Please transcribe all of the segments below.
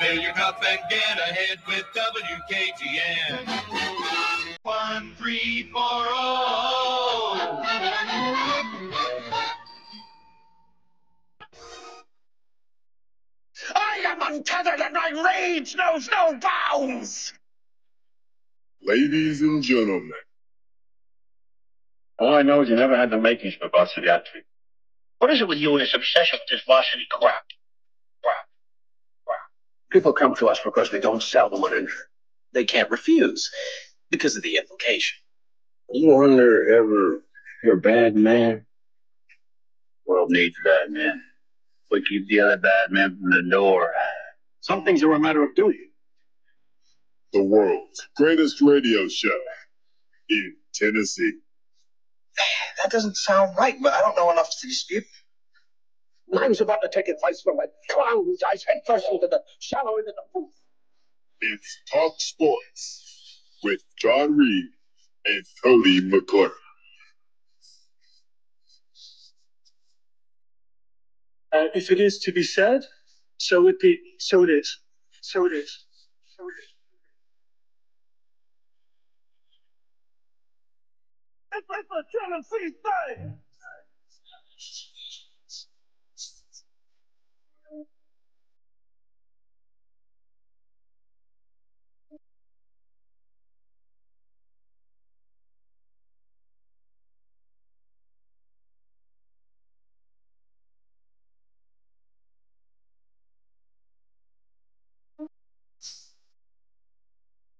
Fill your cup and get ahead with WKGN. 1340. I am untethered and my rage knows no bounds. Ladies and gentlemen. All I know is you never had the makings for varsity athlete. What is it with you and this obsession with this varsity crap? People come to us because they don't sell them and they can't refuse because of the implication. You wonder ever you're a bad man? World needs bad men. We keep the other bad men from the door. Some things are a matter of duty. The world's greatest radio show in Tennessee. That doesn't sound right, but I don't know enough to dispute. I was about to take advice from a clown whose eyes head first into the shallow end of the booth. It's Talk Sports with John Reed and Cody McClure. If it is to be said, so it is. So it is. It's a Tennessee thing.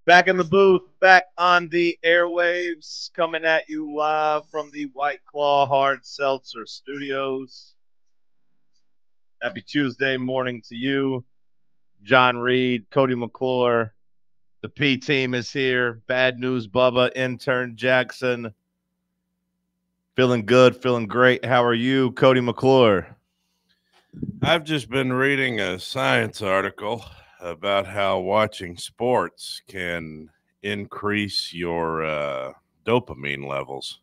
Back in the booth, back on the airwaves, coming at you live from the White Claw Hard Seltzer Studios. Happy Tuesday morning to you. John Reed, Cody McClure. The P team is here. Bad News Bubba, intern Jackson. Feeling good, feeling great. How are you, Cody McClure? I've just been reading a science article about how watching sports can increase your dopamine levels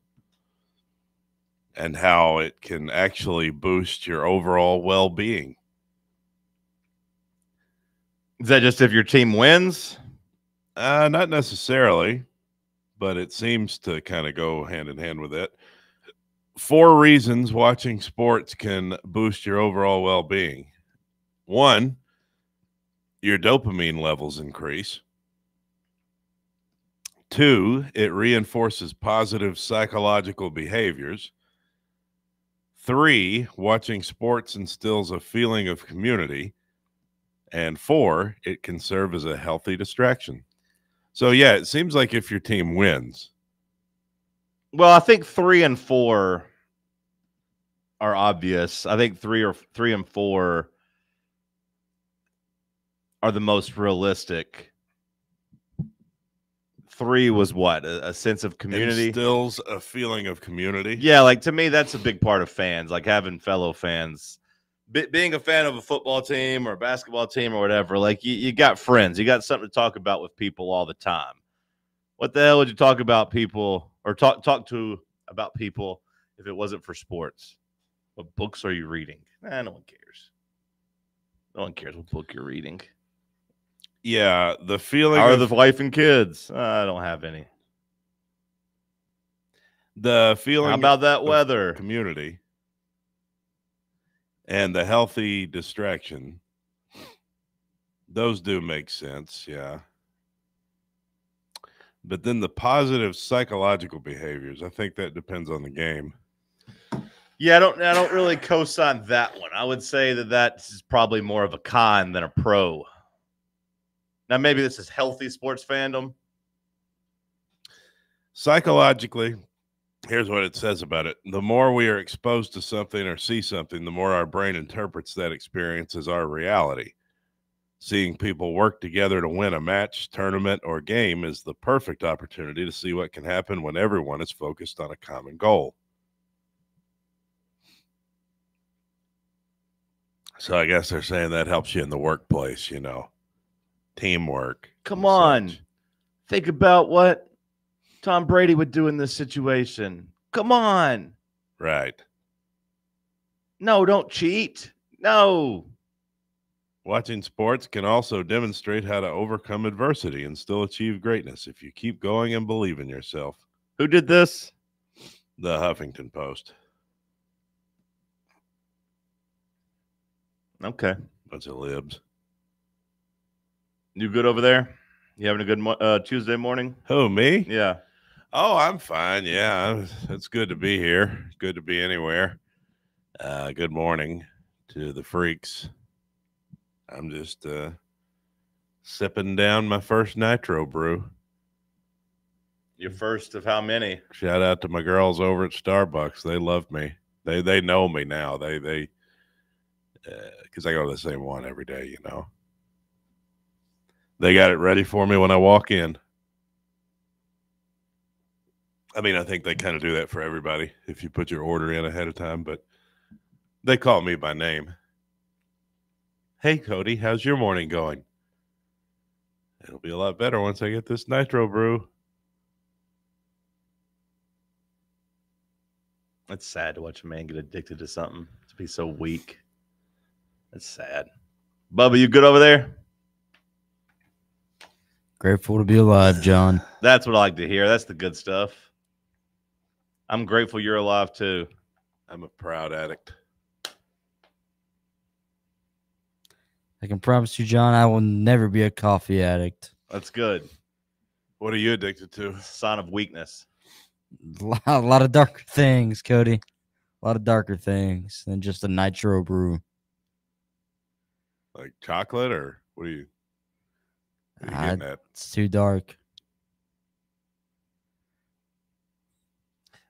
and how it can actually boost your overall well-being. Is that just if your team wins? Not necessarily, but it seems to kind of go hand in hand with it. 4 reasons watching sports can boost your overall well-being. 1, your dopamine levels increase. 2, it reinforces positive psychological behaviors. 3, watching sports instills a feeling of community. And 4, it can serve as a healthy distraction. So, yeah, it seems like if your team wins. Well, I think 3 and 4 are obvious. I think 3 and 4 are the most realistic. 3 was what? A sense of community? Instills a feeling of community. Yeah, like to me, that's a big part of fans, like having fellow fans. Being a fan of a football team or a basketball team or whatever, like you got friends. You got something to talk about with people all the time. What the hell would you talk about people or talk to about people if it wasn't for sports? What books are you reading? No one cares. No one cares what book you're reading. Yeah, the feeling. How are the wife and kids? I don't have any. The feeling. How about that weather? Community. And the healthy distraction. Those do make sense, yeah. But then the positive psychological behaviors, I think that depends on the game. Yeah, I don't really co-sign that one. I would say that's probably more of a con than a pro. Now, maybe this is healthy sports fandom. Psychologically, here's what it says about it. The more we are exposed to something or see something, the more our brain interprets that experience as our reality. Seeing people work together to win a match, tournament, or game is the perfect opportunity to see what can happen when everyone is focused on a common goal. So I guess they're saying that helps you in the workplace, teamwork. Come on. Think about what Tom Brady would do in this situation. Come on. Right. No, don't cheat. No. Watching sports can also demonstrate how to overcome adversity and still achieve greatness if you keep going and believe in yourself. Who did this? The Huffington Post. Okay. Bunch of libs. You good over there? You having a good Tuesday morning? Who, me? Yeah. Oh, I'm fine. Yeah, it's good to be here. Good to be anywhere. Good morning to the freaks. I'm just sipping down my first nitro brew. Your first of how many? Shout out to my girls over at Starbucks. They love me. They know me now. They because I go to the same one every day, you know. They got it ready for me when I walk in. I mean, I think they kind of do that for everybody if you put your order in ahead of time, but they call me by name. Hey, Cody, how's your morning going? It'll be a lot better once I get this nitro brew. It's sad to watch a man get addicted to something, to be so weak. It's sad. Bubba, you good over there? Grateful to be alive, John. That's what I like to hear. That's the good stuff. I'm grateful you're alive, too. I'm a proud addict. I can promise you, John, I will never be a coffee addict. That's good. What are you addicted to? Sign of weakness. A lot of darker things, Cody. A lot of darker things than just a nitro brew. Like chocolate, or what are you getting at? It's too dark.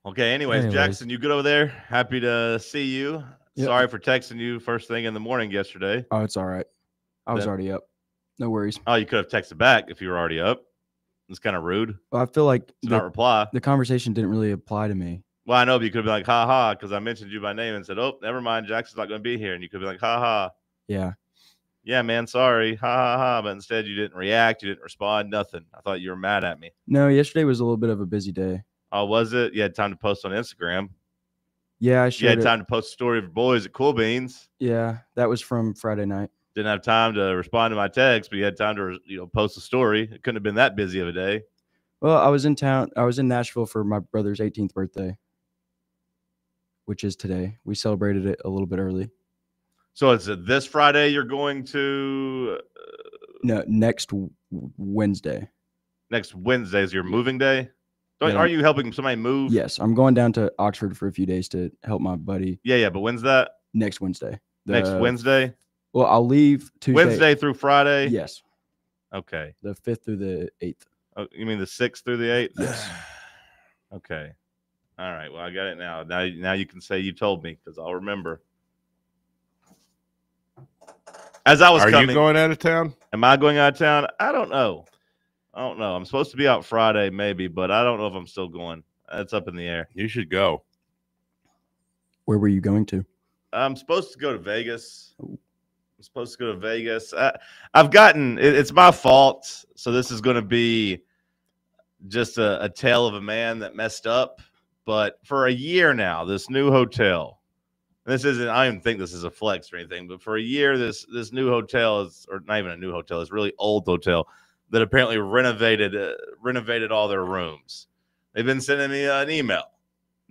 Okay, anyways, Jackson, you good over there? Happy to see you. Yep. Sorry for texting you first thing in the morning yesterday. Oh, it's all right. I was already up. No worries. Oh, you could have texted back if you were already up. It's kind of rude. Well, I feel like not reply. The conversation didn't really apply to me. Well, I know, but you could have been like, ha ha, because I mentioned you by name and said, oh, never mind, Jackson's not going to be here. And you could be like, ha ha. Yeah. Yeah, man, sorry. Ha ha ha. But instead, you didn't react. You didn't respond. Nothing. I thought you were mad at me. No, yesterday was a little bit of a busy day. Oh, was it? You had time to post on Instagram. Yeah, I should. You had time to post a story of your boys at Cool Beans. Yeah, that was from Friday night. Didn't have time to respond to my text, but you had time to post a story. It couldn't have been that busy of a day. Well, I was in town. I was in Nashville for my brother's 18th birthday, which is today. We celebrated it a little bit early. So it's this Friday you're going to? No, next Wednesday. Next Wednesday is your moving day? Are you helping somebody move? Yes, I'm going down to Oxford for a few days to help my buddy. Yeah, but when's that? Next Wednesday. Next Wednesday? Well, I'll leave Tuesday. Wednesday through Friday? Yes. Okay. The 5th through the 8th. Oh, you mean the 6th through the 8th? Yes. Okay. All right. Well, I got it now. Now you can say you told me because I'll remember. As I was coming. Are you going out of town? Am I going out of town? I don't know. I'm supposed to be out Friday maybe, but I don't know if I'm still going. It's up in the air. You should go. Where were you going to? I'm supposed to go to Vegas. I'm supposed to go to Vegas. I've gotten it's my fault. So this is going to be just a tale of a man that messed up. But for a year now, this new hotel. This isn't. I don't even think this is a flex or anything. But for a year, this new hotel is, or not even a new hotel, it's a really old hotel that apparently renovated all their rooms. They've been sending me an email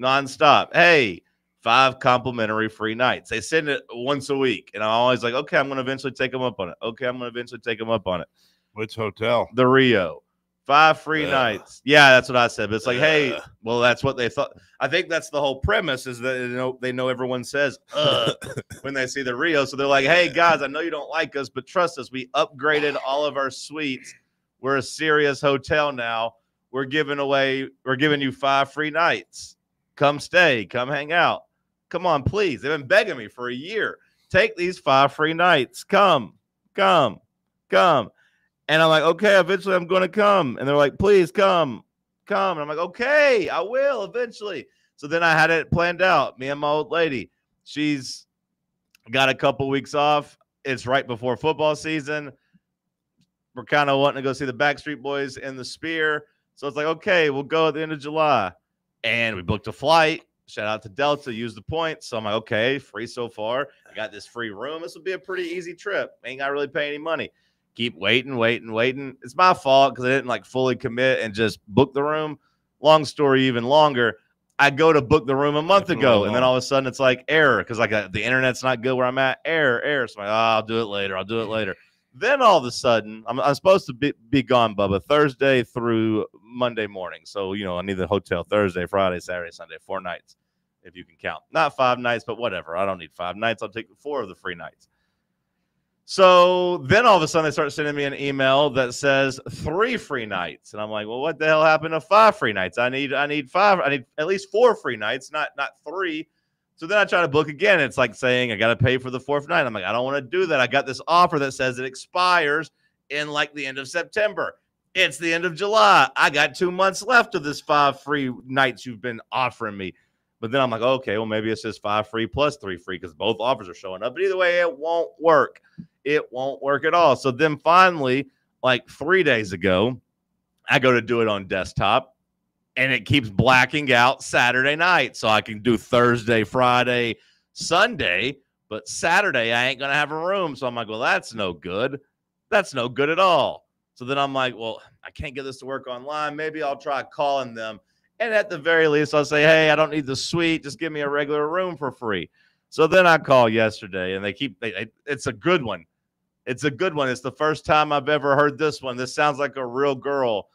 nonstop. Hey, 5 complimentary free nights. They send it once a week. And I'm always like, okay, I'm going to eventually take them up on it. Okay, I'm going to eventually take them up on it. Which hotel? The Rio. 5 free nights. Yeah, that's what I said. But it's like, hey, well, that's what they thought. I think that's the whole premise is that they know everyone says when they see the Rio. So they're like, hey, guys, I know you don't like us, but trust us. We upgraded all of our suites. We're a serious hotel now. We're giving you 5 free nights. Come stay. Come hang out. Come on, please. They've been begging me for a year. Take these 5 free nights. Come. And I'm like, okay, eventually I'm going to come. And they're like, please come. And I'm like, okay, I will eventually. So then I had it planned out. Me and my old lady, she's got a couple weeks off. It's right before football season. We're kind of wanting to go see the Backstreet Boys in the Sphere. So it's like, okay, we'll go at the end of July. And we booked a flight. shout out to Delta, use the points. So I'm like, okay, free so far. I got this free room. This will be a pretty easy trip. Ain't got to really pay any money. Keep waiting. It's my fault because I didn't like fully commit and just book the room. Long story, even longer. I go to book the room a month ago, and then all of a sudden it's like error because like the internet's not good where I'm at. Error. So I'm like, I'll do it later. Then all of a sudden, I'm supposed to be gone, Bubba, Thursday through Monday morning. So, you know, I need the hotel Thursday, Friday, Saturday, Sunday, 4 nights, if you can count. Not 5 nights, but whatever. I don't need 5 nights. I'll take 4 of the free nights. So then all of a sudden they start sending me an email that says 3 free nights. And I'm like, well, what the hell happened to 5 free nights? I need 5. I need at least 4 free nights, not 3. So then I try to book again. It's like saying I got to pay for the 4th night. I'm like, I don't want to do that. I got this offer that says it expires in like the end of September. It's the end of July. I got 2 months left of this 5 free nights you've been offering me. But then I'm like, okay, well, maybe it's just 5 free plus 3 free because both offers are showing up. But either way, it won't work. It won't work at all. So then finally, like 3 days ago, I go to do it on desktop. And it keeps blacking out Saturday night. So I can do Thursday, Friday, Sunday. But Saturday, I ain't going to have a room. So I'm like, well, that's no good. That's no good at all. So then I'm like, well, I can't get this to work online. Maybe I'll try calling them. And at the very least, I'll say, hey, I don't need the suite. Just give me a regular room for free. So then I call yesterday, and it's a good one. It's a good one. It's the first time I've ever heard this one. This sounds like a real girl.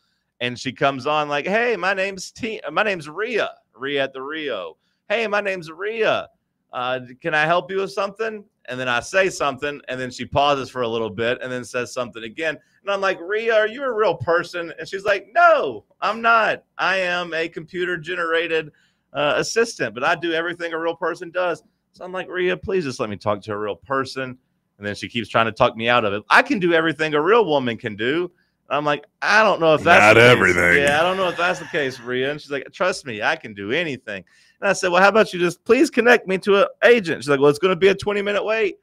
And she comes on like, hey, my name's Rhea at the Rio. Hey, my name's Rhea. Can I help you with something? And then I say something, and then she pauses for a little bit and then says something again. And I'm like, Rhea, are you a real person? And she's like, no, I'm not. I am a computer-generated assistant, but I do everything a real person does. So I'm like, Rhea, please just let me talk to a real person. And then she keeps trying to talk me out of it. I can do everything a real woman can do. I'm like, I don't know if that's not the case. everything. Yeah, I don't know if that's the case, Rhea. And she's like, trust me, I can do anything. And I said, well, how about you just please connect me to an agent? She's like, well, it's going to be a 20-minute wait.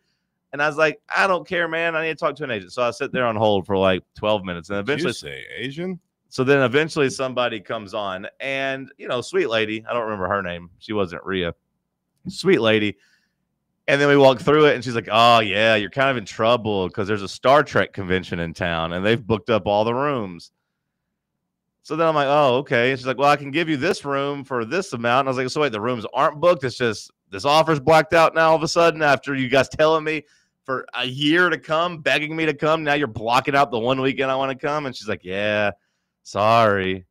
And I was like, I don't care, man. I need to talk to an agent. So I sit there on hold for like 12 minutes. And eventually, Did you say Asian? So then eventually somebody comes on. And, you know, sweet lady. I don't remember her name. She wasn't Rhea. Sweet lady. And then we walk through it, and she's like, oh, yeah, you're kind of in trouble because there's a Star Trek convention in town, and they've booked up all the rooms. So then I'm like, oh, okay. And she's like, well, I can give you this room for this amount. And I was like, so wait, the rooms aren't booked? It's just this offer's blacked out now all of a sudden after you guys telling me for a year to come, begging me to come. Now you're blocking out the one weekend I want to come. And she's like, yeah, sorry.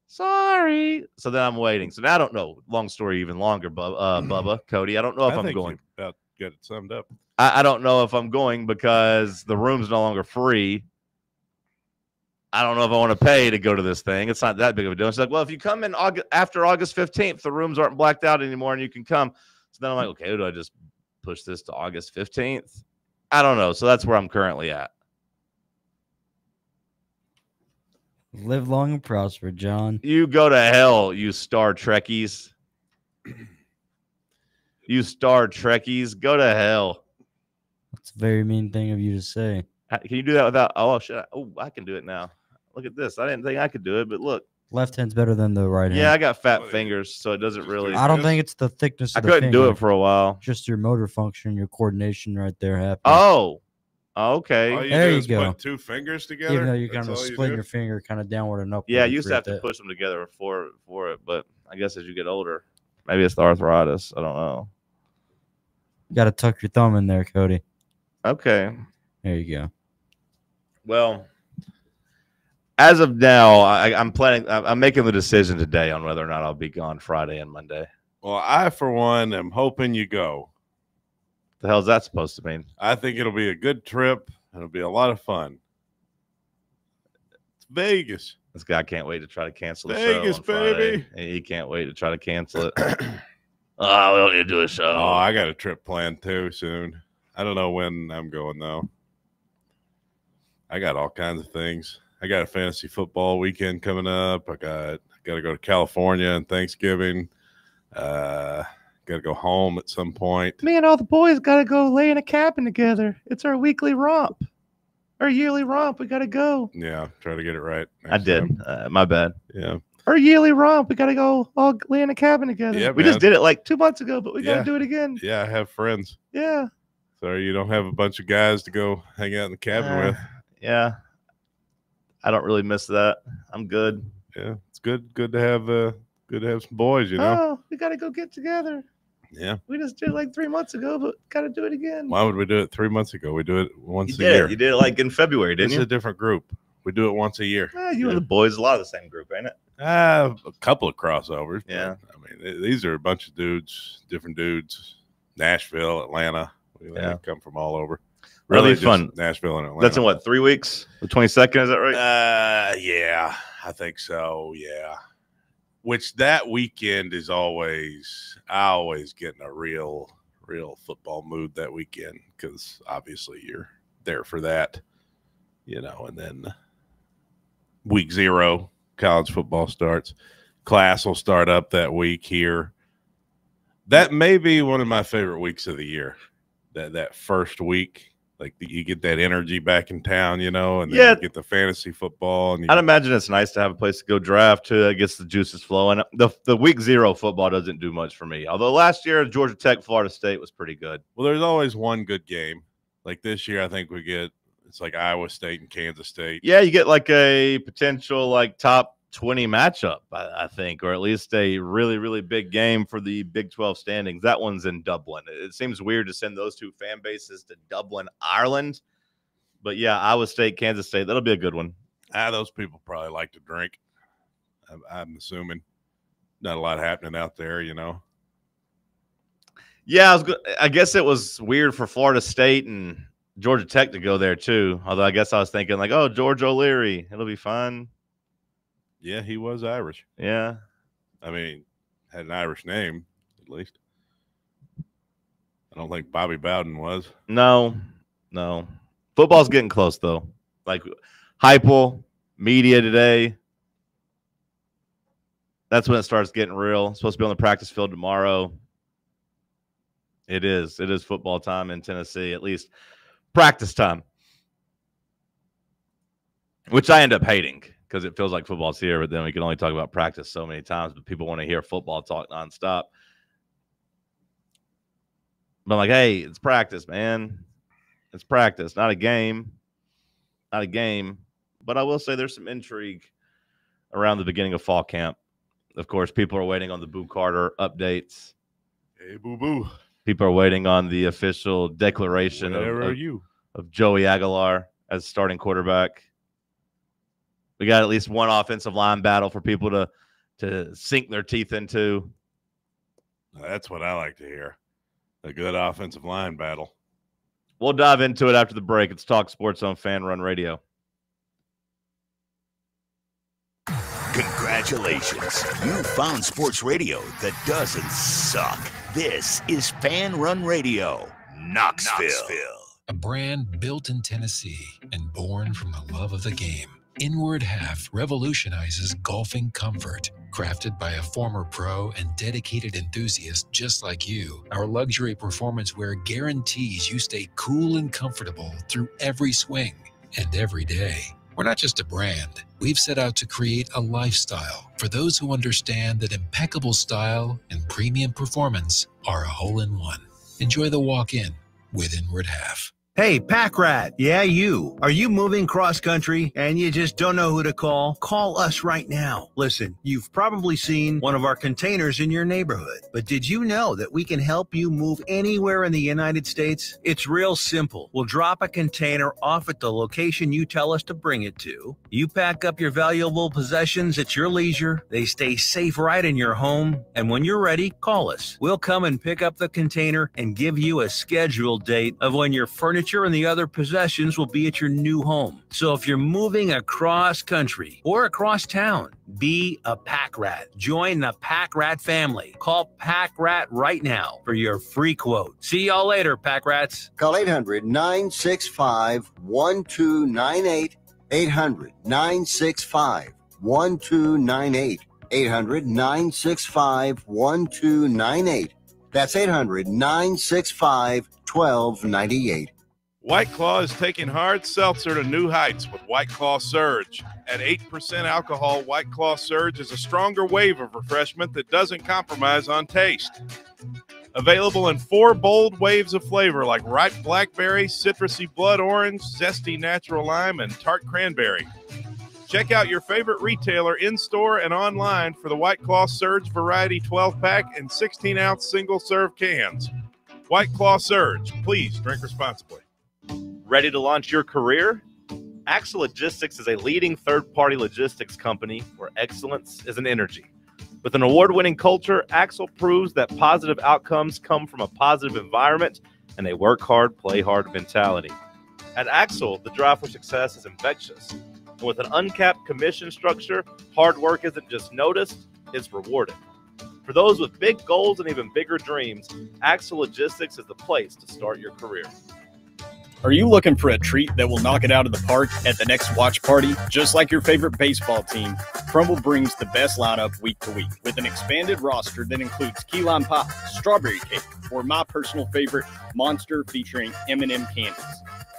So then I'm waiting. So now I don't know. Long story, even longer, Bubba, Cody. I don't know if I'm going. About get it summed up. I don't know if I'm going because the room's no longer free. I don't know if I want to pay to go to this thing. It's not that big of a deal. She's like, well, if you come in after August 15th, the rooms aren't blacked out anymore and you can come. So then I'm like, okay, do I just push this to August 15th? I don't know. So that's where I'm currently at. Live long and prosper, John. You go to hell, you Star Trekkies. You Star Trekkies, go to hell. That's a very mean thing of you to say. Can you do that without? Oh, shit. Oh, I can do it now. Look at this. I didn't think I could do it, but look. Left hand's better than the right hand. Yeah, I got fat fingers, so it doesn't really. I don't think it's the thickness of the couldn't do it for a while. Just your motor function, your coordination right there happening. Oh, okay. All you there do you is go. put 2 fingers together. Even though you're That's kind of all you split do? your finger kind of downward and upward. Yeah, you used to have to that. push them together for it, but I guess as you get older, maybe it's the arthritis. I don't know. You got to tuck your thumb in there, Cody. Okay. There you go. Well, as of now, I'm planning. I'm making the decision today on whether or not I'll be gone Friday and Monday. Well, I, for one, am hoping you go. The hell's that supposed to mean? I think it'll be a good trip. It'll be a lot of fun. It's Vegas. This guy can't wait to try to cancel the Vegas, show on Friday. baby. And he can't wait to try to cancel it. Oh, we don't need to do a show. Oh, I got a trip planned too soon. I don't know when I'm going though. I got all kinds of things. I got a fantasy football weekend coming up. I got to go to California on Thanksgiving. Got to go home at some point. Me and all the boys got to go lay in a cabin together. It's our weekly romp. Our yearly romp. We got to go. Yeah, try to get it right. I did. My bad. Yeah. Our yearly romp. We got to go all lay in a cabin together. Yeah, we man. just did it like 2 months ago, but we got to Yeah. do it again. Yeah, I have friends. Yeah. So you don't have a bunch of guys to go hang out in the cabin with. Yeah. I don't really miss that. I'm good. Yeah, it's good to have some boys, you know. Oh, we got to go get together. Yeah. We just did it like 3 months ago, but got to do it again. Why would we do it 3 months ago? We do it once You a year. did. You did it like in February, didn't It's you? a different group. We do it once a year. You and the boys, a lot of the same group, ain't it? A couple of crossovers. but, Yeah. I mean, these are a bunch of dudes, different dudes. Nashville, Atlanta. We come from all over. That'll be just fun. Nashville and Atlanta. That's in what, 3 weeks? The 22nd, is that right? Yeah, I think so. Yeah. Which that weekend is I always get in a real football mood that weekend because obviously you're there for that, you know. And then week 0, college football starts. Class will start up that week here. That may be one of my favorite weeks of the year. That first week. Like you get that energy back in town, you know, and then you get the fantasy football. And I'd imagine it's nice to have a place to go draft too. That gets the juices flowing. The week 0 football doesn't do much for me. Although last year Georgia Tech, Florida State was pretty good. Well, there's always one good game. Like this year, I think it's like Iowa State and Kansas State. Yeah, you get like a potential like top 20 matchup, I think, or at least a really, really big game for the Big 12 standings. That one's in Dublin. It seems weird to send those two fan bases to Dublin, Ireland. But yeah, Iowa State, Kansas State, that'll be a good one. Those people probably like to drink. I'm assuming not a lot happening out there, you know. Yeah, I guess it was weird for Florida State and Georgia Tech to go there too. Although I guess I was thinking like, oh, George O'Leary, it'll be fun. Yeah, he was Irish. Yeah. I mean, had an Irish name, at least. I don't think Bobby Bowden was. No. Football's getting close, though. Like, Heupel, media today. That's when it starts getting real. It's supposed to be on the practice field tomorrow. It is. It is football time in Tennessee, at least practice time. Which I end up hating. Because it feels like football's here, but then we can only talk about practice so many times, but people want to hear football talk nonstop. But I'm like, hey, it's practice, man. It's practice, not a game. Not a game. But I will say there's some intrigue around the beginning of fall camp. Of course, people are waiting on the Boo Carter updates. Hey, boo-boo. People are waiting on the official declaration of Joey Aguilar as starting quarterback. We got at least one offensive line battle for people to sink their teeth into. That's what I like to hear. A good offensive line battle. We'll dive into it after the break. It's Talk Sports on Fan Run Radio. Congratulations. You found sports radio that doesn't suck. This is Fan Run Radio, Knoxville. A brand built in Tennessee and born from the love of the game. Inward Half revolutionizes golfing comfort. Crafted by a former pro and dedicated enthusiast just like you, our luxury performance wear guarantees you stay cool and comfortable through every swing and every day. We're not just a brand. We've set out to create a lifestyle for those who understand that impeccable style and premium performance are a hole-in-one. Enjoy the walk-in with Inward Half. Hey, Pack Rat. Yeah, you. Are you moving cross-country and you just don't know who to call? Call us right now. Listen, you've probably seen one of our containers in your neighborhood. But did you know that we can help you move anywhere in the United States? It's real simple. We'll drop a container off at the location you tell us to bring it to. You pack up your valuable possessions at your leisure. They stay safe right in your home. And when you're ready, call us. We'll come and pick up the container and give you a scheduled date of when your furniture and the other possessions will be at your new home. So if you're moving across country or across town, be a Pack Rat. Join the Pack Rat family. Call Pack Rat right now for your free quote. See y'all later, Pack Rats. Call 800-965-1298. 800-965-1298. 800-965-1298. That's 800-965-1298. White Claw is taking hard seltzer to new heights with White Claw Surge. At 8% alcohol, White Claw Surge is a stronger wave of refreshment that doesn't compromise on taste. Available in 4 bold waves of flavor like ripe blackberry, citrusy blood orange, zesty natural lime, and tart cranberry. Check out your favorite retailer in-store and online for the White Claw Surge Variety 12-pack and 16-ounce single-serve cans. White Claw Surge. Please drink responsibly. Ready to launch your career? Axle Logistics is a leading third-party logistics company where excellence is an energy. With an award-winning culture, Axle proves that positive outcomes come from a positive environment and a work hard, play hard mentality. At Axle, the drive for success is infectious. And with an uncapped commission structure, hard work isn't just noticed, it's rewarded. For those with big goals and even bigger dreams, Axle Logistics is the place to start your career. Are you looking for a treat that will knock it out of the park at the next watch party? Just like your favorite baseball team, Crumble brings the best lineup week to week with an expanded roster that includes key lime pie, strawberry cake, or my personal favorite, Monster featuring M&M candies.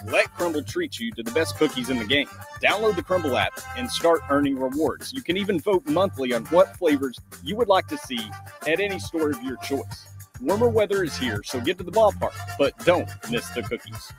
Let Crumble treat you to the best cookies in the game. Download the Crumble app and start earning rewards. You can even vote monthly on what flavors you would like to see at any store of your choice. Warmer weather is here, so get to the ballpark, but don't miss the cookies.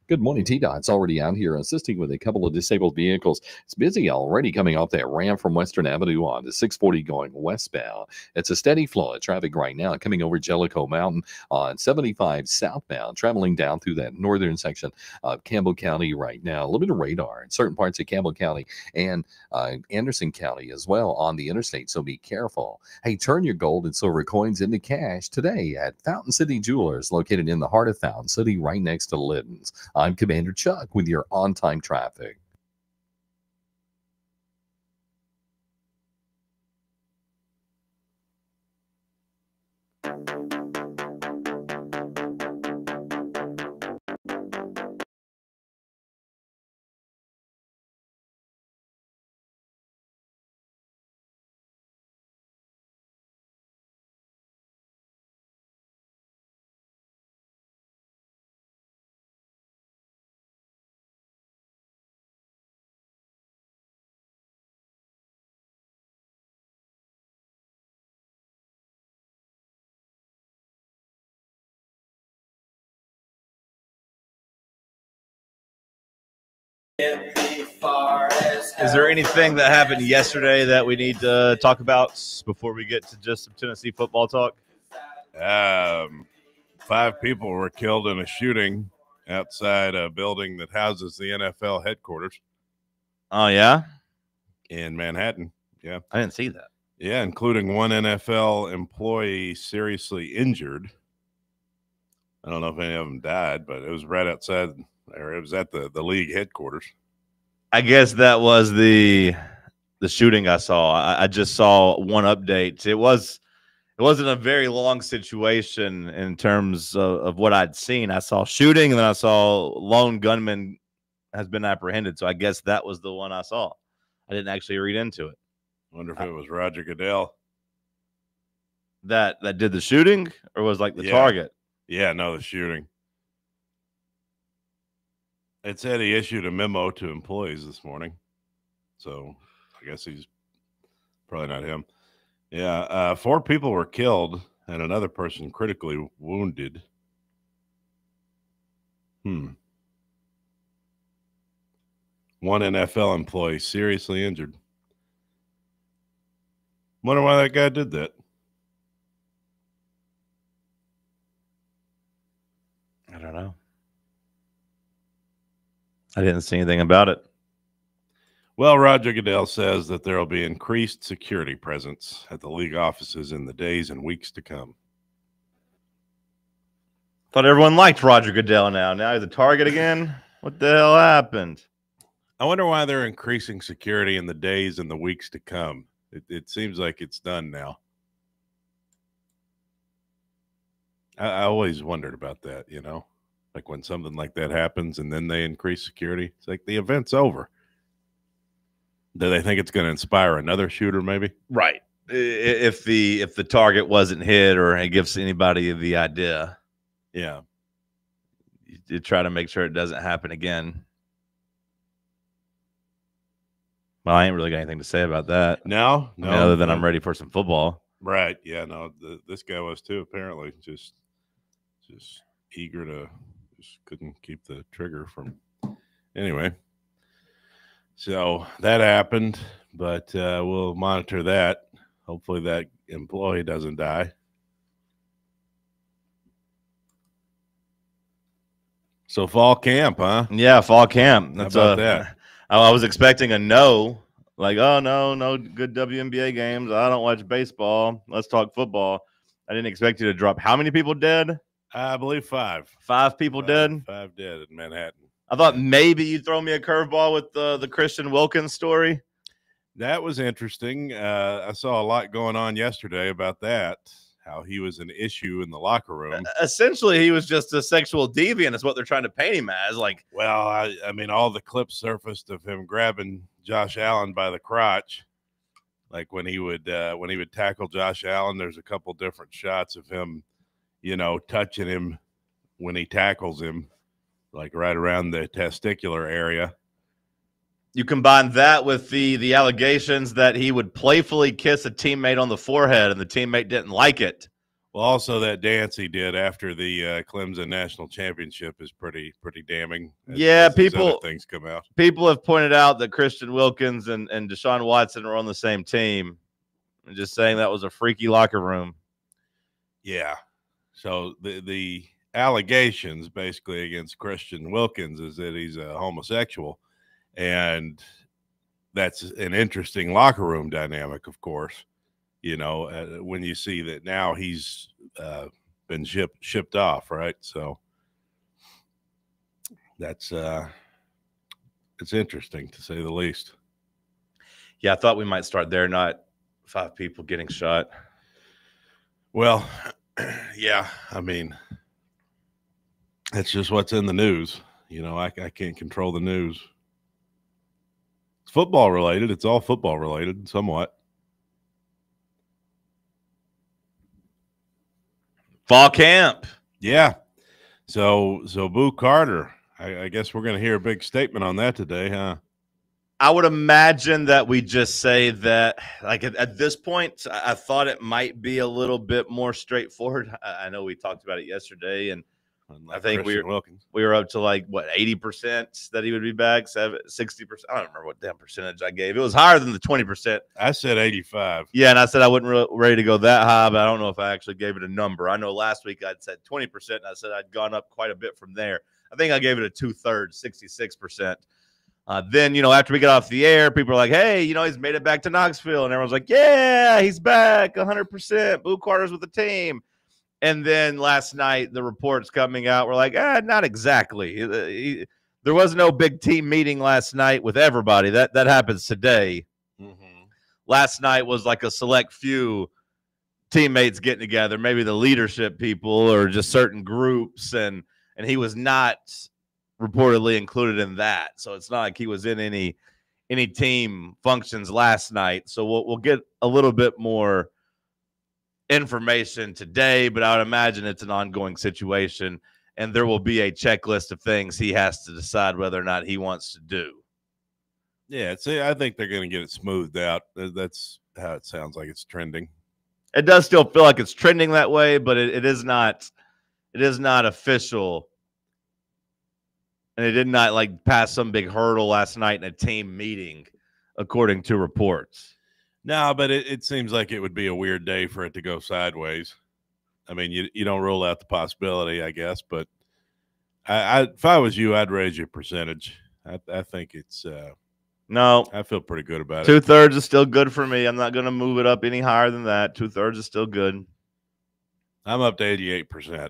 Good morning, T-Dot's already out here assisting with a couple of disabled vehicles. It's busy already coming off that ramp from Western Avenue on to 640 going westbound. It's a steady flow of traffic right now coming over Jellicoe Mountain on 75 southbound, traveling down through that northern section of Campbell County right now. A little bit of radar in certain parts of Campbell County and Anderson County as well on the interstate, so be careful. Hey, turn your gold and silver coins into cash today at Fountain City Jewelers, located in the heart of Fountain City right next to Litton's. I'm Commander Chuck with your on-time traffic. Is there anything that happened yesterday that we need to talk about before we get to just some Tennessee football talk? 5 people were killed in a shooting outside a building that houses the NFL headquarters. Oh, yeah? In Manhattan. Yeah. I didn't see that. Yeah, including one NFL employee seriously injured. I don't know if any of them died, but it was right outside, or it was at the league headquarters. I guess that was the shooting I saw. I just saw one update. It wasn't a very long situation in terms of what I'd seen. I saw shooting, and then I saw lone gunman has been apprehended. So I guess that was the one I saw. I didn't actually read into it. I wonder if it was Roger Goodell that did the shooting, or was like the target. Yeah, no, the shooting. It said he issued a memo to employees this morning. So I guess he's probably not him. Yeah, 4 people were killed and another person critically wounded. One NFL employee seriously injured. Wonder why that guy did that. I don't know. I didn't see anything about it. Well, Roger Goodell says that there will be increased security presence at the league offices in the days and weeks to come. Thought everyone liked Roger Goodell now. Now he's a target again? What the hell happened? I wonder why they're increasing security in the days and the weeks to come. It seems like it's done now. I always wondered about that, you know, like when something like that happens and then they increase security. It's like the event's over. Do they think it's going to inspire another shooter maybe? Right. If the target wasn't hit or it gives anybody the idea. Yeah. you try to make sure it doesn't happen again. Well, I ain't really got anything to say about that. No, I mean, other than I'm ready for some football. Right. Yeah. No. This guy was too. Apparently, just eager to, just couldn't keep the trigger from. Anyway, so that happened, but we'll monitor that. Hopefully, that employee doesn't die. So fall camp, huh? Yeah, fall camp. That's How about that? I was expecting a no. Like, oh, no good WNBA games. I don't watch baseball. Let's talk football. I didn't expect you to drop. How many people dead? I believe 5. 5 people dead? 5 dead in Manhattan. I thought maybe you'd throw me a curveball with the Christian Wilkins story. That was interesting. I saw a lot going on yesterday about that, how he was an issue in the locker room. Essentially, he was just a sexual deviant is what they're trying to paint him as. Like, well, I mean, all the clips surfaced of him grabbing Josh Allen by the crotch. Like when he would tackle Josh Allen, there's a couple different shots of him, touching him when he tackles him, like right around the testicular area. You combine that with the allegations that he would playfully kiss a teammate on the forehead and the teammate didn't like it. Well, also that dance he did after the Clemson national championship is pretty damning. As other things come out. People have pointed out that Christian Wilkins and Deshaun Watson were on the same team. I'm just saying that was a freaky locker room. Yeah. So the allegations basically against Christian Wilkins is that he's a homosexual. And that's an interesting locker room dynamic, of course, when you see that now he's been shipped off, right? So that's it's interesting to say the least. Yeah, I thought we might start there, not 5 people getting shot. Well, yeah, I mean, that's just what's in the news. I can't control the news. It's football related. It's all football related, somewhat. Fall camp. Yeah. So Boo Carter, I guess we're going to hear a big statement on that today, huh? I would imagine that we just say that, like at this point, I thought it might be a little bit more straightforward. I know we talked about it yesterday, and I think we were up to like what 80% that he would be back, 60%. I don't remember what damn percentage I gave. It was higher than the 20%. I said 85. Yeah, and I said I wasn't ready to go that high, but I don't know if I actually gave it a number. I know last week I'd said 20%, and I said I'd gone up quite a bit from there. I think I gave it a 2/3, 66%. Then, after we got off the air, people are like, hey, he's made it back to Knoxville. And everyone's like, yeah, he's back 100%. Boo Carter's with the team. And then last night, the reports coming out were like, not exactly. There was no big team meeting last night with everybody. That happens today. Mm-hmm. Last night was like a select few teammates getting together, maybe the leadership people or just certain groups. And he was not reportedly included in that. So it's not like he was in any team functions last night. So we'll get a little bit more information today, but I would imagine it's an ongoing situation, and there will be a checklist of things he has to decide whether or not he wants to do. Yeah, I think they're going to get it smoothed out. That's how it sounds like it's trending. It does still feel like it's trending that way, but it is not official. And it did not like pass some big hurdle last night in a team meeting, according to reports. No, but it seems like it would be a weird day for it to go sideways. I mean, you don't rule out the possibility, I guess, but if I was you, I'd raise your percentage. I think it's no. I feel pretty good about it. it. 2/3 is still good for me. I'm not going to move it up any higher than that. 2/3 is still good. I'm up to 88%.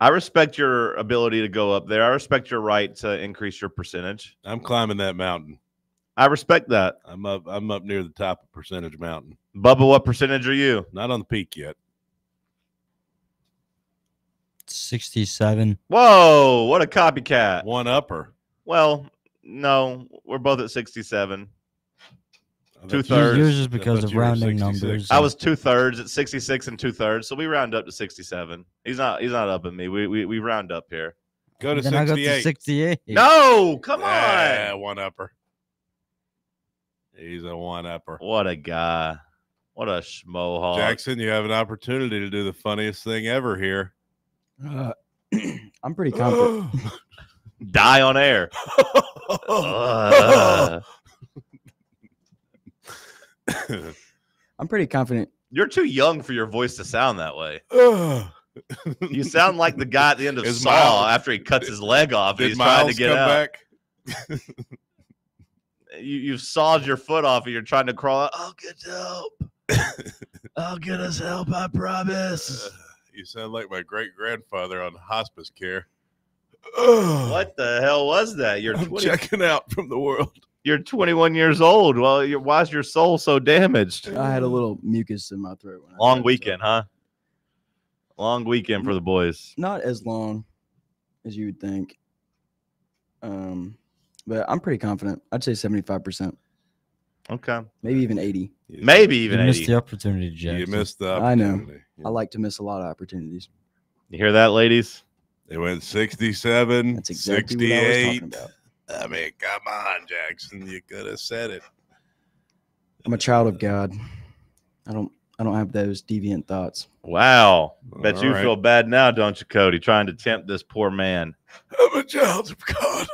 I respect your ability to go up there. I respect your right to increase your percentage. I'm climbing that mountain. I respect that. I'm up near the top of Percentage Mountain. Bubba, what percentage are you? Not on the peak yet. 67. Whoa, what a copycat. One upper. Well, no, we're both at 67. 2/3. Yours is because of rounding numbers. I was 2/3 at 66 and 2/3, so we round up to 67. He's not up at me. We round up here. Go to Then I go to 68. 68. No, come Yeah, on. one upper. He's a one upper. What a guy. What a schmo hog. Jackson, you have an opportunity to do the funniest thing ever here. I'm pretty confident. Die on air. I'm pretty confident. You're too young for your voice to sound that way. You sound like the guy at the end of Is Saw Miles- after he cuts his leg off and Did he's trying Miles to get come out. back? You've sawed your foot off and you're trying to crawl out. I'll get help. I'll get us help, I promise. You sound like my great grandfather on hospice care. What the hell was that? You're I'm 20, checking out from the world. You're 21 years old. Well, why is your soul so damaged? I had a little mucus in my throat. When Long weekend, huh? Long weekend for the boys. Not as long as you would think. But I'm pretty confident. I'd say 75%. Okay. Maybe even 80. Maybe even You 80. missed the opportunity, Jackson. You missed the I know. opportunity. I like to miss a lot of opportunities. You hear that, ladies? They went 67, That's exactly what I was 68. talking about. I mean, come on, Jackson. You could have said it. I'm a child of God. I don't have those deviant thoughts. Wow. Bet All you right. feel bad now, don't you, Cody? Trying to tempt this poor man. I'm a child of God.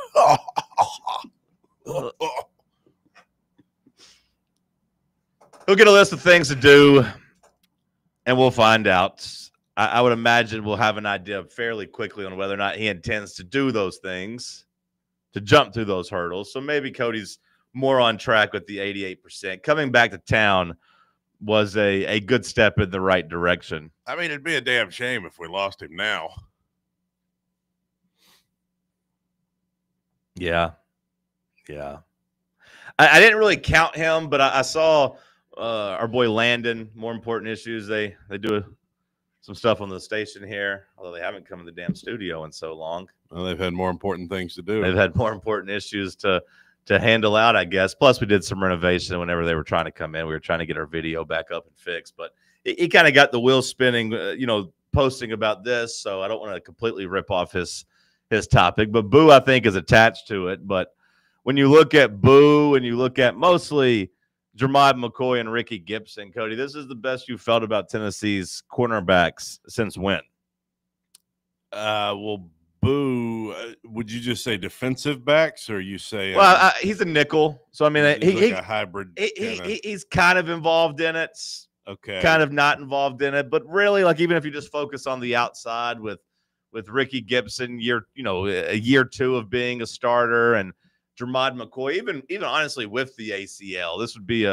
We'll get a list of things to do, and we'll find out. I would imagine we'll have an idea fairly quickly on whether or not he intends to do those things, to jump through those hurdles. So maybe Cody's more on track with the 88%. Coming back to town was a good step in the right direction. I mean, it'd be a damn shame if we lost him now. Yeah. Yeah. I didn't really count him, but I saw our boy Landon, More Important Issues. They do some stuff on the station here, although they haven't come to the damn studio in so long. Well, they've had more important things to do. They've had more important issues to handle out, I guess. Plus, we did some renovation whenever they were trying to come in. We were trying to get our video back up and fixed, but it kind of got the wheels spinning, posting about this. So I don't want to completely rip off his topic, but Boo, I think, is attached to it. But when you look at Boo and you look at mostly Jermod McCoy and Ricky Gibson, Cody, this is the best you felt about Tennessee's cornerbacks since when? Well, Boo, would you just say defensive backs, or you say? Well, he's a nickel, so I mean, he's like a hybrid. He's kind of involved in it. Okay. Kind of not involved in it, but really, like, even if you just focus on the outside with Ricky Gibson, a year two of being a starter, and Jermod McCoy, even honestly with the ACL, this would be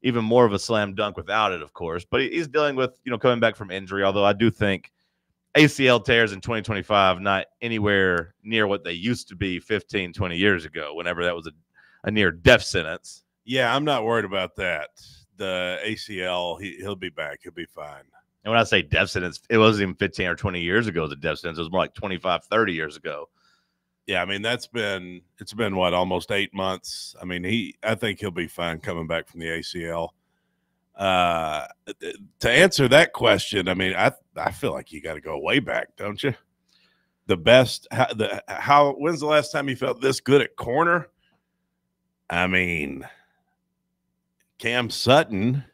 even more of a slam dunk without it, of course. But he's dealing with coming back from injury. Although I do think ACL tears in 2025 not anywhere near what they used to be 15, 20 years ago. Whenever that was a near death sentence. Yeah, I'm not worried about that. The ACL, he'll be back. He'll be fine. And when I say death sentence, it wasn't even 15 or 20 years ago. The death sentence, it was more like 25, 30 years ago. Yeah, I mean, it's been what, almost 8 months. I mean, I think he'll be fine coming back from the ACL. To answer that question, I mean, I feel like you got to go way back, don't you? The best, when's the last time you felt this good at corner? I mean, Cam Sutton,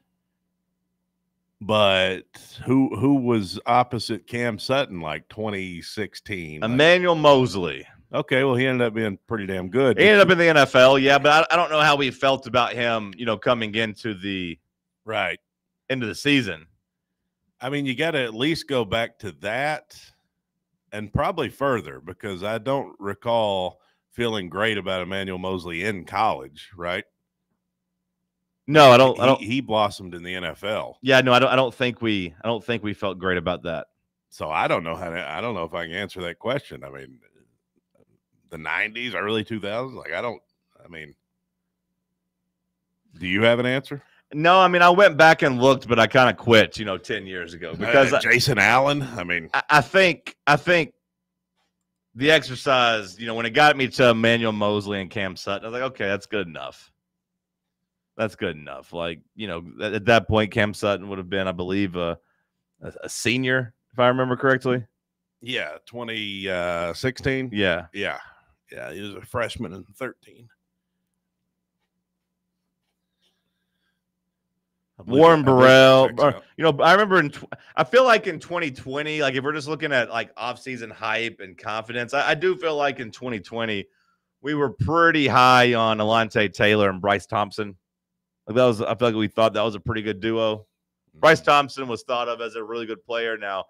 but who was opposite Cam Sutton like 2016? Emmanuel Mosley. Okay, well, he ended up being pretty damn good. He ended up in the NFL, yeah, but I don't know how we felt about him, coming into the into the season. I mean, you got to at least go back to that and probably further, because I don't recall feeling great about Emmanuel Mosley in college, right? No, I don't. He blossomed in the NFL. Yeah, no, I don't think we felt great about that. So I don't know if I can answer that question. I mean, the 90s, early 2000s, do you have an answer? No, I mean, I went back and looked, but I kind of quit, 10 years ago because Jason Allen. I mean, I think the exercise, when it got me to Emmanuel Mosley and Cam Sutton, I was like, okay, that's good enough. That's good enough. Like, at that point, Cam Sutton would have been, I believe, a senior, if I remember correctly. Yeah, 2016. Yeah. Yeah. He was a freshman in 13. Warren Burrell, checks out. you know, I remember I feel like in 2020, like if we're just looking at like offseason hype and confidence, I do feel like in 2020 we were pretty high on Alontae Taylor and Bryce Thompson. Like I feel like we thought that was a pretty good duo. Bryce Thompson was thought of as a really good player. Now,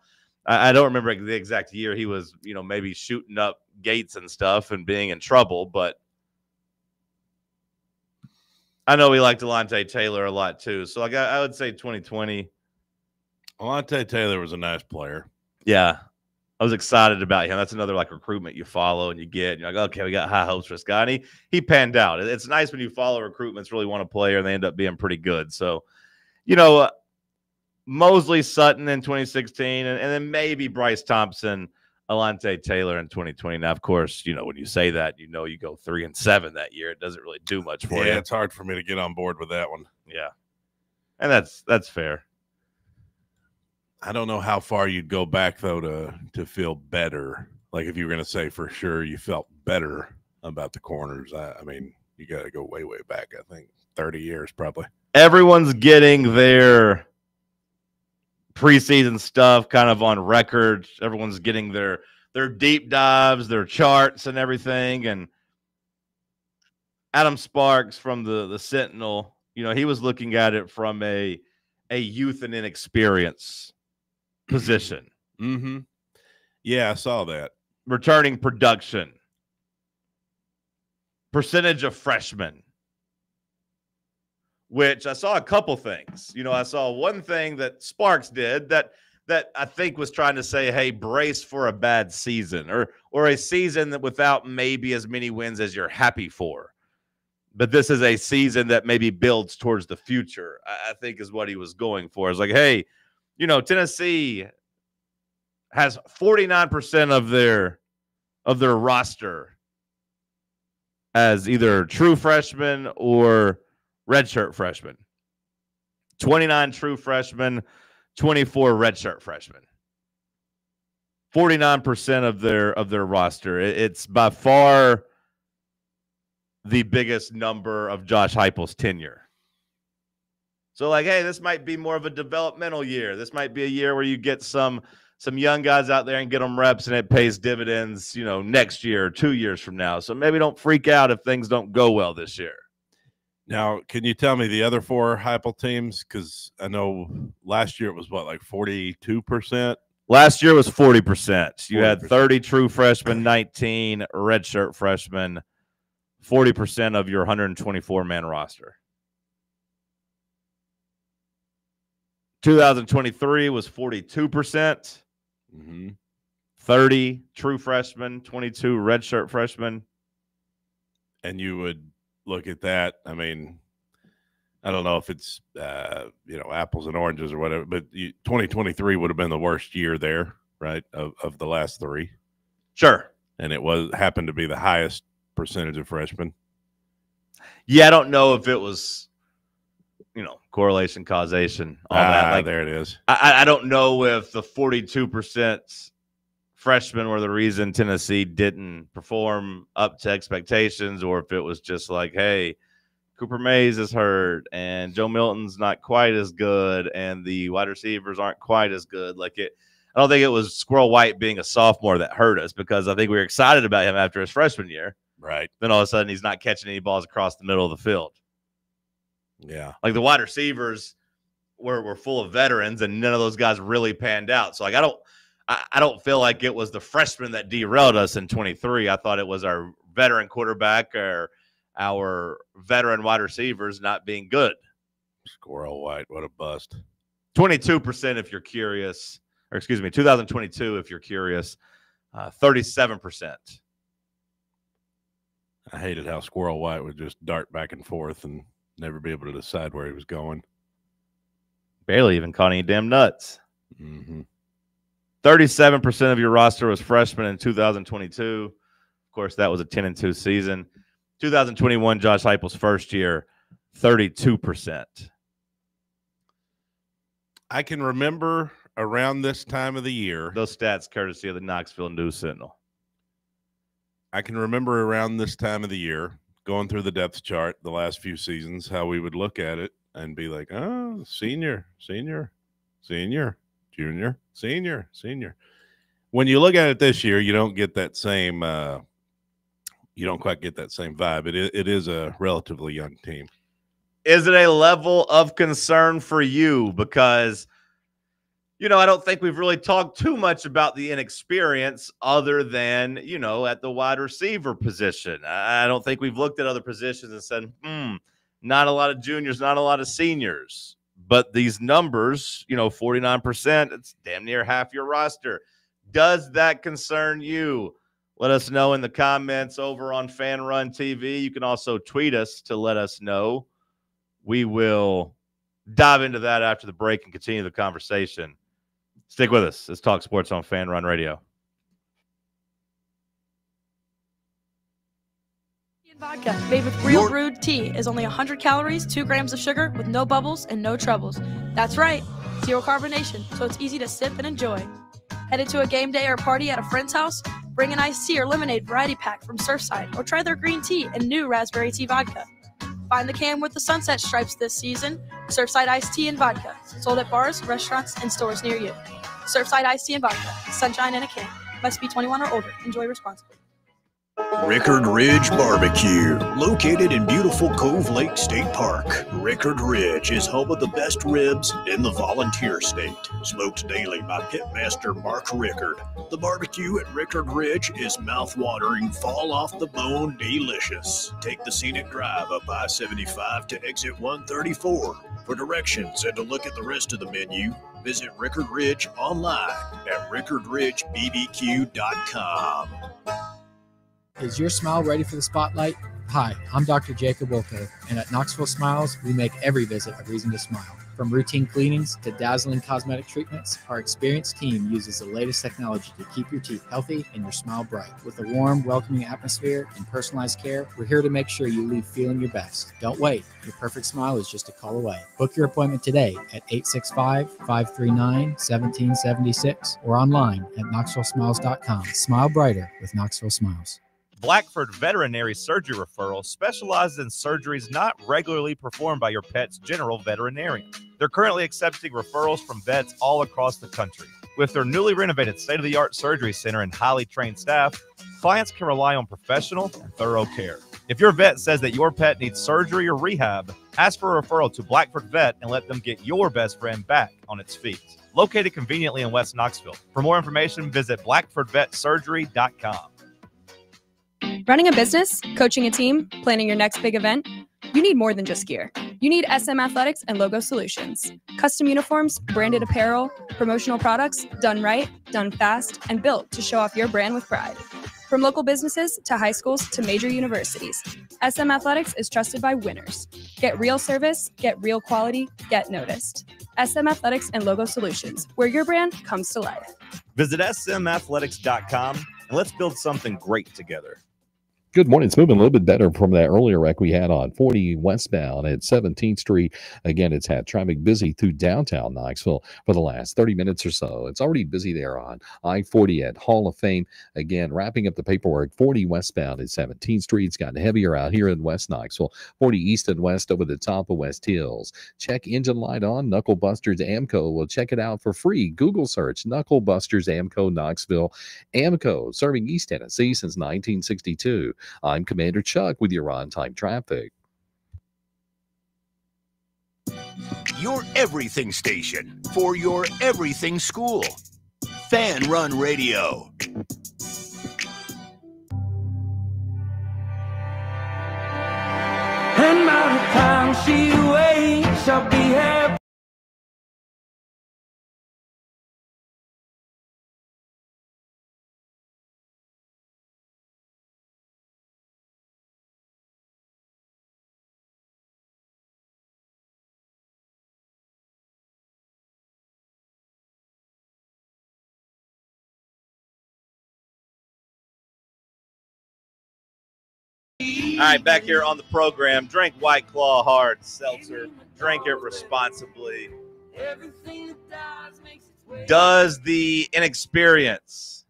I don't remember the exact year he was, you know, maybe shooting up gates and stuff and being in trouble, but I know we liked Alontae Taylor a lot too. So like I would say 2020. Alontae Taylor was a nice player. Yeah. I was excited about him. That's another like recruitment you follow and you get. And you're like, okay, we got high hopes for this guy. And he panned out. It's nice when you follow recruitments, really want a player, and they end up being pretty good. So, you know, Mosley Sutton in 2016, and then maybe Bryce Thompson, Alontae Taylor in 2020. Now, of course, you know, when you say that, you know, you go 3-7 that year. It doesn't really do much for you. Yeah, it's hard for me to get on board with that one. Yeah. And that's fair. I don't know how far you'd go back though to feel better. Like if you were going to say for sure you felt better about the corners. I mean, you got to go way back. I think 30 years probably. Everyone's getting their preseason stuff kind of on record. Everyone's getting their deep dives, their charts and everything. And Adam Sparks from the Sentinel, you know, he was looking at it from a youth and inexperience position. Mm-hmm. Yeah, I saw that. Returning production. Percentage of freshmen. Which I saw a couple things. You know, I saw one thing that Sparks did that I think was trying to say, hey, brace for a bad season or a season that without maybe as many wins as you're happy for. But this is a season that maybe builds towards the future, I think is what he was going for. It's like, hey, you know, Tennessee has 49% of their roster as either true freshmen or redshirt freshmen. 29 true freshmen, 24 redshirt freshmen. 49% of their roster. It's by far the biggest number of Josh Heupel's tenure. So like, hey, this might be more of a developmental year. This might be a year where you get some young guys out there and get them reps and it pays dividends, you know, next year or 2 years from now. So maybe don't freak out if things don't go well this year. Now, can you tell me the other four Heupel teams? Because I know last year it was what, like 42%? Last year was 40%. You 40%. had 30 true freshmen, 19 redshirt freshmen, 40% of your 124-man roster. 2023 was 42%. 30 true freshmen, 22 redshirt freshmen. And you would look at that. I mean, I don't know if it's, you know, apples and oranges or whatever, but 2023 would have been the worst year there, right, of the last three. Sure. And it happened to be the highest percentage of freshmen. Yeah, I don't know if it was, you know, correlation, causation, all that. Like, there it is. I don't know if the 42% freshmen were the reason Tennessee didn't perform up to expectations, or if it was just like, hey, Cooper Mays is hurt and Joe Milton's not quite as good and the wide receivers aren't quite as good. Like I don't think it was Squirrel White being a sophomore that hurt us, because I think we were excited about him after his freshman year. Right. Then all of a sudden he's not catching any balls across the middle of the field. Yeah. Like the wide receivers were full of veterans and none of those guys really panned out. So like I don't feel like it was the freshmen that derailed us in 23. I thought it was our veteran quarterback or our veteran wide receivers not being good. Squirrel White, what a bust. 22% if you're curious. Or excuse me, 2022 if you're curious. 37%. I hated how Squirrel White would just dart back and forth and never be able to decide where he was going. Barely even caught any damn nuts. 37% of your roster was freshmen in 2022. Of course, that was a 10-2 season. 2021, Josh Heupel's first year, 32%. I can remember around this time of the year. Those stats courtesy of the Knoxville News Sentinel. I can remember around this time of the year going through the depth chart the last few seasons, how we would look at it and be like, oh, senior, junior, senior. When you look at it this year, you don't get that same you don't quite get that same vibe. It is a relatively young team. Is it a level of concern for you? Because, I don't think we've really talked too much about the inexperience other than, at the wide receiver position. I don't think we've looked at other positions and said, not a lot of juniors, not a lot of seniors. But these numbers, 49%, it's damn near half your roster. Does that concern you? Let us know in the comments over on Fan Run TV. You can also tweet us to let us know. We will dive into that after the break and continue the conversation. Stick with us. Let's talk sports on Fan Run Radio. Vodka made with real brewed tea is only 100 calories, 2 grams of sugar with no bubbles and no troubles. That's right, 0 carbonation, so it's easy to sip and enjoy. Headed to a game day or party at a friend's house? Bring an iced tea or lemonade variety pack from Surfside or try their green tea and new raspberry tea vodka. Find the can with the sunset stripes this season. Surfside iced tea and vodka, sold at bars, restaurants, and stores near you. Surfside iced tea and vodka, sunshine in a can. Must be 21 or older. Enjoy responsibly. Rickard Ridge Barbecue, located in beautiful Cove Lake State Park. Rickard Ridge is home of the best ribs in the Volunteer State. Smoked daily by Pitmaster Mark Rickard. The barbecue at Rickard Ridge is mouth-watering, fall-off-the-bone delicious. Take the scenic drive up I-75 to exit 134. For directions and to look at the rest of the menu, visit Rickard Ridge online at rickardridgebbq.com. Is your smile ready for the spotlight? Hi, I'm Dr. Jacob Wilco, and at Knoxville Smiles, we make every visit a reason to smile. From routine cleanings to dazzling cosmetic treatments, our experienced team uses the latest technology to keep your teeth healthy and your smile bright. With a warm, welcoming atmosphere and personalized care, we're here to make sure you leave feeling your best. Don't wait. Your perfect smile is just a call away. Book your appointment today at 865-539-1776 or online at knoxvillesmiles.com. Smile brighter with Knoxville Smiles. Blackford Veterinary Surgery Referral specializes in surgeries not regularly performed by your pet's general veterinarian. They're currently accepting referrals from vets all across the country. With their newly renovated state-of-the-art surgery center and highly trained staff, clients can rely on professional and thorough care. If your vet says that your pet needs surgery or rehab, ask for a referral to Blackford Vet and let them get your best friend back on its feet. Located conveniently in West Knoxville. For more information, visit blackfordvetsurgery.com. Running a business, coaching a team, planning your next big event, you need more than just gear. You need SM Athletics and Logo Solutions. Custom uniforms, branded apparel, promotional products, done right, done fast, and built to show off your brand with pride. From local businesses to high schools to major universities, SM Athletics is trusted by winners. Get real service, get real quality, get noticed. SM Athletics and Logo Solutions, where your brand comes to life. Visit smathletics.com and let's build something great together. Good morning. It's moving a little bit better from that earlier wreck we had on 40 westbound at 17th Street. Again, it's had traffic busy through downtown Knoxville for the last 30 minutes or so. It's already busy there on I-40 at Hall of Fame. Again, wrapping up the paperwork, 40 westbound at 17th Street. It's gotten heavier out here in West Knoxville. 40 east and west over the top of West Hills. Check engine light on. Knuckle Busters Amco. Well, check it out for free. Google search Knuckle Busters Amco Knoxville. Amco, serving East Tennessee since 1962. I'm Commander Chuck with your on-time traffic. Your everything station for your everything school. Fan Run Radio. And by the time she wakes, I'll be happy. All right, back here on the program. Drink White Claw Hard Seltzer. Drink it responsibly. Does the inexperience,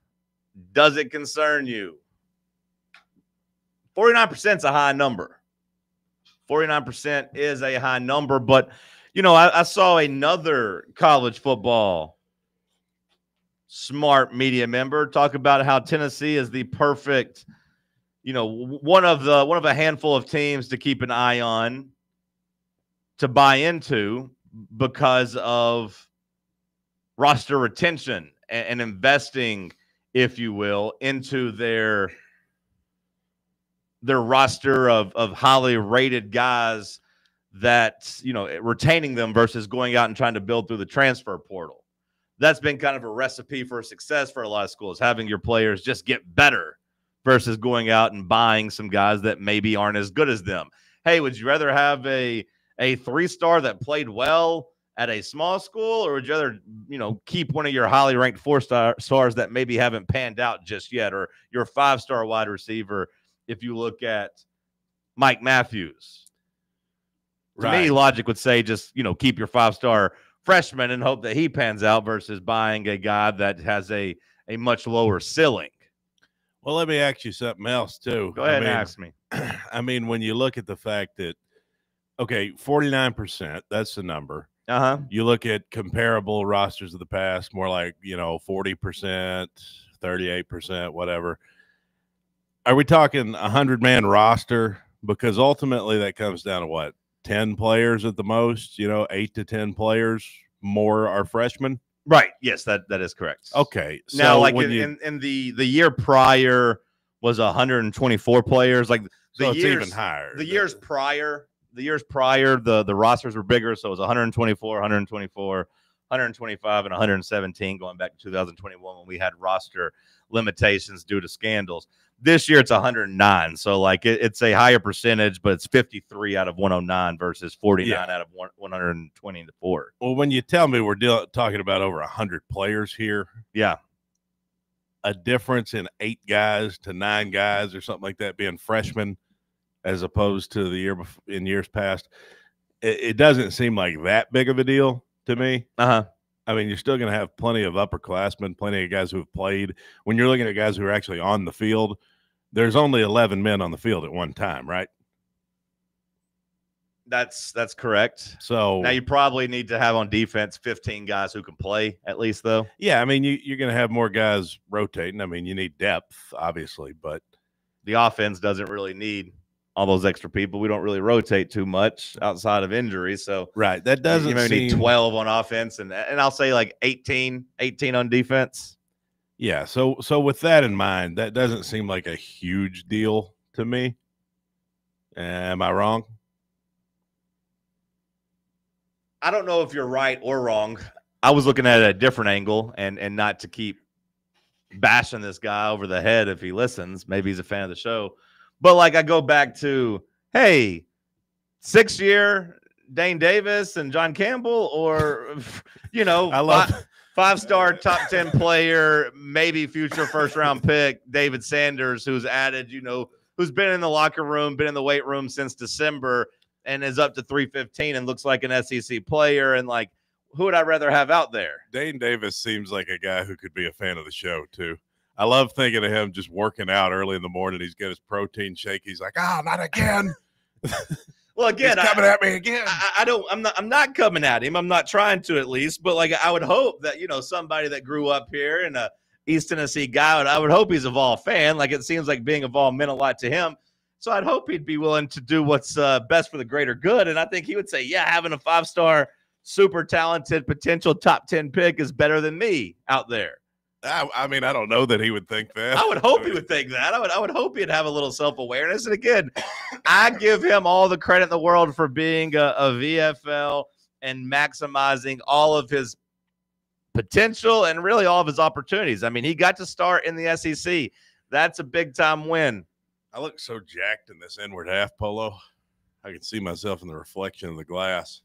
does it concern you? 49% is a high number. 49% is a high number, but, you know, I saw another college football smart media member talk about how Tennessee is the perfect, you know, one of a handful of teams to keep an eye on, to buy into, because of roster retention and investing, if you will, into their roster of highly rated guys, that, you know, retaining them versus going out and trying to build through the transfer portal. That's been kind of a recipe for success for a lot of schools, having your players just get better versus going out and buying some guys that maybe aren't as good as them. Hey, would you rather have a 3-star that played well at a small school, or would you rather, you know, keep one of your highly ranked 4-stars that maybe haven't panned out just yet, or your 5-star wide receiver? If you look at Mike Matthews, to me, logic would say just, you know, keep your 5-star freshman and hope that he pans out versus buying a guy that has a much lower ceiling. Well, let me ask you something else too. Go ahead and ask me. I mean, when you look at the fact that, okay, 49%, that's the number. You look at comparable rosters of the past, more like, you know, 40%, 38%, whatever. Are we talking 100-man roster? Because ultimately that comes down to what? 10 players at the most, you know, 8 to 10 players more are freshmen. Right. Yes, that is correct. Okay. So now, like in the year prior was 124 players. Like so it's even higher. The years prior, the rosters were bigger. So it was 124, 124, 125, and 117 going back to 2021 when we had roster limitations due to scandals. This year it's 109. So like it's a higher percentage, but it's 53 out of 109 versus 49 out of 124. Well, when you tell me we're talking about over 100 players here, a difference in 8 guys to 9 guys or something like that being freshmen, as opposed to the year in years past, it doesn't seem like that big of a deal to me. I mean, you're still going to have plenty of upperclassmen, plenty of guys who have played. When you're looking at guys who are actually on the field, there's only 11 men on the field at one time, right? That's correct. So now you probably need to have on defense 15 guys who can play at least, though. Yeah, I mean, you're going to have more guys rotating. I mean, you need depth, obviously, but the offense doesn't really need all those extra people. We don't really rotate too much outside of injuries. So right, that doesn't you maybe need 12 on offense, and I'll say like 18 on defense. Yeah, so with that in mind, that doesn't seem like a huge deal to me. Am I wrong? I don't know if you're right or wrong. I was looking at a different angle, and not to keep bashing this guy over the head if he listens. Maybe he's a fan of the show. But, like, I go back to, hey, 6-year Dane Davis and John Campbell, or, you know, I love 5-star top 10 player, maybe future first-round pick, David Sanders, who's added, you know, who's been in the locker room, been in the weight room since December, and is up to 315 and looks like an SEC player. And, like, who would I rather have out there? Dane Davis seems like a guy who could be a fan of the show, too. I love thinking of him just working out early in the morning. He's got his protein shake. He's like, not again. Well, again, he's coming at me again. I'm not coming at him. I'm not trying to, at least. But like, I would hope that, you know, somebody that grew up here and a East Tennessee guy, I would hope he's a Vol fan. Like, it seems like being a Vol meant a lot to him. So I'd hope he'd be willing to do what's best for the greater good. And I think he would say, yeah, having a 5-star, super talented, potential top 10 pick is better than me out there. I mean, I don't know that he would think that. I would hope he would think that. I would hope he'd have a little self-awareness. And again, I give him all the credit in the world for being a VFL and maximizing all of his potential and really all of his opportunities. I mean, he got to start in the SEC. That's a big-time win. I look so jacked in this inward half polo. I can see myself in the reflection of the glass.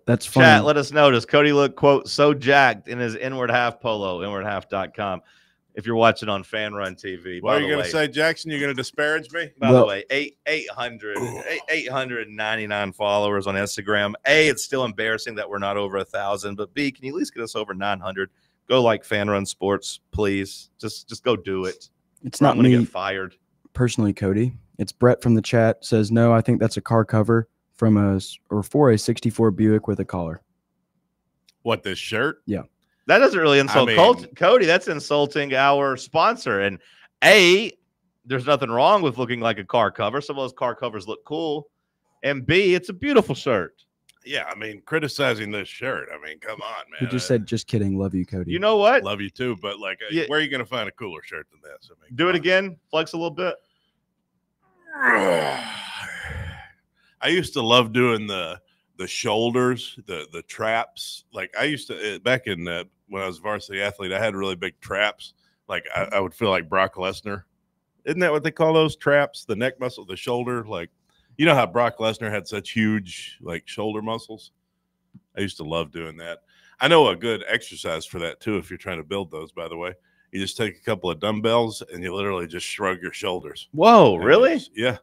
That's funny. Chat, let us know. Does Cody look, quote, so jacked in his inward half polo, inwardhalf.com? if you're watching on Fan Run TV. What By are you the going way, to say, Jackson? You're going to disparage me? By the way, 899 followers on Instagram. A, it's still embarrassing that we're not over 1,000. But B, can you at least get us over 900? Go like Fan Run Sports, please. Just go do it. It's Or not I'm gonna me get fired. personally, Cody. It's Brett from the chat says, no, I think that's a car cover for a 64 Buick with a collar. What, this shirt? Yeah. That doesn't really insult Cody. That's insulting our sponsor. And A, there's nothing wrong with looking like a car cover. Some of those car covers look cool. And B, it's a beautiful shirt. Yeah, I mean, criticizing this shirt. I mean, come on, man. He just said, just kidding. Love you, Cody. You know what? Love you too, but like, Yeah. where are you going to find a cooler shirt than this? I mean, Do it again. Flex a little bit. I used to love doing the shoulders, the traps. Like I used to back in when I was a varsity athlete, I had really big traps. Like I would feel like Brock Lesnar. Isn't that what they call those traps? The neck muscle, the shoulder. Like, you know how Brock Lesnar had such huge like shoulder muscles? I used to love doing that. I know a good exercise for that too. If you're trying to build those, by the way, you just take a couple of dumbbells and you literally just shrug your shoulders. Whoa, And really? Yeah.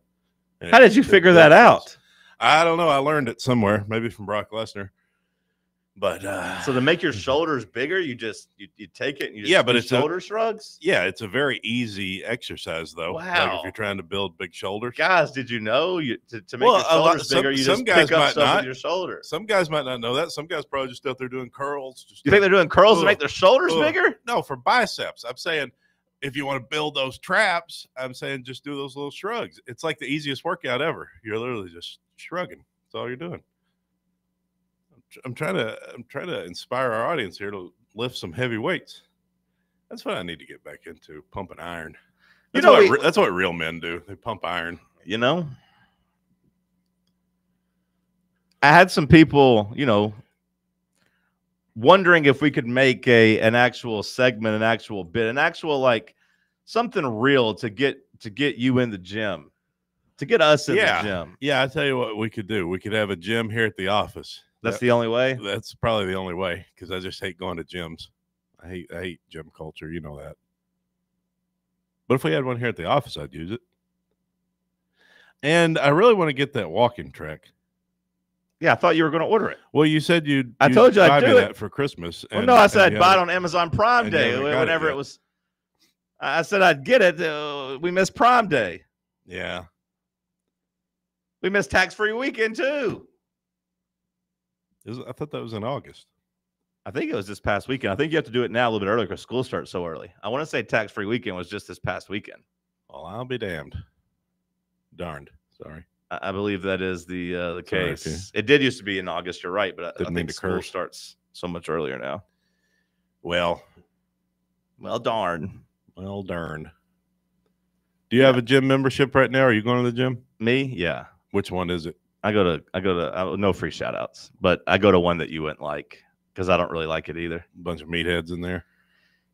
How did you figure that out? I don't know. I learned it somewhere, maybe from Brock Lesnar. But So to make your shoulders bigger, you take it and you just but do it's shoulder shrugs. Yeah, it's a very easy exercise though. Like Wow. if you're trying to build big shoulders. Guys, did you know to make your shoulders bigger, you just pick up stuff with your shoulders? Some guys might not know that. Some guys probably just out there doing curls. You think they're doing curls to make their shoulders bigger? No, for biceps. I'm saying if you want to build those traps, I'm saying just do those little shrugs. It's like the easiest workout ever. You're literally just shrugging. That's all you're doing. I'm trying to inspire our audience here to lift some heavy weights. That's what I need to get back into, pumping iron. That's, that's what real men do. They pump iron. You know, I had some people, wondering if we could make an actual segment, an actual bit, an actual like something real to get you in the gym, to get us in the gym. Yeah, I tell you what we could do. We could have a gym here at the office. That's the only way? That's probably the only way, because I just hate going to gyms. I hate gym culture. You know that. But if we had one here at the office, I'd use it. And I really want to get that walking track. Yeah, I thought you were going to order it. Well, you said I told you I'd do that it for Christmas. Well, no, I said I'd buy it on Amazon Prime Day. Whenever it was, I said I'd get it. We missed Prime Day. Yeah. We missed tax-free weekend too. I thought that was in August. I think it was this past weekend. I think you have to do it now a little bit earlier because school starts so early. I want to say tax-free weekend was just this past weekend. Well, I'll be damned. Darned. Sorry. I believe that is the Sorry, case. It did used to be in August. You're right, but I Didn't mean think to school curse. starts so much earlier now. Well, darn. Well, darn. Do you have a gym membership right now? Are you going to the gym? Me? Yeah. Which one is it? I go to no free shout outs, but I go to one that you wouldn't like because I don't really like it either. A bunch of meatheads in there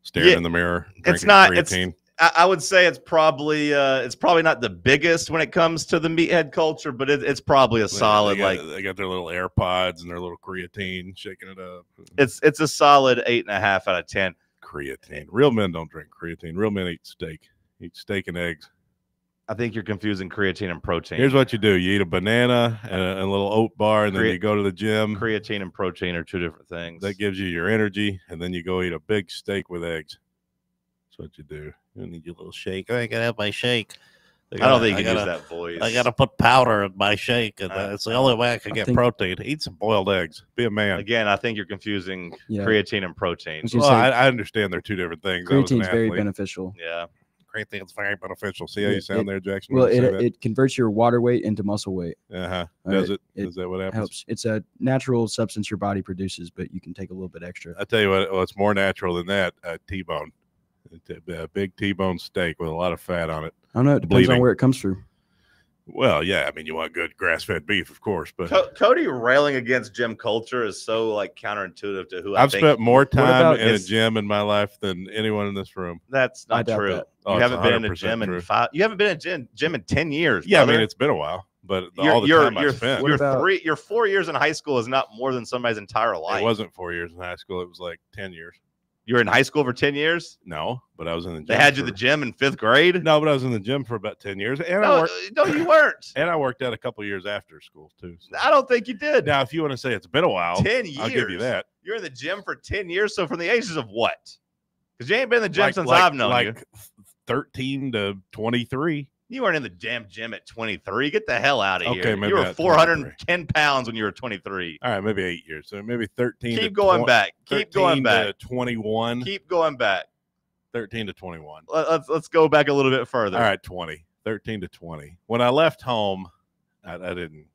staring in the mirror. It's drinking not. creatine. I would say it's probably not the biggest when it comes to the meathead culture, but it's probably a solid they got their little AirPods and their little creatine, shaking it up. It's a solid 8.5 out of 10. Creatine. Real men don't drink creatine. Real men eat steak. Eat steak and eggs. I think you're confusing creatine and protein. Here's what you do: you eat a banana and a little oat bar, and then you go to the gym. Creatine and protein are two different things. That gives you your energy, and then you go eat a big steak with eggs. That's what you do. You need your little shake. I gotta have my shake. I don't think you can use that voice. I gotta put powder in my shake, and that's the only way I can get protein. Eat some boiled eggs. Be a man. Again, I think you're confusing Yeah. creatine and protein. Well, I understand they're two different things. I was an Creatine's very athlete. beneficial. Yeah. Creatine's very beneficial. See how you Yeah, sound there, Jackson? Well, when you say that? it converts your water weight into muscle weight. Uh-huh. Does it? Is that what happens? Helps. It's a natural substance your body produces, but you can take a little bit extra. I tell you what, what's more natural than that? T-bone. A big T-bone steak with a lot of fat on it. I don't know. It depends on Bleeding. where it comes through. Well, yeah. I mean, you want good grass-fed beef, of course, but Cody railing against gym culture is so like counterintuitive to who I've spent more time about in a this? gym in my life than anyone in this room. That's I not doubt true. that. Oh, You it's haven't been in a 100% gym in true. 5. You haven't been in a gym in 10 years. Yeah, I mean, brother. it's been a while, but all the time I spent. What about- your 4 years in high school is not more than somebody's entire life. It wasn't 4 years in high school. It was like 10 years. You were in high school for 10 years? No, but I was in the gym. They had you at the gym in 5th grade? No, but I was in the gym for about 10 years. And No, you weren't. And I worked out a couple years after school, too. So. I don't think you did. Now, if you want to say it's been a while, 10 years. I'll give you that. You're in the gym for 10 years. So from the ages of what? Because you ain't been in the gym since I've known you. 13 to 23. You weren't in the damn gym at 23. Get the hell out of Okay, here. maybe You were not 410 pounds when you were 23. All right, maybe 8 years. So maybe 13 Keep going back. Keep going back. To 21. Keep going back. 13 to 21. Let's go back a little bit further. All right, 20. 13 to 20. When I left home, I didn't.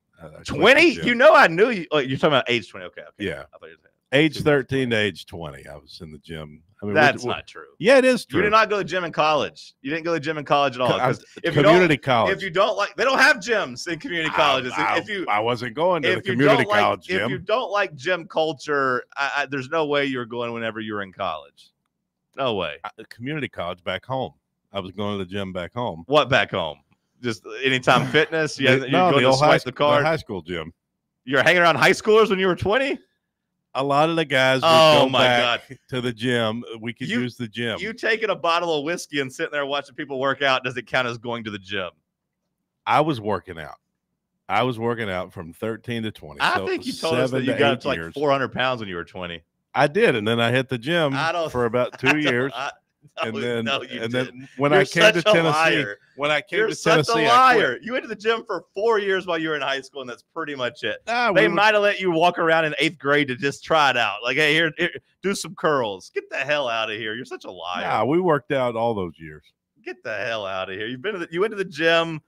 20? You know I knew you. Oh, you're talking about age 20. Okay. Yeah. I thought you were saying. Age 13 to age 20, I was in the gym. I mean, That's not true. Yeah, it is true. You did not go to the gym in college. You didn't go to the gym in college at all. Community college. If you don't like, they don't have gyms in community colleges. I wasn't going to the community college gym. If you don't like gym culture, there's no way you were going whenever you were in college. No way. Community college back home. I was going to the gym back home. What back home? Just Anytime Fitness? You're the going to swipe the card? The high school gym. You're hanging around high schoolers when you were 20? A lot of the guys would go back to the gym. We could use the gym. You taking a bottle of whiskey and sitting there watching people work out, does it count as going to the gym? I was working out. I was working out from 13 to 20. I think you told us that you got up to like 400 pounds when you were 20. I did, and then I hit the gym for about 2 years. And then when I came to Tennessee, You're such a liar. You went to the gym for 4 years while you were in high school, and that's pretty much it. They might have let you walk around in 8th grade to just try it out. Like, hey, here, do some curls. Get the hell out of here. You're such a liar. Yeah, we worked out all those years. Get the hell out of here. You went to the gym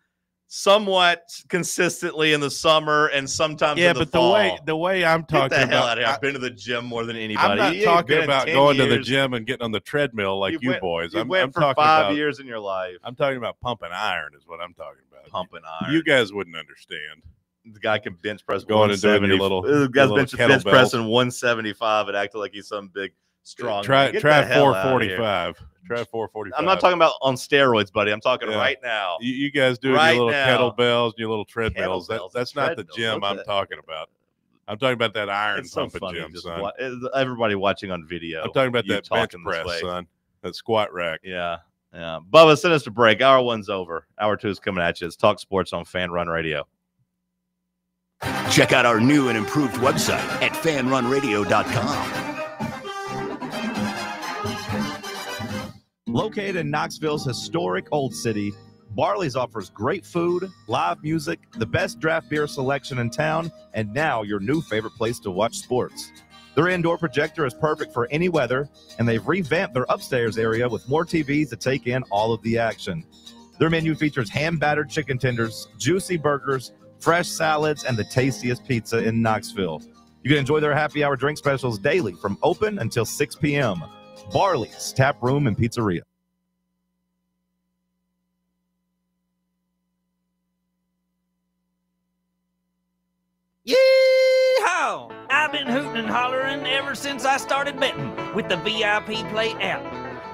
somewhat consistently in the summer and sometimes in the fall. the way I'm talking Get the hell about, out of here. I've been to the gym more than anybody. I'm not talking about going to the gym and getting on the treadmill like you boys. You went for talking 5 about, years in your life. I'm talking about pumping iron is what I'm talking about. Pumping iron. You guys wouldn't understand. The guy can bench press going and doing your little. The guy's bench kettlebells. pressing 175 and acting like he's some big strong. Try Get the hell out of here. 445. Try 445. I'm not talking about on steroids, buddy. I'm talking right now. You guys do right your little now. kettlebells and your little treadmills. That's not the treadmills. gym What's I'm that? talking about. I'm talking about that iron It's so pumping funny gym, just son. everybody watching on video. I'm talking about you that bench talking this press, way. son. That squat rack. Yeah. Bubba, send us a break. Hour one's over. Hour two is coming at you. It's Talk Sports on Fan Run Radio. Check out our new and improved website at fanrunradio.com. Located in Knoxville's historic Old City, Barley's offers great food, live music, the best draft beer selection in town, and now your new favorite place to watch sports. Their indoor projector is perfect for any weather, and they've revamped their upstairs area with more TVs to take in all of the action. Their menu features hand-battered chicken tenders, juicy burgers, fresh salads, and the tastiest pizza in Knoxville. You can enjoy their happy hour drink specials daily from open until 6 p.m. Barley's Tap Room and Pizzeria. Yeehaw! I've been hooting and hollering ever since I started betting with the VIP Play app.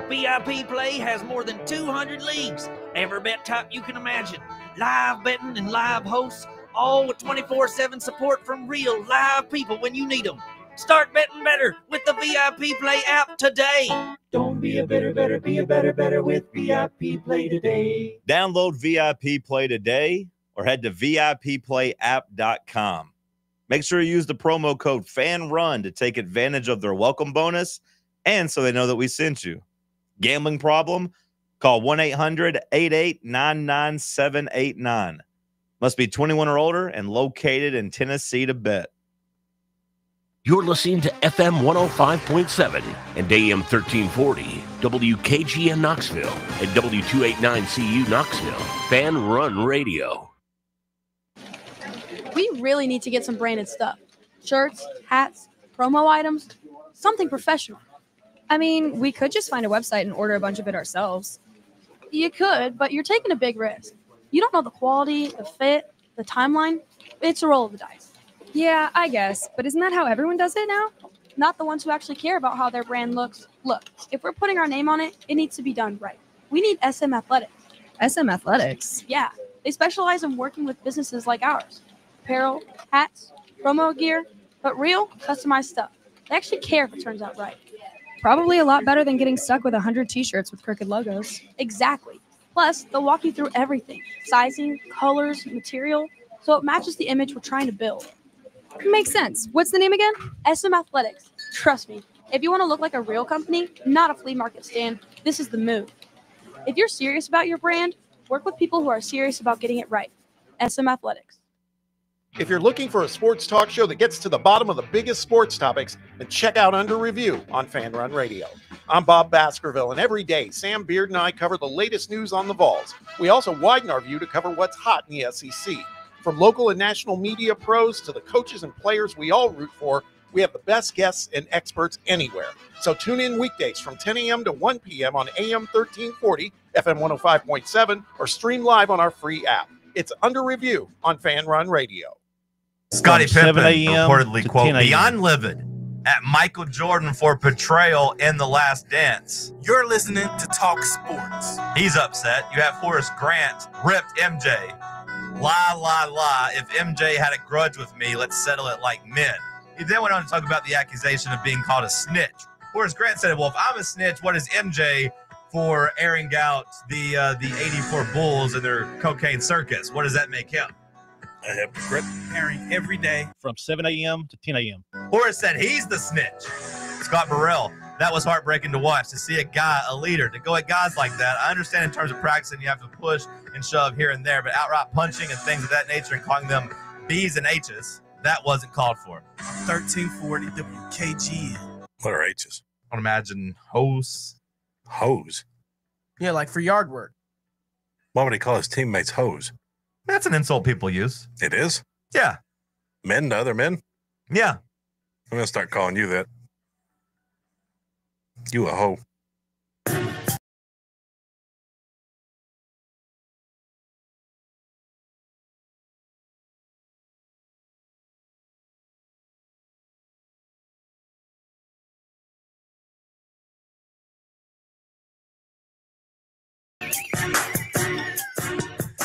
VIP Play has more than 200 leagues, every bet type you can imagine, live betting and live hosts, all with 24/7 support from real live people when you need them. Start betting better with the VIP Play app today. Don't be a better, be a better with VIP Play today. Download VIP Play today or head to VIPPlayApp.com. Make sure you use the promo code FANRUN to take advantage of their welcome bonus and so they know that we sent you. Gambling problem? Call 1-800-8899-789. Must be 21 or older and located in Tennessee to bet. You're listening to FM 105.7 and AM 1340, WKGN Knoxville, and W289CU Knoxville, Fan Run Radio. We really need to get some branded stuff. Shirts, hats, promo items, something professional. I mean, we could just find a website and order a bunch of it ourselves. You could, but you're taking a big risk. You don't know the quality, the fit, the timeline. It's a roll of the dice. Yeah, I guess. But isn't that how everyone does it now? Not the ones who actually care about how their brand looks. Look, if we're putting our name on it, it needs to be done right. We need SM Athletics. SM Athletics? Yeah, they specialize in working with businesses like ours. Apparel, hats, promo gear, but real, customized stuff. They actually care if it turns out right. Probably a lot better than getting stuck with 100 t-shirts with crooked logos. Exactly. Plus, they'll walk you through everything, sizing, colors, material, so it matches the image we're trying to build. Makes sense. What's the name again? SM Athletics. Trust me, if you want to look like a real company, not a flea market stand, this is the move. If you're serious about your brand, work with people who are serious about getting it right. SM Athletics. If you're looking for a sports talk show that gets to the bottom of the biggest sports topics, then check out Under Review on Fan Run Radio. I'm Bob Baskerville, and every day, Sam Beard and I cover the latest news on the Vols. We also widen our view to cover what's hot in the SEC. From local and national media pros to the coaches and players we all root for, we have the best guests and experts anywhere. So tune in weekdays from 10 a.m. to 1 p.m. on AM 1340, FM 105.7, or stream live on our free app. It's Under Review on Fan Run Radio. Scottie Pippen 7 a.m. reportedly, to quote, 10 a.m. beyond livid at Michael Jordan for portrayal in The Last Dance. You're listening to Talk Sports. He's upset. You have Horace Grant ripped MJ. La. If MJ had a grudge with me, let's settle it like men. He then went on to talk about the accusation of being called a snitch. Horace Grant said, well, if I'm a snitch, what is MJ for airing out the 84 Bulls and their cocaine circus? What does that make him? A hypocrite. Airing every day from 7 a.m. to 10 a.m. Horace said he's the snitch. Scott Burrell, that was heartbreaking to watch, to see a leader, to go at guys like that. I understand in terms of practicing, you have to push and shove here and there, but outright punching and things of that nature and calling them B's and H's, that wasn't called for. 1340 WKGN. What are H's? I would imagine hose. Hose? Yeah, like for yard work. Why would he call his teammates hose? That's an insult people use. It is? Yeah. Men to other men? Yeah. I'm going to start calling you that. You a hoe.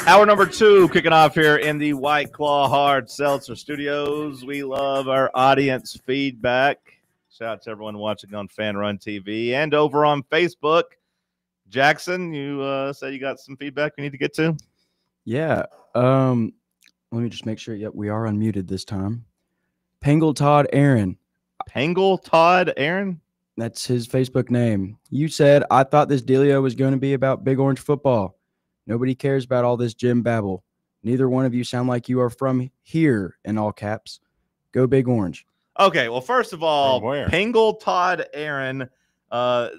Hour number 2 kicking off here in the White Claw Hard Seltzer Studios. We love our audience feedback. Shout out to everyone watching on Fan Run TV and over on Facebook. Jackson, you said you got some feedback we need to get to? Yeah. Let me just make sure. Yep, we are unmuted this time. Pangle Todd Aaron. Pangle Todd Aaron? That's his Facebook name. You said, I thought this dealio was going to be about Big Orange football. Nobody cares about all this gym babble. Neither one of you sound like you are from here, in all caps. Go Big Orange. Okay, well, first of all, Pangle Todd Aaron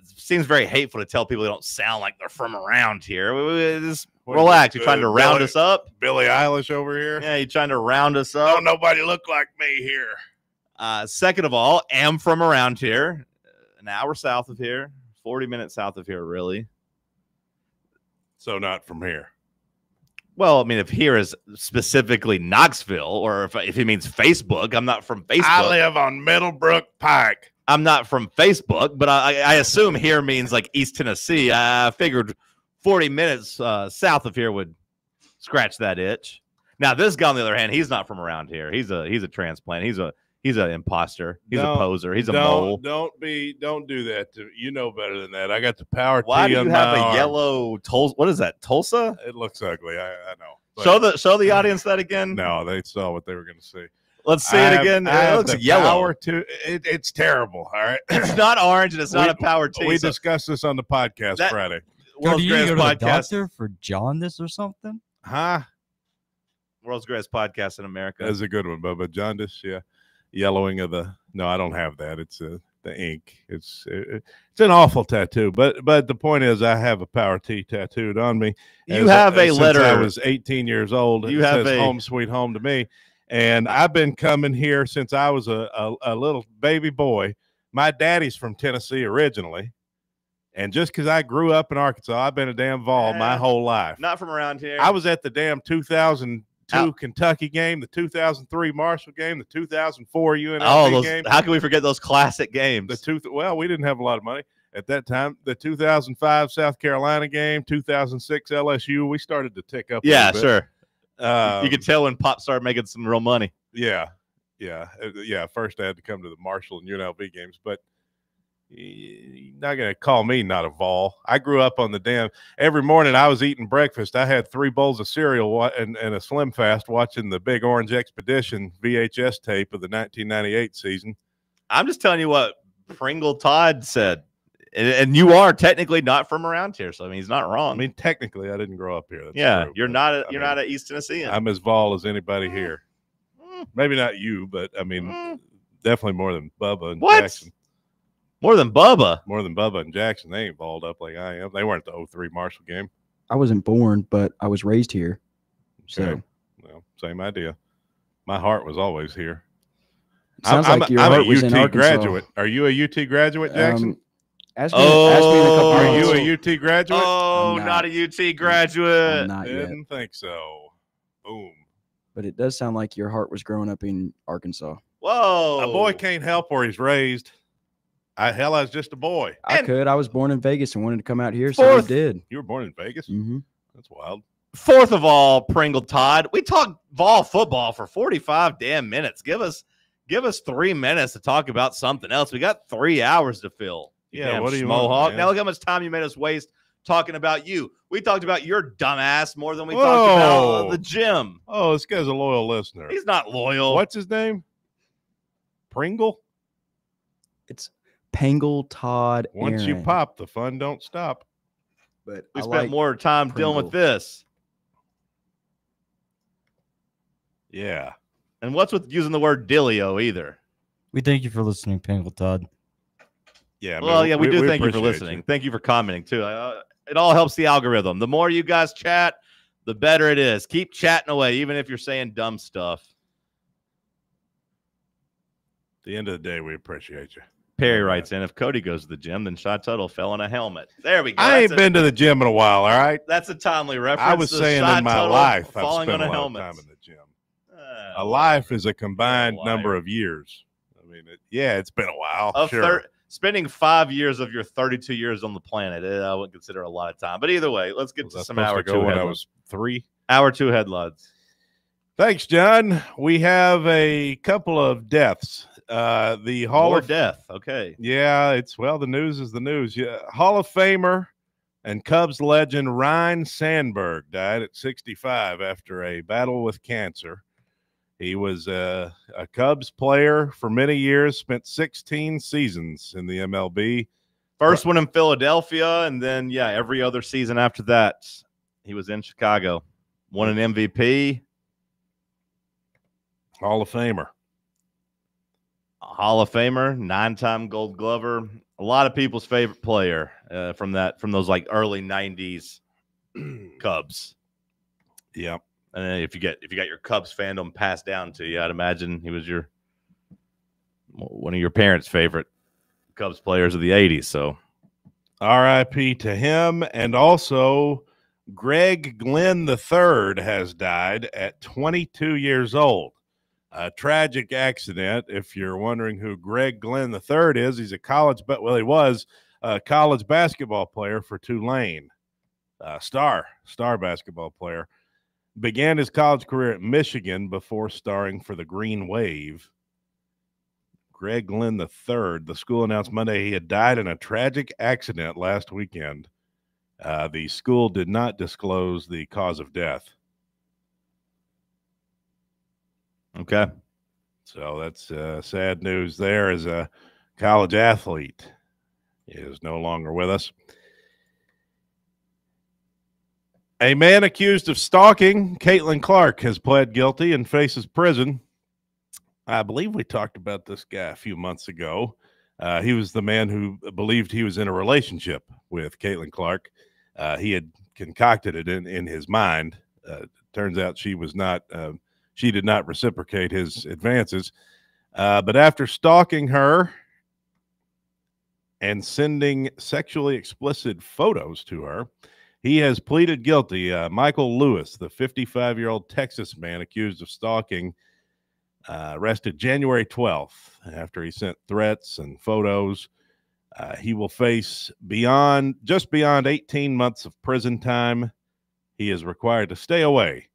seems very hateful to tell people they don't sound like they're from around here. Just relax. You're trying to round us up? Billie Eilish over here? Yeah, you're trying to round us up? Don't nobody look like me here. Second of all, am from around here. An hour south of here. 40 minutes south of here, really. So not from here. Well, I mean, if here is specifically Knoxville, or if he means Facebook, I'm not from Facebook. I live on Middlebrook Pike. I'm not from Facebook, but I assume here means like East Tennessee. I figured 40 minutes south of here would scratch that itch. Now, this guy, on the other hand, he's not from around here. He's a transplant. He's an imposter. He's a poser. He's a mole. Don't do that. You know better than that. I got the power. Why do you have a arm. yellow Tulsa? What is that? Tulsa? It looks ugly. I know. But Show the audience that again. No, they saw what they were going to see. Let's see it again. It looks yellow. It's terrible. All right. It's not orange and it's not a power T. We discussed this on the podcast Friday. World's Greatest Podcast. To the doctor for jaundice or something? Huh? World's Greatest Podcast in America. That's a good one, Bubba. Jaundice, yeah. Yellowing of the no, I don't have that. It's the ink. It's an awful tattoo. But the point is, I have a power T tattooed on me. You have a letter. I was 18 years old. You have says home sweet home to me, and I've been coming here since I was a little baby boy. My daddy's from Tennessee originally, and just because I grew up in Arkansas, I've been a damn Vol my whole life. Not from around here. I was at the damn 2002 Kentucky game, the 2003 Marshall game, the 2004 UNLV game. How can we forget those classic games? Well, we didn't have a lot of money at that time. The 2005 South Carolina game, 2006 LSU. We started to tick up. Yeah, sure. You could tell when Pop started making some real money. Yeah. First, I had to come to the Marshall and UNLV games, but You're not going to call me not a Vol. I grew up on the damn. Every morning I was eating breakfast. I had 3 bowls of cereal and a Slim Fast watching the Big Orange Expedition VHS tape of the 1998 season. I'm just telling you what Pringle Todd said. And you are technically not from around here, so I mean he's not wrong. I mean, technically, I didn't grow up here. That's yeah, true, you're not an East Tennessean. I'm as Vol as anybody here. Maybe not you, but I mean, definitely more than Bubba and Jackson. More than Bubba? More than Bubba and Jackson. They ain't balled up like I am. They weren't the 03 Marshall game. I wasn't born, but I was raised here. So, Okay. Well, same idea. My heart was always here. Sounds like your heart was in UT Arkansas. graduate. Are you a UT graduate, Jackson? Ask me in a couple Are months. you a UT graduate? Oh, not a UT graduate. I'm not yet. Didn't think so. Boom. But it does sound like your heart was growing up in Arkansas. Whoa. A boy can't help where he's raised. I was just a boy. I could. I was born in Vegas and wanted to come out here, so I did. You were born in Vegas? Mm-hmm. That's wild. Fourth of all, Pringle Todd, we talked Vol football for 45 damn minutes. Give us 3 minutes to talk about something else. We got 3 hours to fill. Yeah, Damn what do you Schmohawk. want, man? Now look how much time you made us waste talking about you. We talked about your dumbass more than we talked about the gym. Oh, this guy's a loyal listener. He's not loyal. What's his name? Pringle? It's Pangle Todd. Once you Aaron. pop, the fun don't stop. But We I spent like more time dealing with Pringle. this. Yeah. And what's with using the word Dillio either? We thank you for listening, Pangle Todd. Yeah. Well, yeah, we do thank you for appreciate listening. Thank you for commenting too. It all helps the algorithm. The more you guys chat, the better it is. Keep chatting away, even if you're saying dumb stuff. At the end of the day, we appreciate you. Perry writes in, if Cody goes to the gym, then Shot Tuttle fell in a helmet. There we go. I ain't That's been to the gym in a while, all right? That's a timely reference. I was to saying Shot in my Tuttle life, I've falling spent on a a lot of helmet. time in the gym. A life is a combined number of years. I mean, it's been a while. Of Sure. spending 5 years of your 32 years on the planet, I wouldn't consider a lot of time. But either way, let's get Was to I some supposed hour to go two when I headlines. was 3? Hour 2 headlines. Thanks, John. We have a couple of deaths. The Hall More of death. Okay. Yeah, the news is the news. Yeah, Hall of Famer and Cubs legend Ryne Sandberg died at 65 after a battle with cancer. He was a Cubs player for many years, spent 16 seasons in the MLB. First one in Philadelphia, and then, every other season after that, he was in Chicago. Won an MVP. Hall of Famer. Hall of Famer, 9-time Gold Glover. A lot of people's favorite player from those like early 90s Cubs. Yep. And if you got your Cubs fandom passed down to you, I'd imagine he was one of your parents' favorite Cubs players of the 80s. So RIP to him. And also Greg Glenn III has died at 22 years old. A tragic accident. If you're wondering who Greg Glenn III is, he's he was a college basketball player for Tulane. Star basketball player. Began his college career at Michigan before starring for the Green Wave. Greg Glenn III, the school announced Monday he had died in a tragic accident last weekend. The school did not disclose the cause of death. Okay. So that's sad news there, as a college athlete is no longer with us. A man accused of stalking Caitlin Clark has pled guilty and faces prison. I believe we talked about this guy a few months ago. He was the man who believed he was in a relationship with Caitlin Clark. He had concocted it in his mind. Turns out she was not. She did not reciprocate his advances. But after stalking her and sending sexually explicit photos to her, he has pleaded guilty. Michael Lewis, the 55-year-old Texas man accused of stalking, arrested January 12th after he sent threats and photos. He will face just beyond 18 months of prison time. He is required to stay away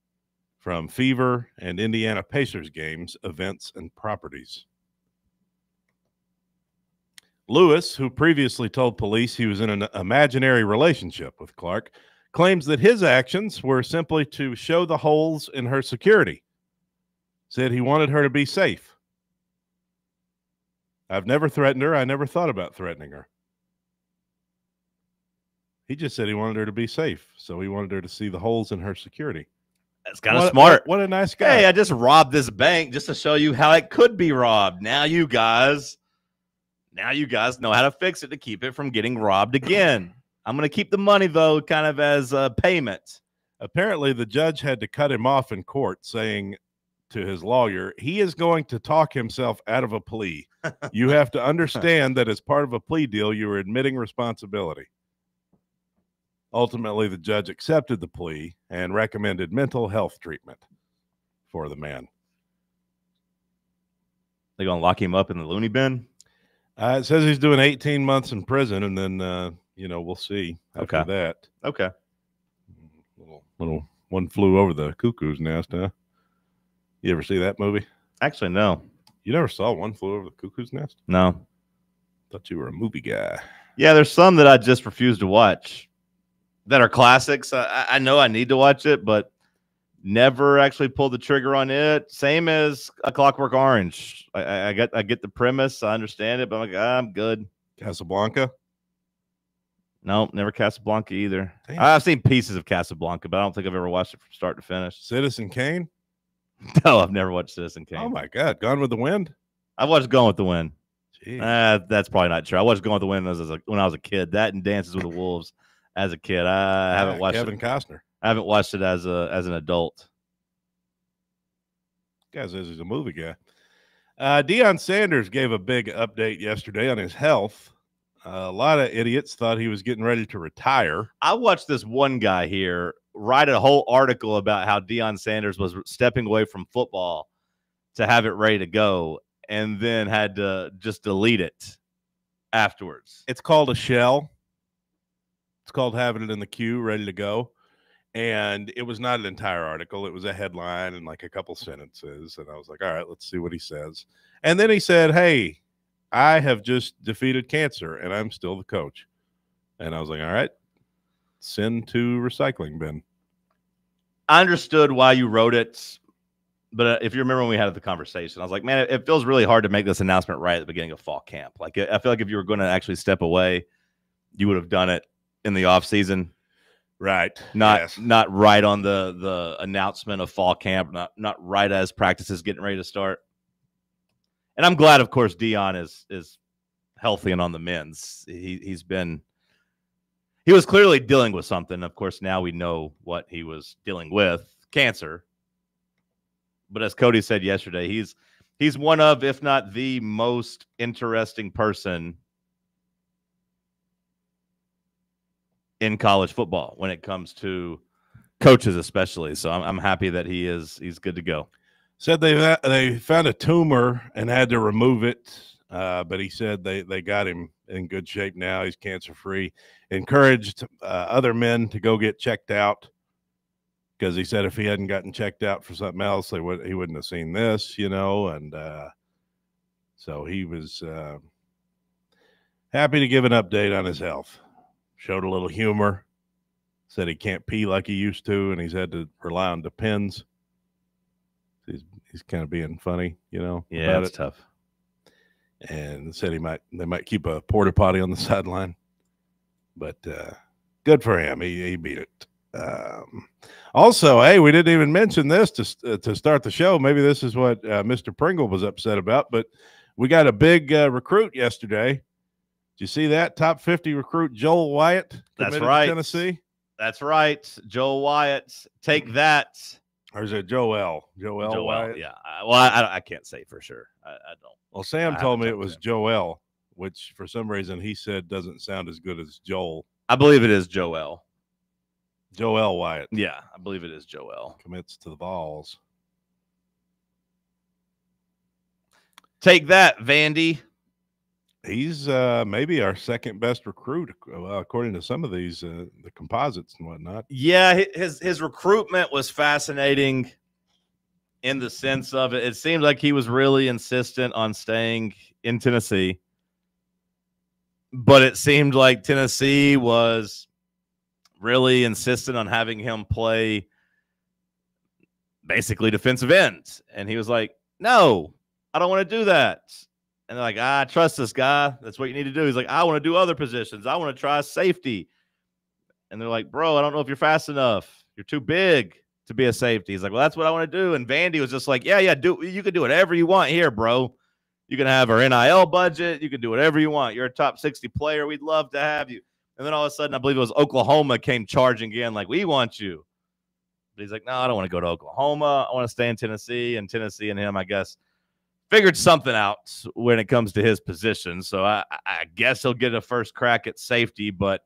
from Fever and Indiana Pacers games, events, and properties. Lewis, who previously told police he was in an imaginary relationship with Clark, claims that his actions were simply to show the holes in her security. Said he wanted her to be safe. I've never threatened her. I never thought about threatening her. He just said he wanted her to be safe, so he wanted her to see the holes in her security. That's kind of smart. What a nice guy. Hey, I just robbed this bank just to show you how it could be robbed. Now you guys know how to fix it to keep it from getting robbed again. I'm going to keep the money, though, kind of as a payment. Apparently, the judge had to cut him off in court, saying to his lawyer, he is going to talk himself out of a plea. You have to understand that as part of a plea deal, you are admitting responsibility. Ultimately, the judge accepted the plea and recommended mental health treatment for the man. They going to lock him up in the loony bin? It says he's doing 18 months in prison, and then, we'll see after that. Okay. Little One Flew Over the Cuckoo's Nest, huh? You ever see that movie? Actually, no. You never saw One Flew Over the Cuckoo's Nest? No. Thought you were a movie guy. Yeah, there's some that I just refuse to watch that are classics. I know I need to watch it, but never actually pulled the trigger on it. Same as A Clockwork Orange. I get the premise. I understand it, but I'm like, I'm good. Casablanca? No, never Casablanca either. Damn. I've seen pieces of Casablanca, but I don't think I've ever watched it from start to finish. Citizen Kane? No, I've never watched Citizen Kane. Oh, my God. Gone with the Wind? I watched Gone with the Wind. That's probably not true. I watched Gone with the Wind when I was a kid. That and Dances with the Wolves as a kid. I haven't watched Kevin Costner. I haven't watched it as an adult. Guy says he's a movie guy. Deion Sanders gave a big update yesterday on his health. A lot of idiots thought he was getting ready to retire. I watched this one guy here write a whole article about how Deion Sanders was stepping away from football to have it ready to go, and then had to just delete it afterwards. It's called a shell. It's called having it in the queue, ready to go. And it was not an entire article. It was a headline and like a couple sentences. And I was like, all right, let's see what he says. And then he said, hey, I have just defeated cancer and I'm still the coach. And I was like, all right, send to recycling bin. I understood why you wrote it. But if you remember when we had the conversation, I was like, man, it feels really hard to make this announcement right at the beginning of fall camp. Like, I feel like if you were going to actually step away, you would have done it in the off season. Right. Not right on the announcement of fall camp, not right as practice is getting ready to start. And I'm glad, of course, Deion is healthy and on the mends. He was clearly dealing with something. Of course, now we know what he was dealing with, cancer. But as Cody said yesterday, he's one of, if not the most interesting person in college football when it comes to coaches, especially. So I'm happy that he's good to go. Said they found a tumor and had to remove it, but he said they got him in good shape now. He's cancer-free. Encouraged other men to go get checked out because he said if he hadn't gotten checked out for something else, he wouldn't have seen this, and so he was happy to give an update on his health. Showed a little humor, said he can't pee like he used to, and he's had to rely on Depends. He's kind of being funny, Yeah, it's tough. And said they might keep a porta potty on the sideline, but good for him. He beat it. Also, hey, we didn't even mention this to start the show. Maybe this is what Mr. Pringle was upset about, but we got a big recruit yesterday. Did you see that? Top 50 recruit Joel Wyatt. That's right. To Tennessee. That's right. Joel Wyatt. Take that. Or is it Joel? Joel Wyatt? Yeah. Well, I can't say for sure. I don't. Well, Sam told me it was Joel, which for some reason he said doesn't sound as good as Joel. I believe it is Joel. Joel Wyatt. Yeah, I believe it is Joel. Commits to the Vols. Take that, Vandy. He's maybe our second best recruit, according to some of these the composites and whatnot. Yeah, his recruitment was fascinating in the sense of it seemed like he was really insistent on staying in Tennessee. But it seemed like Tennessee was really insistent on having him play basically defensive end. And he was like, no, I don't want to do that. And they're like, trust this guy. That's what you need to do. He's like, I want to do other positions. I want to try safety. And they're like, bro, I don't know if you're fast enough. You're too big to be a safety. He's like, well, that's what I want to do. And Vandy was just like, yeah, you can do whatever you want here, bro. You can have our NIL budget. You can do whatever you want. You're a top 60 player. We'd love to have you. And then all of a sudden, I believe it was Oklahoma came charging in like, we want you. But he's like, no, I don't want to go to Oklahoma. I want to stay in Tennessee. And Tennessee and him, I guess, figured something out when it comes to his position. So I guess he'll get a first crack at safety, but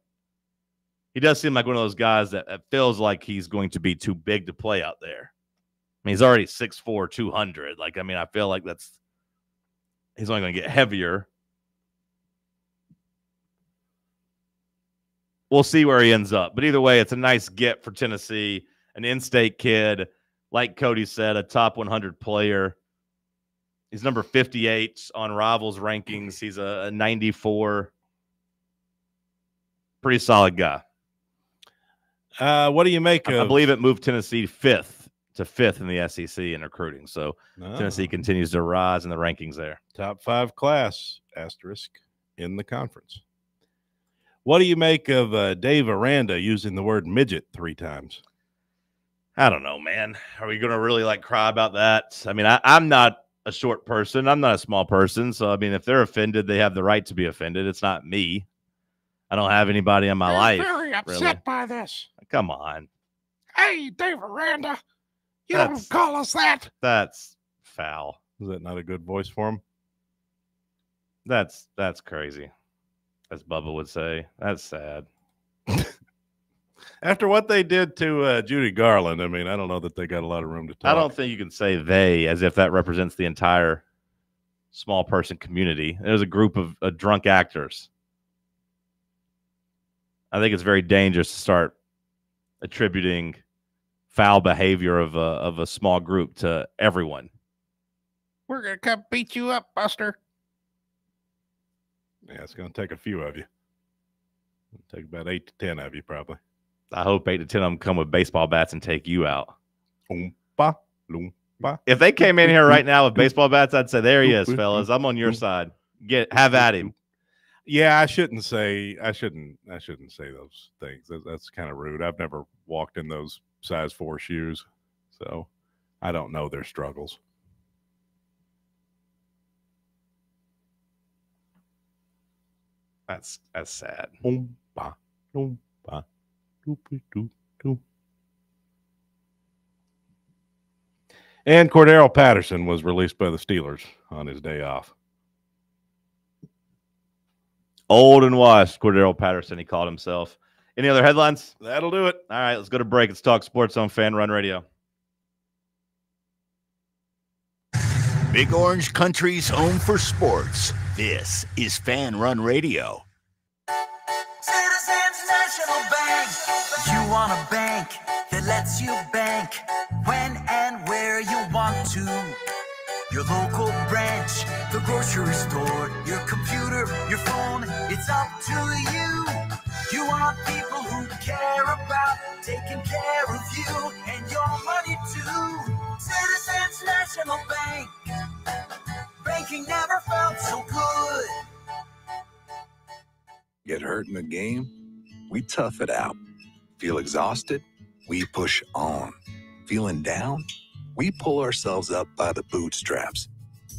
he does seem like one of those guys that feels like he's going to be too big to play out there. I mean, he's already 6'4", 200. Like, I mean, I feel like he's only going to get heavier. We'll see where he ends up. But either way, it's a nice get for Tennessee. An in-state kid, like Cody said, a top 100 player. He's number 58 on Rivals rankings. He's a 94. Pretty solid guy. What do you make of? I believe it moved Tennessee fifth in the SEC in recruiting. So Tennessee continues to rise in the rankings there. Top 5 class, asterisk, in the conference. What do you make of Dave Aranda using the word midget 3 times? I don't know, man. Are we going to really cry about that? I mean, I'm not a short person. I'm not a small person. So, I mean, if they're offended, they have the right to be offended. It's not me. I don't have anybody in my life. Very upset by this. Come on. Hey, Dave Aranda, you don't call us that. That's foul. Is that not a good voice for him? That's crazy, as Bubba would say. That's sad. After what they did to Judy Garland, I mean, I don't know that they got a lot of room to talk. I don't think you can say they as if that represents the entire small person community. There's a group of drunk actors. I think it's very dangerous to start attributing foul behavior of a small group to everyone. We're going to come beat you up, Buster. Yeah, it's going to take a few of you. It'll take about 8 to 10 of you, probably. I hope 8 to 10 of them come with baseball bats and take you out. Oompa, loompa. If they came in here right now with baseball bats, I'd say, there he is, fellas. I'm on your side. Have at him. Yeah, I shouldn't say those things. That's kind of rude. I've never walked in those size 4 shoes, so I don't know their struggles. That's sad. Oompa, loompa, doopy doop doop. And Cordero Patterson was released by the Steelers on his day off. Old and washed, Cordero Patterson, he called himself. Any other headlines? That'll do it. All right, let's go to break. Let's talk sports on Fan Run Radio. Big Orange Country's home for sports. This is Fan Run Radio. Citizens National Bank. You want a bank that lets you bank when and where you want to. Your local branch, the grocery store, your computer, your phone, it's up to you. You want people who care about taking care of you and your money too. Citizens National Bank. Banking never felt so good. Get hurt in the game? We tough it out. Feel exhausted? We push on. Feeling down? We pull ourselves up by the bootstraps.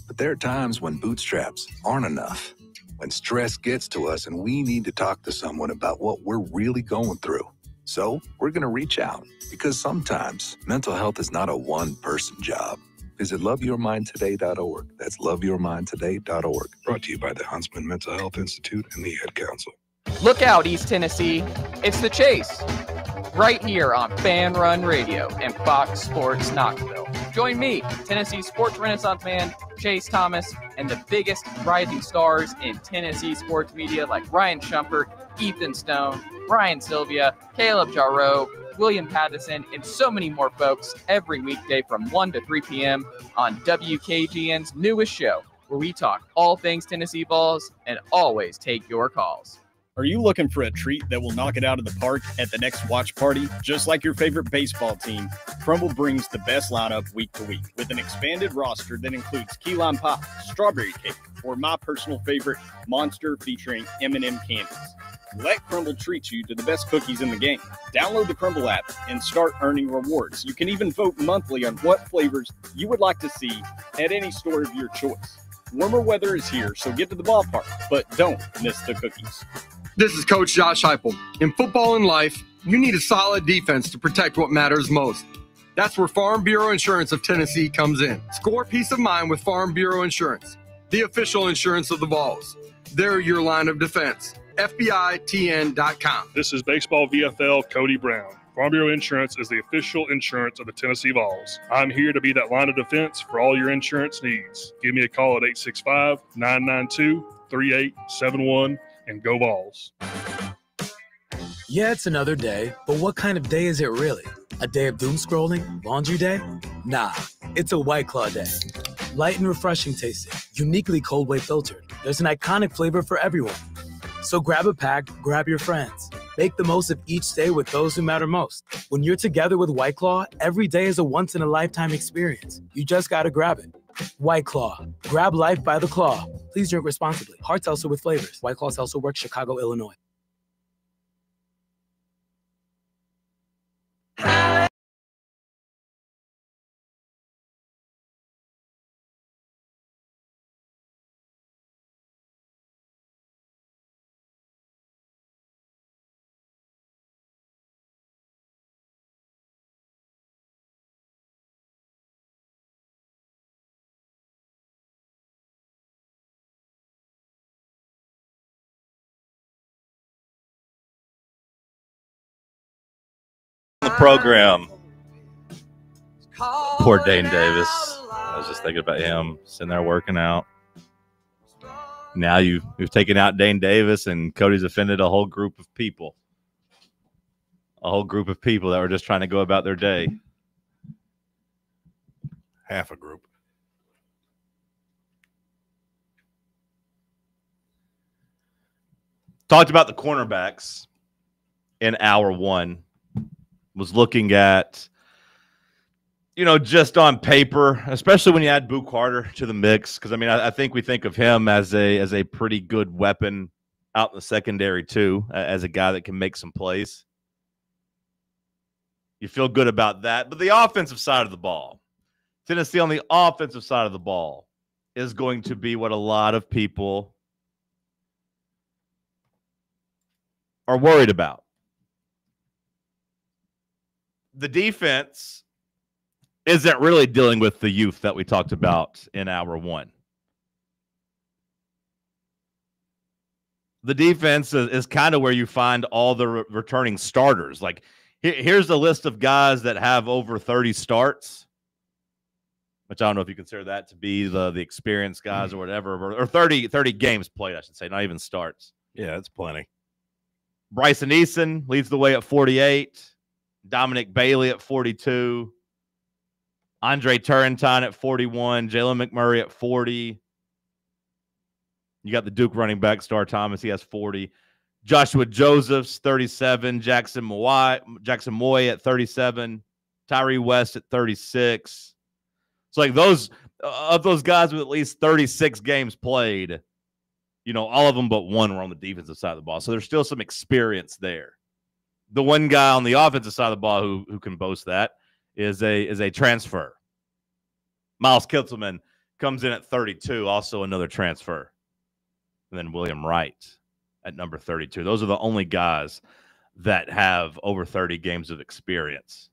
But there are times when bootstraps aren't enough. When stress gets to us and we need to talk to someone about what we're really going through. So we're going to reach out because sometimes mental health is not a one-person job. Visit loveyourmindtoday.org. That's loveyourmindtoday.org. Brought to you by the Huntsman Mental Health Institute and the Ad Council. Look out, East Tennessee. It's The Chase. Right here on Fan Run Radio and Fox Sports Knoxville. Join me, Tennessee sports renaissance man, Chase Thomas, and the biggest rising stars in Tennessee sports media like Ryan Shumpert, Ethan Stone, Ryan Sylvia, Caleb Jarreau, William Pattison, and so many more folks every weekday from 1 to 3 p.m. on WKGN's newest show, where we talk all things Tennessee Vols and always take your calls. Are you looking for a treat that will knock it out of the park at the next watch party? Just like your favorite baseball team, Crumble brings the best lineup week to week with an expanded roster that includes key lime pie, strawberry cake, or my personal favorite, Monster featuring M&M candies. Let Crumble treat you to the best cookies in the game. Download the Crumble app and start earning rewards. You can even vote monthly on what flavors you would like to see at any store of your choice. Warmer weather is here, so get to the ballpark, but don't miss the cookies. This is Coach Josh Heupel. In football and life, you need a solid defense to protect what matters most. That's where Farm Bureau Insurance of Tennessee comes in. Score peace of mind with Farm Bureau Insurance, the official insurance of the Vols. They're your line of defense. FBITN.com. This is Baseball VFL Cody Brown. Farm Bureau Insurance is the official insurance of the Tennessee Vols. I'm here to be that line of defense for all your insurance needs. Give me a call at 865-992-3871 and go Vols. Yeah, it's another day, but what kind of day is it really? A day of doom scrolling? Laundry day? Nah, it's a White Claw day. Light and refreshing tasting, uniquely cold way filtered. There's an iconic flavor for everyone. So grab a pack, grab your friends. Make the most of each day with those who matter most. When you're together with White Claw, every day is a once-in-a-lifetime experience. You just gotta grab it. White Claw. Grab life by the claw. Please drink responsibly. Hard seltzer with flavors. White Claw Seltzer Works, Chicago, Illinois. The program. Poor Dane Davis. I was just thinking about him sitting there working out. Now you've taken out Dane Davis, and Cody's offended a whole group of people. A whole group of people that were just trying to go about their day. Half a group. Talked about the cornerbacks in hour one. Was looking at, just on paper, especially when you add Boo Carter to the mix, because I think we think of him as a pretty good weapon out in the secondary too, as a guy that can make some plays. You feel good about that, but the offensive side of the ball, Tennessee on the offensive side of the ball, is going to be what a lot of people are worried about. The defense isn't really dealing with the youth that we talked about in hour one. The defense is kind of where you find all the returning starters. Like, here's a list of guys that have over 30 starts, which I don't know if you consider that to be the experienced guys or whatever, or 30 games played, I should say, not even starts. Yeah, it's plenty. Bryson Eason leads the way at 48. Dominic Bailey at 42. Andre Turrentine at 41. Jalen McMurray at 40. You got the Duke running back, Star Thomas. He has 40. Joshua Josephs, 37. Jackson Moy at 37. Tyree West at 36. So, like, those guys with at least 36 games played, all of them but one were on the defensive side of the ball. So there's still some experience there. The one guy on the offensive side of the ball who can boast that is a transfer. Miles Kitzelman comes in at 32, also another transfer. And then William Wright at number 32. Those are the only guys that have over 30 games of experience.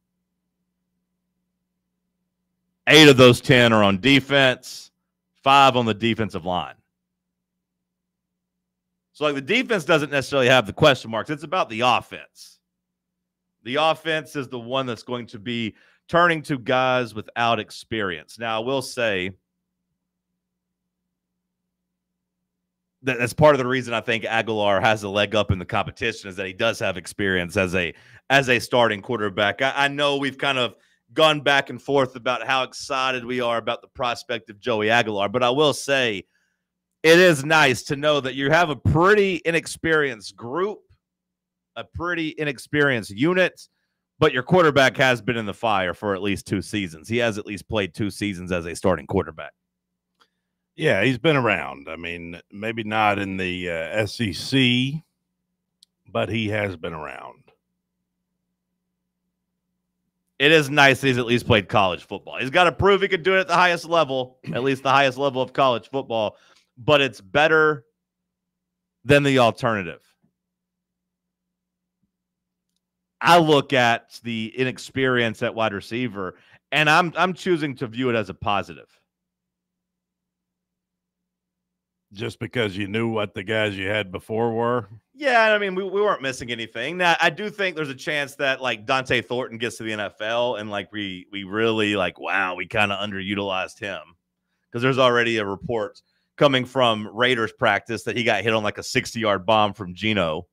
8 of those 10 are on defense, 5 on the defensive line. So, like, the defense doesn't necessarily have the question marks. It's about the offense. The offense is the one that's going to be turning to guys without experience. Now, I will say that that's part of the reason I think Aguilar has a leg up in the competition, is that he does have experience as a starting quarterback. I know we've kind of gone back and forth about how excited we are about the prospect of Joey Aguilar. But I will say it is nice to know that you have a pretty inexperienced group, a pretty inexperienced unit, but your quarterback has been in the fire for at least 2 seasons. He has at least played 2 seasons as a starting quarterback. Yeah, he's been around. I mean, maybe not in the SEC, but he has been around. It is nice that he's at least played college football. He's got to prove he could do it at the highest level, at least the highest level of college football, but it's better than the alternative. I look at the inexperience at wide receiver, and I'm choosing to view it as a positive. Just because you knew what the guys you had before were? Yeah, I mean, we weren't missing anything. Now, I do think there's a chance that, like, Dante Thornton gets to the NFL and, like, we really, like, wow, we kind of underutilized him. Because there's already a report coming from Raiders practice that he got hit on, like, a 60-yard bomb from Geno.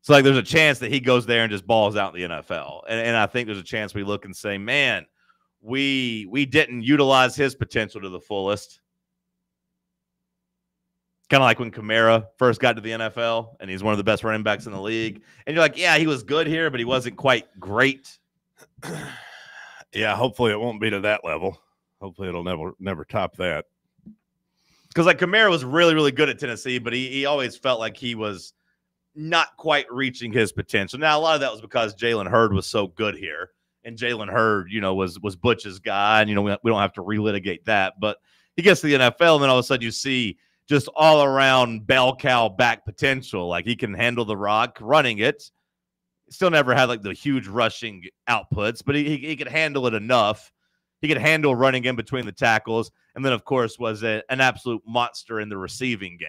So, like, there's a chance that he goes there and just balls out in the NFL. And I think there's a chance we look and say, man, we didn't utilize his potential to the fullest. Kind of like when Kamara first got to the NFL, and he's one of the best running backs in the league. And you're like, yeah, he was good here, but he wasn't quite great. Yeah, hopefully it won't be to that level. Hopefully it'll never top that. Because, like, Kamara was really, really good at Tennessee, but he always felt like he was not quite reaching his potential. Now, a lot of that was because Jalen Hurd was so good here. And Jalen Hurd, you know, was Butch's guy. And, you know, we don't have to relitigate that. But he gets to the NFL, and then all of a sudden you see just all around bell cow back potential. Like, he can handle the rock running it. Still never had like the huge rushing outputs, but he could handle it enough. He could handle running in between the tackles. And then, of course, was an absolute monster in the receiving game.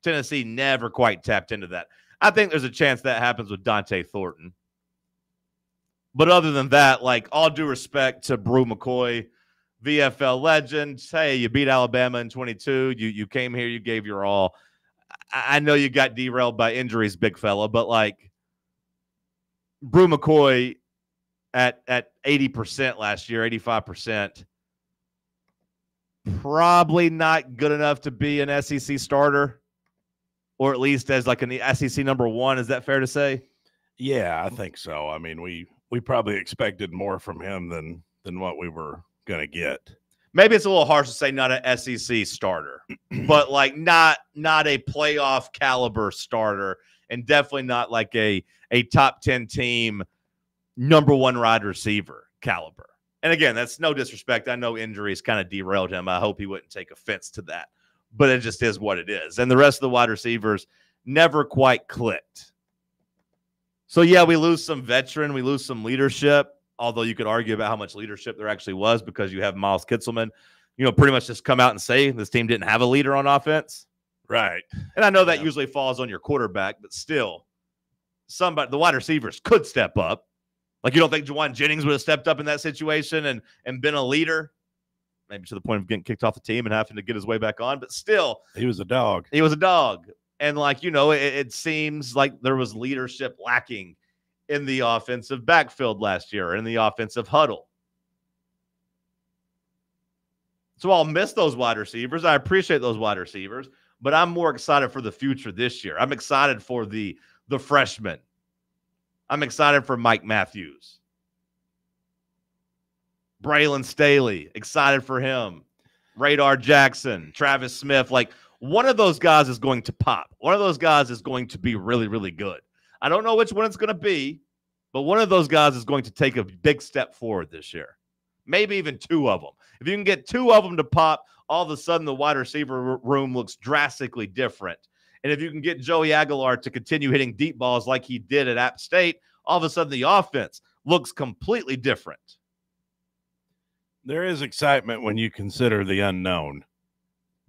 Tennessee never quite tapped into that. I think there's a chance that happens with Dante Thornton. But other than that, like, all due respect to Brew McCoy, VFL legend. Hey, you beat Alabama in 22. You came here, you gave your all. I know you got derailed by injuries, big fella, but like Brew McCoy at 80% last year, 85%, probably not good enough to be an SEC starter, or at least as like an SEC number 1. Is that fair to say? Yeah, I think so. I mean, we probably expected more from him than what we were going to get. Maybe it's a little harsh to say not an SEC starter, but like not a playoff caliber starter, and definitely not like a top 10 team number 1 wide receiver caliber. And again, that's no disrespect. I know injuries kind of derailed him. I hope he wouldn't take offense to that, but it just is what it is. And the rest of the wide receivers never quite clicked. So yeah, we lose some veteran, we lose some leadership. Although you could argue about how much leadership there actually was, because you have Miles Kitselman, you know, pretty much just come out and say this team didn't have a leader on offense. Right. And I know that usually falls on your quarterback, but still, the wide receivers could step up. Like, you don't think Juwan Jennings would have stepped up in that situation and been a leader? Maybe to the point of getting kicked off the team and having to get his way back on, but still. He was a dog. He was a dog. And like, you know, it seems like there was leadership lacking in the offensive backfield last year, in the offensive huddle. So I'll miss those wide receivers. I appreciate those wide receivers, but I'm more excited for the future this year. I'm excited for the freshmen. I'm excited for Mike Matthews. Braylon Staley, excited for him. Radar Jackson, Travis Smith. Like, one of those guys is going to pop. One of those guys is going to be really, really good. I don't know which one it's going to be, but one of those guys is going to take a big step forward this year. Maybe even 2 of them. If you can get 2 of them to pop, all of a sudden the wide receiver room looks drastically different. And if you can get Joey Aguilar to continue hitting deep balls like he did at App State, all of a sudden the offense looks completely different. There is excitement when you consider the unknown,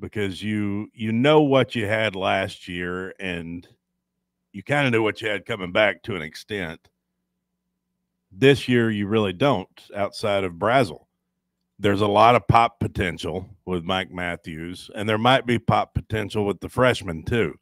because you know what you had last year, and you kind of knew what you had coming back to an extent. This year, you really don't, outside of Brazel. There's a lot of pop potential with Mike Matthews, and there might be pop potential with the freshmen too.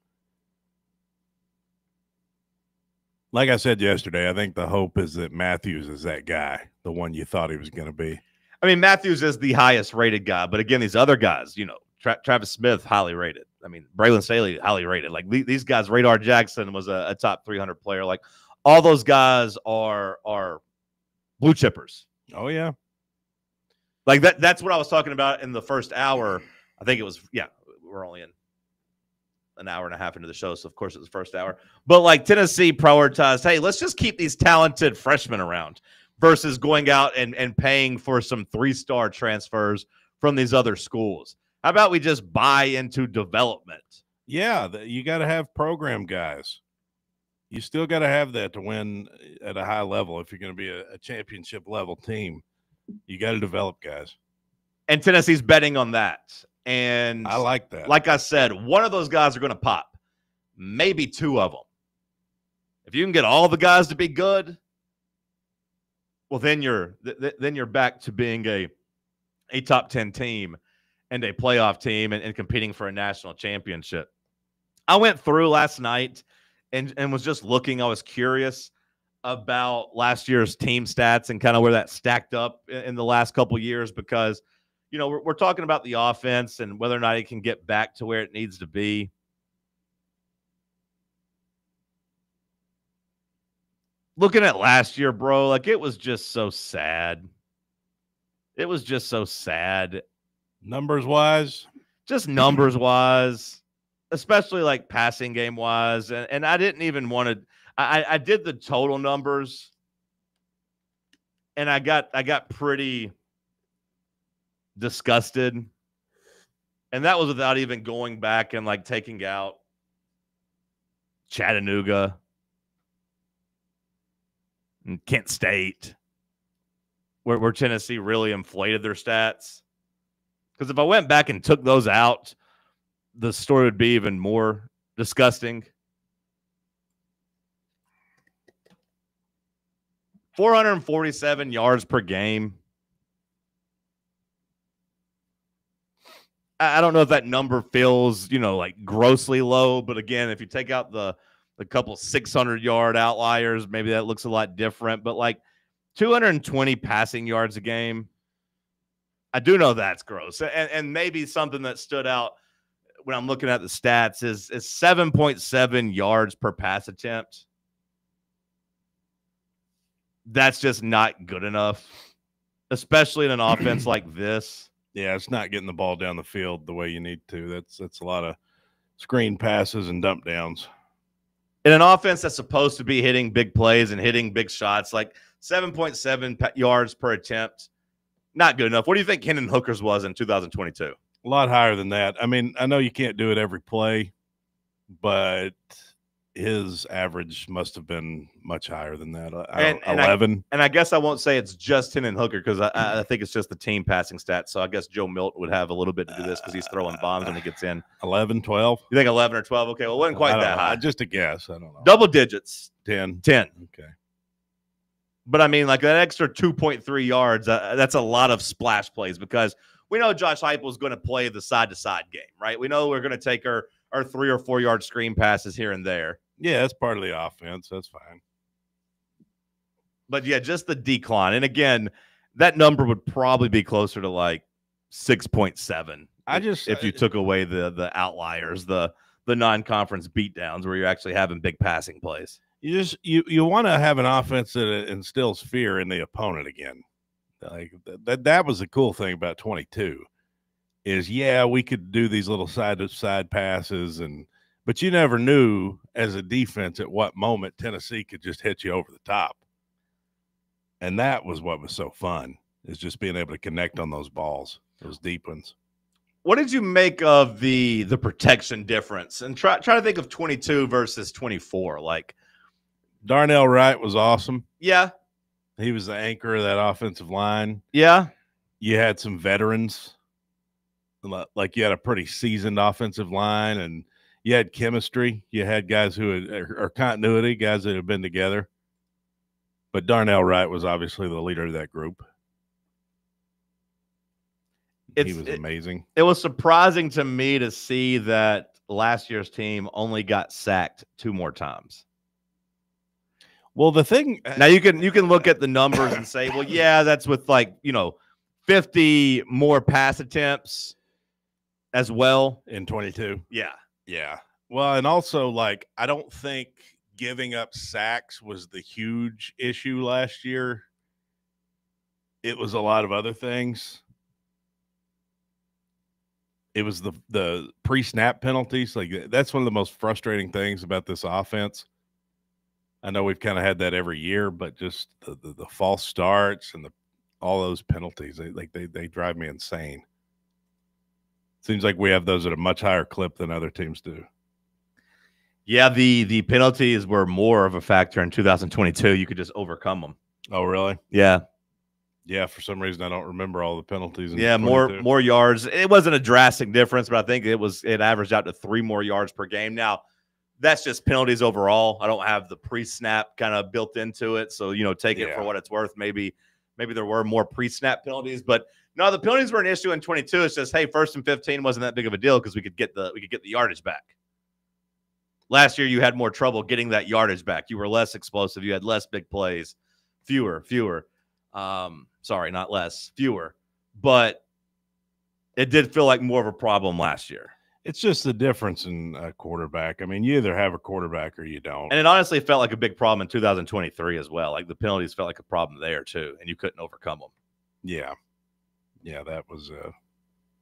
Like I said yesterday, I think the hope is that Matthews is that guy, the one you thought he was going to be. I mean, Matthews is the highest rated guy, but again, these other guys, you know, Travis Smith, highly rated. I mean, Braylon Staley, highly rated. Like these guys, Radar Jackson was a top 300 player. Like all those guys are blue chippers. Oh yeah. Like that's what I was talking about in the first hour. I think it was, yeah, we're only in an hour and a half into the show, so of course it was the first hour. But like Tennessee prioritized, hey, let's just keep these talented freshmen around versus going out and paying for some 3-star transfers from these other schools. How about we just buy into development? Yeah, you got to have program guys. You still got to have that to win at a high level. If you're going to be a championship level team, you got to develop guys. And Tennessee's betting on that. And I like that. Like I said, one of those guys are going to pop. Maybe 2 of them. If you can get all the guys to be good, well, then you're back to being a top 10 team and a playoff team and competing for a national championship. I went through last night and was just looking. I was curious about last year's team stats and kind of where that stacked up in the last couple years because, you know, we're talking about the offense and whether or not it can get back to where it needs to be. Looking at last year, bro, like it was just so sad. It was just so sad. Numbers wise? Just numbers wise, especially like passing game wise. And I didn't even want to, I did the total numbers and I got pretty disgusted. And that was without even going back and like taking out Chattanooga and Kent State, where Tennessee really inflated their stats. Because if I went back and took those out, the story would be even more disgusting. 447 yards per game. I don't know if that number feels, you know, like grossly low. But again, if you take out the couple 600-yard outliers, maybe that looks a lot different. But like 220 passing yards a game, I do know that's gross. And maybe something that stood out when I'm looking at the stats is 7.7 yards per pass attempt. That's just not good enough, especially in an offense like this. Yeah, it's not getting the ball down the field the way you need to. That's a lot of screen passes and dump downs. In an offense that's supposed to be hitting big plays and hitting big shots, like 7.7 yards per attempt, not good enough. What do you think Hendon Hooker's was in 2022? A lot higher than that. I mean, I know you can't do it every play, but his average must have been much higher than that. 11. I guess I won't say it's just Hendon Hooker because I think it's just the team passing stats. So I guess Joe Milton would have a little bit to do this because he's throwing bombs when he gets in. 11, 12. You think 11 or 12? Okay, well, it wasn't quite that high. Just a guess. I don't know. Double digits. 10. 10. Okay. But I mean, like that extra 2.3 yards, that's a lot of splash plays because we know Josh Heupel is going to play the side-to-side game, right? We know we're going to take our 3 or 4 yard screen passes here and there. Yeah, that's part of the offense. That's fine. But yeah, just the decline. And again, that number would probably be closer to like 6.7. If you took away the outliers, the non-conference beatdowns where you're actually having big passing plays. You want to have an offense that instills fear in the opponent again. Like that was the cool thing about 22 is, yeah, we could do these little side-to-side passes, but you never knew as a defense at what moment Tennessee could just hit you over the top. And that was what was so fun, is just being able to connect on those balls, those deep ones. What did you make of the protection difference? And try to think of 22 versus 24. Like Darnell Wright was awesome. Yeah. He was the anchor of that offensive line. Yeah. You had some veterans. Like you had a pretty seasoned offensive line, and you had chemistry. You had guys who are continuity, guys that have been together. But Darnell Wright was obviously the leader of that group. He was amazing. It was surprising to me to see that last year's team only got sacked 2 more times. Well, the thing now you can look at the numbers and say, well, yeah, that's with 50 more pass attempts as well in 22. Yeah. Yeah. Well, and also I don't think giving up sacks was the huge issue last year. It was a lot of other things. It was the pre-snap penalties. That's one of the most frustrating things about this offense. I know we've kind of had that every year, but just the false starts and all those penalties, they drive me insane. Seems like we have those at a much higher clip than other teams do. Yeah, the penalties were more of a factor in 2022. You could just overcome them. Oh, really? Yeah. Yeah, for some reason I don't remember all the penalties. Yeah, more yards. It wasn't a drastic difference, but I think it averaged out to 3 more yards per game. Now, that's just penalties overall. I don't have the pre-snap kind of built into it, so take it for what it's worth. Maybe there were more pre-snap penalties, but no, the penalties were an issue in 22. It's just, hey, 1st and 15 wasn't that big of a deal because we could get the yardage back. Last year you had more trouble getting that yardage back. You were less explosive. You had less big plays, fewer. Sorry, not less, fewer. But it did feel like more of a problem last year. It's just the difference in a quarterback. I mean, you either have a quarterback or you don't. And it honestly felt like a big problem in 2023 as well. Like the penalties felt like a problem there too, and you couldn't overcome them. Yeah. Yeah, that was a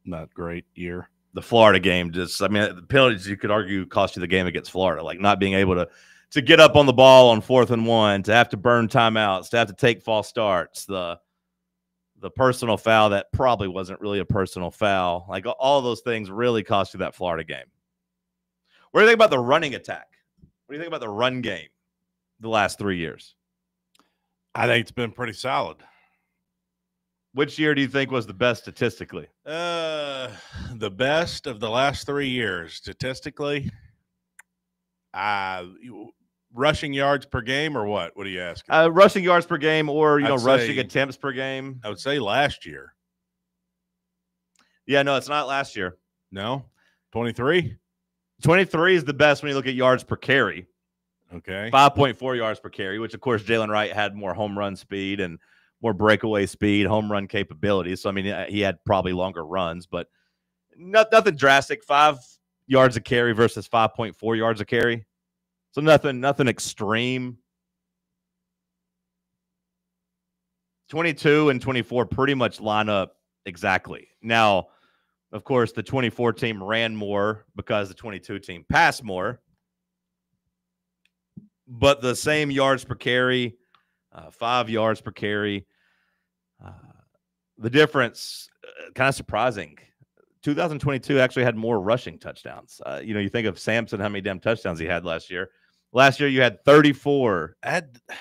not great year. The Florida game the penalties you could argue cost you the game against Florida, like not being able to get up on the ball on 4th and 1, to have to burn timeouts, to have to take false starts, the personal foul that probably wasn't really a personal foul. Like all those things really cost you that Florida game. What do you think about the running attack? What do you think about the run game the last 3 years? I think it's been pretty solid. Which year do you think was the best statistically? The best of the last 3 years statistically. Rushing yards per game or what? What are you asking? Rushing yards per game or rushing attempts per game. I would say last year. Yeah, no, it's not last year. No, 23. 23 is the best when you look at yards per carry. Okay, 5.4 yards per carry, which of course Jalen Wright had more home run speed and more breakaway speed, home run capabilities. So, I mean, he had probably longer runs, but nothing drastic. 5 yards a carry versus 5.4 yards a carry. So nothing extreme. 22 and 24 pretty much line up exactly. Now, of course, the 24 team ran more because the 22 team passed more. But the same yards per carry, 5 yards per carry. The difference, kind of surprising. 2022 actually had more rushing touchdowns. You think of Samson, how many damn touchdowns he had last year. Last year, you had 34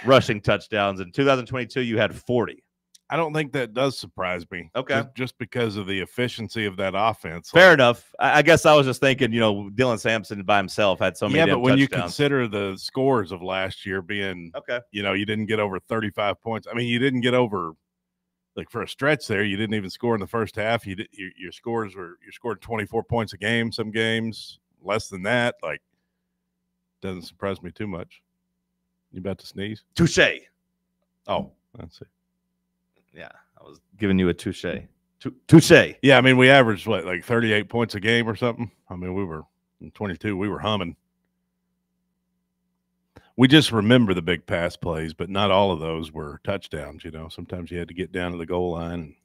rushing touchdowns. In 2022, you had 40. I don't think that does surprise me. Okay. Just because of the efficiency of that offense. Fair enough. I guess I was just thinking, Dylan Sampson by himself had so many damn but when touchdowns. you consider the scores of last year being, you didn't get over 35 points. I mean, you didn't get over, for a stretch there, you didn't even score in the first half. You scored 24 points a game, some games, less than that. Doesn't surprise me too much. You about to sneeze? Touche. Oh, that's it. Yeah, I was giving you a touche. Touche. Yeah, I mean, we averaged, 38 points a game or something? I mean, we were in 22, we were humming. We just remember the big pass plays, but not all of those were touchdowns, Sometimes you had to get down to the goal line.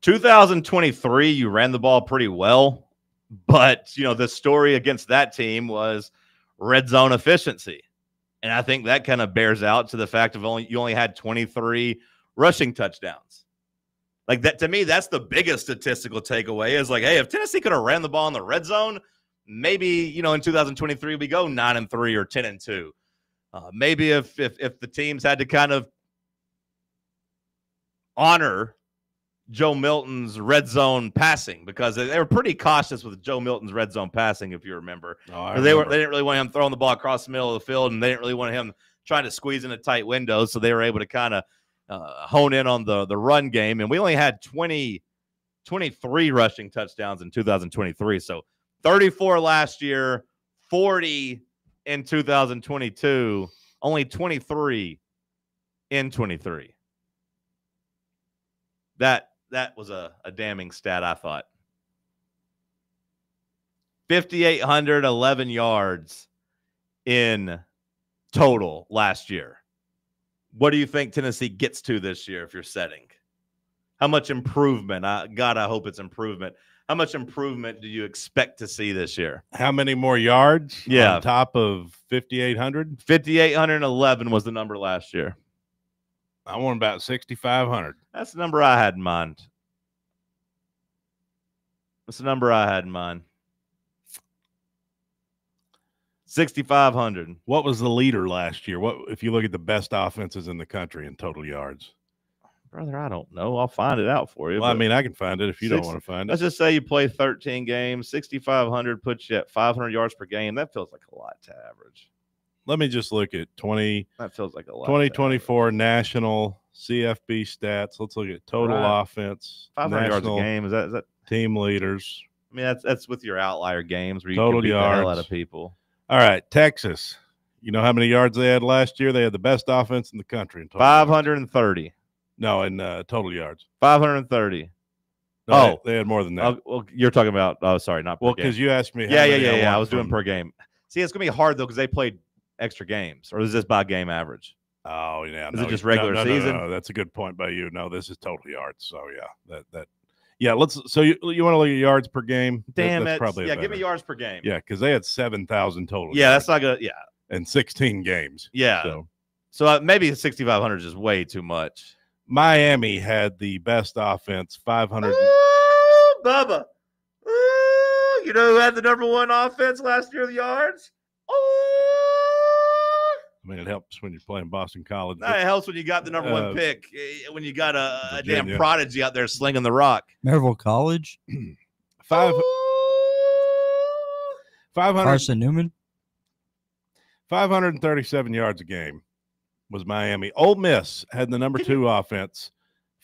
2023, you ran the ball pretty well, but, the story against that team was red zone efficiency. And I think that kind of bears out to the fact of you only had 23 rushing touchdowns. Like that, to me, that's the biggest statistical takeaway is hey, if Tennessee could have ran the ball in the red zone, maybe, in 2023 we go 9-3 or 10-2. Maybe if the teams had to kind of honor Joe Milton's red zone passing, because they were pretty cautious with Joe Milton's red zone passing, if you remember. They didn't really want him throwing the ball across the middle of the field, and they didn't really want him trying to squeeze into tight windows, so they were able to kind of hone in on the run game. And we only had 23 rushing touchdowns in 2023. So 34 last year, 40 in 2022, only 23 in 23. That was a damning stat, I thought. 5,811 yards in total last year. What do you think Tennessee gets to this year if you're setting? How much improvement? God, I hope it's improvement. How much improvement do you expect to see this year? How many more yards? Yeah. On top of 5,800? 5,811 was the number last year. I want about 6,500. That's the number I had in mind. That's the number I had in mind. 6,500. What was the leader last year? What if you look at the best offenses in the country in total yards? Brother, I don't know. I'll find it out for you. Well, I mean, I can find it if you don't want to find it. Let's just say you play 13 games, 6,500 puts you at 500 yards per game. That feels like a lot to average. Let me just look at 20. That feels like a lot. 2024 national CFB stats. Let's look at total offense. 500 yards a game. Is that team leaders? I mean, that's with your outlier games where you Total can beat yards. the hell out of people. All right, Texas. You know how many yards they had last year? They had the best offense in the country in total. 530. No, in total yards. 530. No, they had more than that. Well, you're talking about. Oh, sorry, not per Well, game. because you asked me. Yeah. I was doing per game. See, it's gonna be hard though because they played extra games, or is this by game average? Oh, yeah. Is it just regular season? No, that's a good point by you. No, this is total yards. So yeah, that. Yeah, let's. So you want to look at yards per game? Damn that's it! probably Yeah, give me yards per game. Yeah, because they had 7,000 total. Yeah, yards that's not good. Yeah, and 16 games. Yeah. So maybe 6,500 is just way too much. Miami had the best offense, 500. Ooh, Bubba. Ooh, you know who had the number one offense last year of the yards? I mean, it helps when you're playing Boston College. It helps when you got the number one pick, when you got a damn Virginia. prodigy out there slinging the rock. Maryville College. 500. Carson Newman. 537 yards a game was Miami. Ole Miss had the number 2 offense,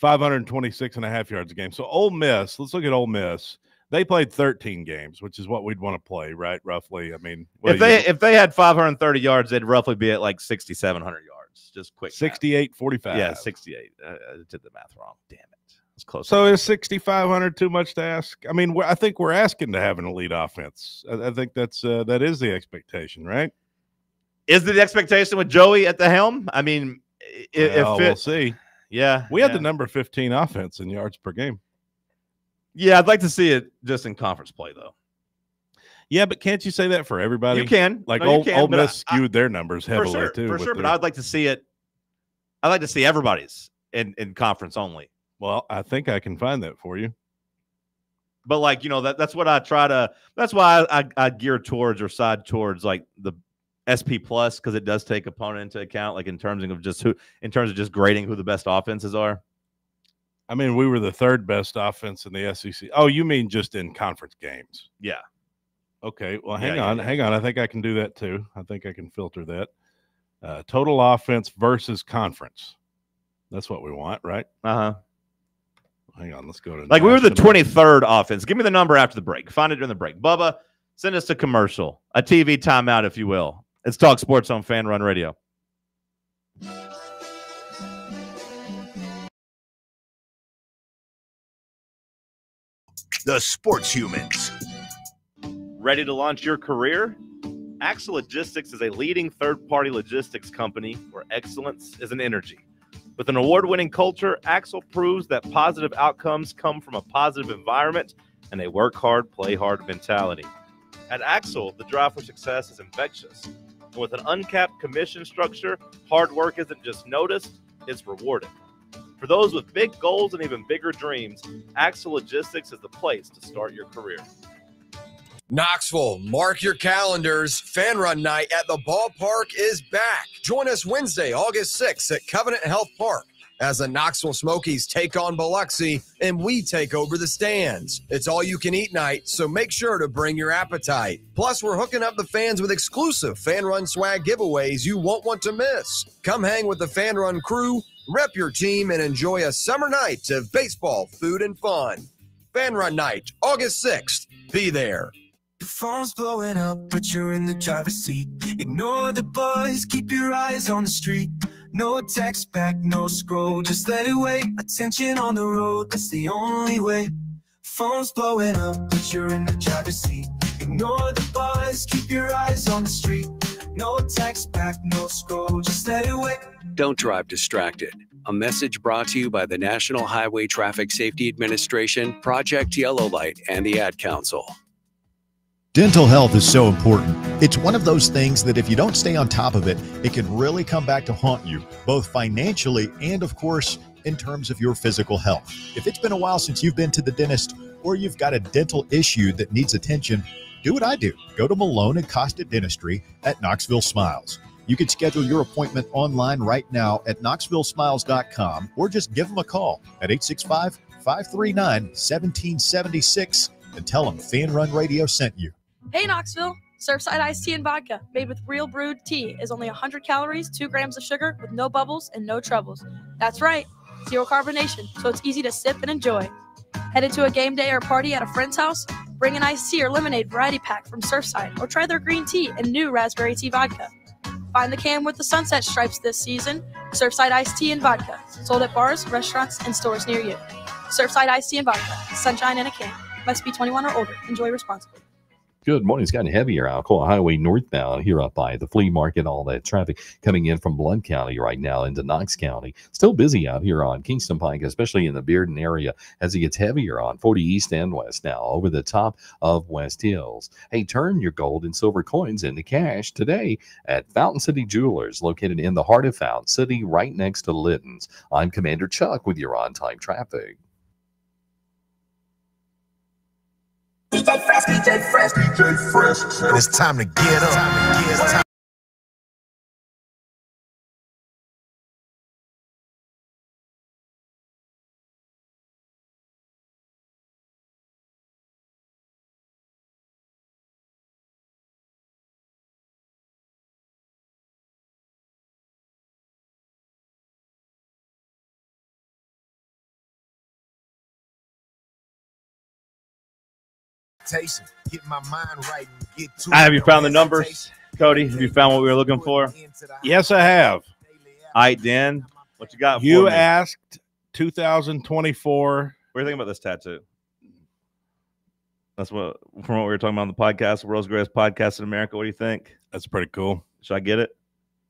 526.5 yards a game. So Ole Miss, let's look at Ole Miss. They played 13 games, which is what we'd want to play, right? Roughly. I mean, if they had 530 yards, they'd roughly be at like 6,700 yards. Just quick. 68-45. Yeah, 68. I did the math wrong. Damn it. It's close. So is 6,500 too much to ask? I mean, I think we're asking to have an elite offense. I think that is the expectation, right? Is it the expectation with Joey at the helm? I mean, we'll see. Yeah. We had the number 15 offense in yards per game. Yeah, I'd like to see it just in conference play, though. Yeah, but can't you say that for everybody? You can. Like No, you can, Ole but Miss skewed their numbers heavily too. For with sure, but their- I'd like to see it. I'd like to see everybody's in conference only. Well, I think I can find that for you. But like, you know, that's what I try to. That's why I gear towards or side towards like the SP plus, because it does take opponent into account, like in terms of just grading who the best offenses are. I mean, we were the 3rd best offense in the SEC. Oh, you mean just in conference games? Yeah. Okay. Well, Yeah, hang on. I think I can do that too. I think I can filter that. Total offense versus conference. That's what we want, right? Uh-huh. Hang on. Let's go to Like we were the national. 23rd offense. Give me the number after the break. Find it during the break. Bubba, send us a commercial, a TV timeout, if you will. It's Talk Sports on Fan Run Radio. The Sports Humans. Ready to launch your career? Axle Logistics is a leading third-party logistics company where excellence is an energy. With an award-winning culture, Axle proves that positive outcomes come from a positive environment and a work hard, play hard mentality. At Axle, the drive for success is infectious. And with an uncapped commission structure, hard work isn't just noticed, it's rewarded. For those with big goals and even bigger dreams, Axle Logistics is the place to start your career. Knoxville, mark your calendars. Fan Run Night at the ballpark is back. Join us Wednesday, August 6th at Covenant Health Park as the Knoxville Smokies take on Biloxi and we take over the stands. It's all you can eat night, so make sure to bring your appetite. Plus, we're hooking up the fans with exclusive Fan Run swag giveaways you won't want to miss. Come hang with the Fan Run crew, rep your team, and enjoy a summer night of baseball, food, and fun. Fan Run Night, August 6th. Be there. The phone's blowing up, but you're in the driver's seat. Ignore the buzz, keep your eyes on the street. No text back, no scroll, just let it wait. Attention on the road, that's the only way. Phone's blowing up, but you're in the driver's seat. Ignore the buzz, keep your eyes on the street. No text back, no scroll, just let it wait. Don't drive distracted. A message brought to you by the National Highway Traffic Safety Administration, Project Yellow Light, and the Ad Council. Dental health is so important. It's one of those things that if you don't stay on top of it, it can really come back to haunt you, both financially and, of course, in terms of your physical health. If it's been a while since you've been to the dentist or you've got a dental issue that needs attention, do what I do. Go to Malone and Costa Dentistry at Knoxville Smiles. You can schedule your appointment online right now at knoxvillesmiles.com or just give them a call at 865-539-1776 and tell them Fan Run Radio sent you. Hey Knoxville, Surfside iced tea and vodka made with real brewed tea is only 100 calories, 2 grams of sugar with no bubbles and no troubles. That's right, zero carbonation, so it's easy to sip and enjoy. Headed to a game day or party at a friend's house? Bring an iced tea or lemonade variety pack from Surfside or try their green tea and new raspberry tea vodka. Find the can with the sunset stripes this season. Surfside iced tea and vodka, sold at bars, restaurants, and stores near you. Surfside iced tea and vodka, sunshine in a can. Must be 21 or older. Enjoy responsibly. Good morning. It's gotten heavier out. Alcoa Highway northbound here up by the flea market. All that traffic coming in from Blount County right now into Knox County. Still busy out here on Kingston Pike, especially in the Bearden area as it gets heavier on 40 east and west now over the top of West Hills. Hey, turn your gold and silver coins into cash today at Fountain City Jewelers, located in the heart of Fountain City, right next to Litton's. I'm Commander Chuck with your on-time traffic. DJ Fresh, DJ Fresh, DJ Fresh. And it's time to get up. Get my mind right and get to have you found the numbers, Cody? Have you found what we were looking for? Yes, I have. All right, Dan, what you got? You for me? asked 2024. What do you think about this tattoo? That's what from what we were talking about on the podcast, the world's greatest podcast in America. What do you think? That's pretty cool. Should I get it?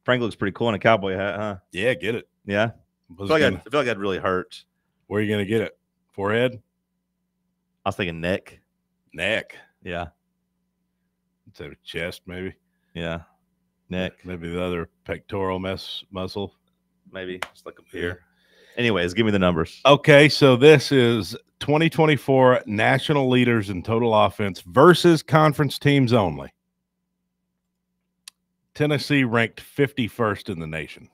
Frank looks pretty cool in a cowboy hat, huh? Yeah, get it. Yeah. I feel like I'd really hurt. Where are you gonna get it? Forehead? I was thinking neck. Neck. Yeah. Instead of chest, maybe. Yeah. Neck. Maybe the other pectoral muscle. Maybe. Just like up here. Anyways, give me the numbers. Okay, so this is 2024 national leaders in total offense versus conference teams only. Tennessee ranked 51st in the nation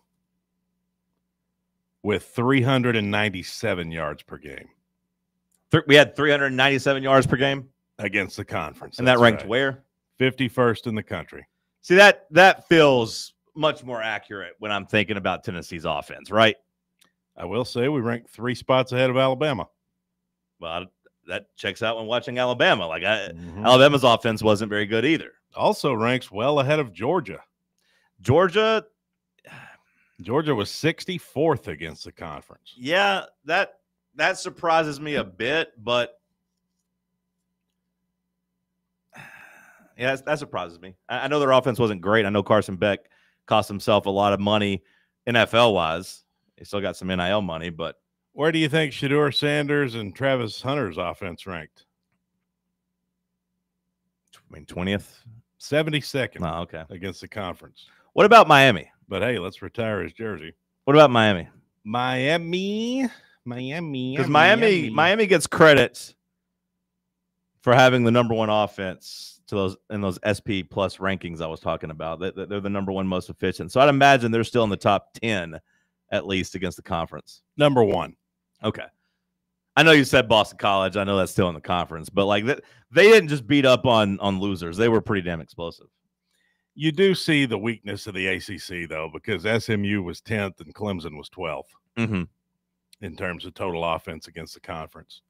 with 397 yards per game. We had 397 yards per game against the conference. And that ranked where? 51st in the country. See, that feels much more accurate when I'm thinking about Tennessee's offense, right? I will say we ranked 3 spots ahead of Alabama. Well, that checks out when watching Alabama. Alabama's offense wasn't very good either. Also ranks well ahead of Georgia. Georgia was 64th against the conference. Yeah, that surprises me a bit, but yeah, that surprises me. I know their offense wasn't great. I know Carson Beck cost himself a lot of money NFL-wise. He still got some NIL money, but where do you think Shedeur Sanders and Travis Hunter's offense ranked? I mean, 20th? 72nd. Oh, okay. Against the conference. What about Miami? But hey, let's retire his jersey. What about Miami? Miami. Because Miami gets credit for having the number one offense to those SP plus rankings I was talking about. They're the number one most efficient. So I'd imagine they're still in the top 10 at least against the conference. Number 1. Okay. I know you said Boston College. I know that's still in the conference, but like they didn't just beat up on losers. They were pretty damn explosive. You do see the weakness of the ACC though, because SMU was 10th and Clemson was 12th. Mm-hmm. In terms of total offense against the conference.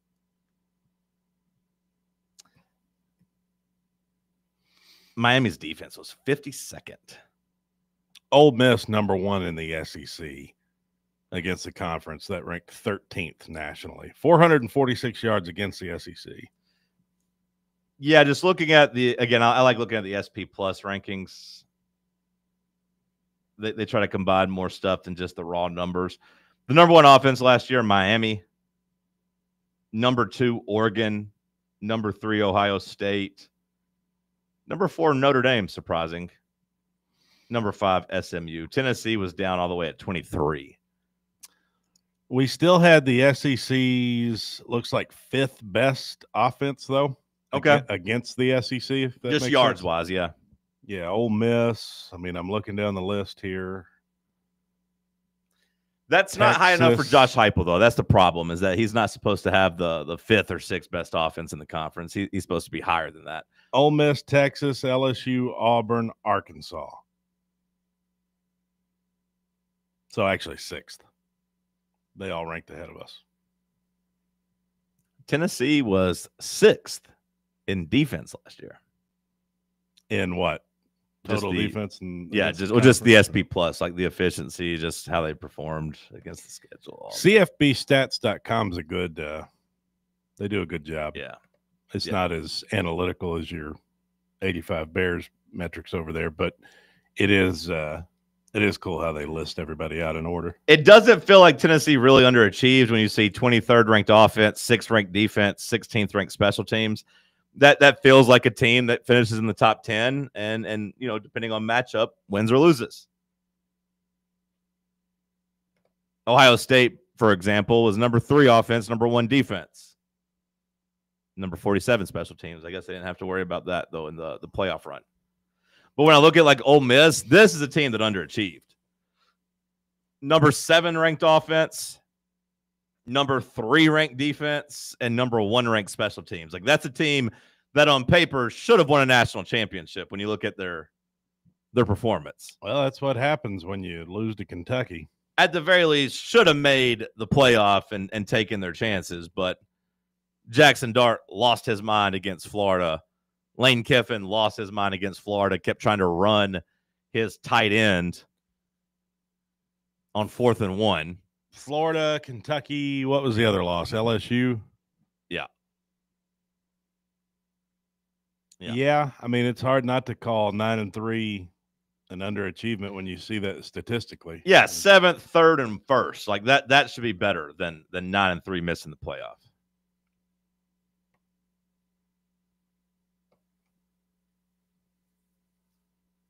Miami's defense was 52nd. Ole Miss number 1 in the SEC against the conference that ranked 13th nationally. 446 yards against the SEC. Yeah, just looking at I like looking at the SP Plus rankings. They try to combine more stuff than just the raw numbers. The number 1 offense last year, Miami. Number 2, Oregon. Number 3, Ohio State. Number 4, Notre Dame, surprising. Number 5, SMU. Tennessee was down all the way at 23. We still had the SEC's, looks like 5th best offense, though. Okay. Against the SEC. If that Just makes yards sense. wise, yeah. Yeah, Ole Miss. I mean, I'm looking down the list here. That's not high enough for Texas. Josh Heupel, though. That's the problem, is that he's not supposed to have the 5th or 6th best offense in the conference. He's supposed to be higher than that. Ole Miss, Texas, LSU, Auburn, Arkansas. So actually 6th. They all ranked ahead of us. Tennessee was 6th in defense last year. In what? Just Total the- defense? And Yeah, against just the conference? SP Plus, like the efficiency, just how they performed against the schedule. CFBstats.com is a good, they do a good job. Yeah. It's Yeah. not as analytical as your 85 Bears metrics over there, but it is cool how they list everybody out in order. It doesn't feel like Tennessee really underachieved when you see 23rd ranked offense, 6th ranked defense, 16th ranked special teams. That feels like a team that finishes in the top 10 and depending on matchup, wins or loses. Ohio State, for example, was number 3 offense, number 1 defense. Number 47 special teams. I guess they didn't have to worry about that, though, in the playoff run. But when I look at like Ole Miss, this is a team that underachieved. Number 7 ranked offense, number 3 ranked defense, and number 1 ranked special teams. Like that's a team that on paper should have won a national championship when you look at their performance. Well, that's what happens when you lose to Kentucky. At the very least, should have made the playoff and taken their chances, but Jackson Dart lost his mind against Florida. Lane Kiffin lost his mind against Florida, kept trying to run his tight end on 4th and 1. Florida, Kentucky, what was the other loss? LSU? Yeah. Yeah, I mean, it's hard not to call 9-3 an underachievement when you see that statistically. Yeah, 7th, 3rd, and 1st. Like that should be better than 9-3 missing the playoff.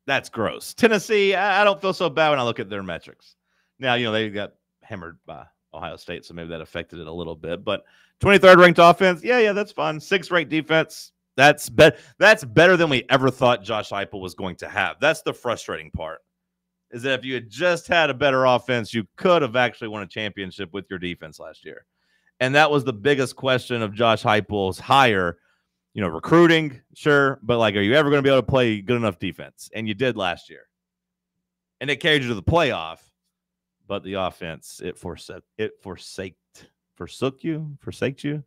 That's gross. Tennessee, I don't feel so bad when I look at their metrics. Now, they got hammered by Ohio State, so maybe that affected it a little bit. But 23rd ranked offense, yeah, that's fine. 6th ranked defense, that's better than we ever thought Josh Heupel was going to have. That's the frustrating part, is that if you had just had a better offense, you could have actually won a championship with your defense last year. And that was the biggest question of Josh Heupel's hire. Recruiting, sure, but are you ever going to be able to play good enough defense? And you did last year. And it carried you to the playoff, but the offense, forsaked you.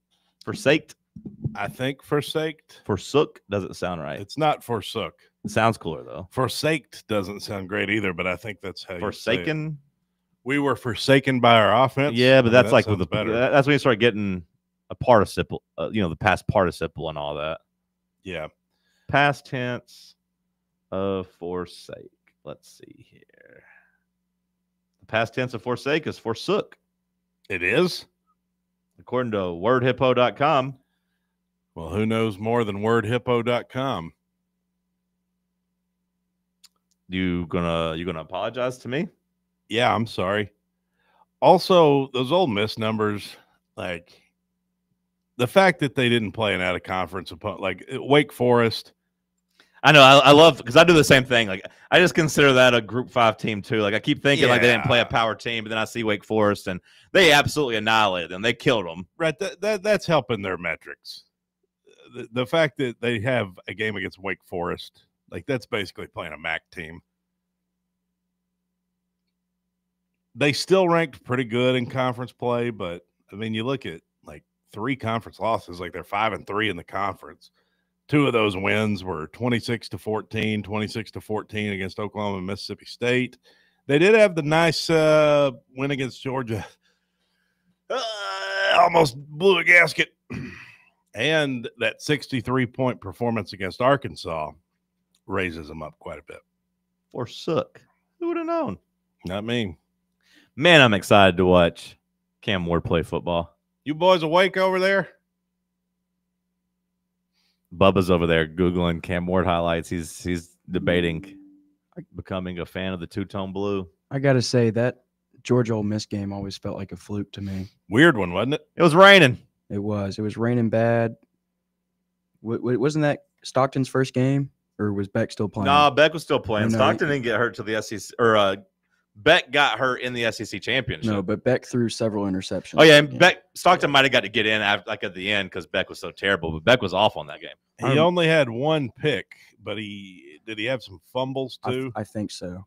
I think forsaked. Forsook doesn't sound right. It's not forsook. It sounds cooler, though. Forsaked doesn't sound great either, but I think that's how you say it. Forsaken? We were forsaken by our offense. Yeah, but that's that like sounds with better. that's when you start getting a participle, the past participle and all that. Yeah. Past tense of forsake. Let's see here. The past tense of forsake is forsook. It is? According to wordhippo.com. Well, who knows more than wordhippo.com? You gonna apologize to me? Yeah, I'm sorry. Also, those Ole Miss numbers, the fact that they didn't play an out-of-conference opponent, Wake Forest. I know. I love, because I do the same thing. I just consider that a Group 5 team too. I keep thinking they didn't play a power team, but then I see Wake Forest and they absolutely annihilated them. They killed them. Right. That's helping their metrics. The fact that they have a game against Wake Forest, that's basically playing a MAC team. They still ranked pretty good in conference play, but I mean, you look at 3 conference losses, they're 5-3 in the conference. Two of those wins were 26-14, 26-14 against Oklahoma and Mississippi State. They did have the nice win against Georgia. Almost blew a gasket. And that 63-point performance against Arkansas raises them up quite a bit. Forsook. Who would have known? Not me. Man, I'm excited to watch Cam Ward play football. You boys awake over there? Bubba's over there Googling Cam Ward highlights. He's debating becoming a fan of the two-tone blue. I got to say, that Georgia Ole Miss game always felt like a fluke to me. Weird one, wasn't it? It was raining. It was raining bad. Wasn't that Stockton's first game, or was Beck still playing? No, Beck was still playing. No, Stockton didn't get hurt to the SEC, or Beck got hurt in the SEC championship. No, but Beck threw several interceptions. Oh yeah, and Stockton might have got to get in at the end because Beck was so terrible. But Beck was awful in that game. He only had one pick, but did he have some fumbles too? I think so.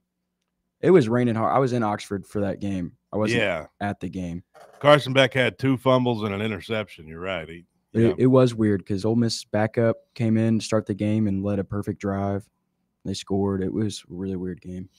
It was raining hard. I was in Oxford for that game. I wasn't at the game. Carson Beck had 2 fumbles and an interception. You're right. It was weird because Ole Miss backup came in to start the game and led a perfect drive. They scored. It was a really weird game.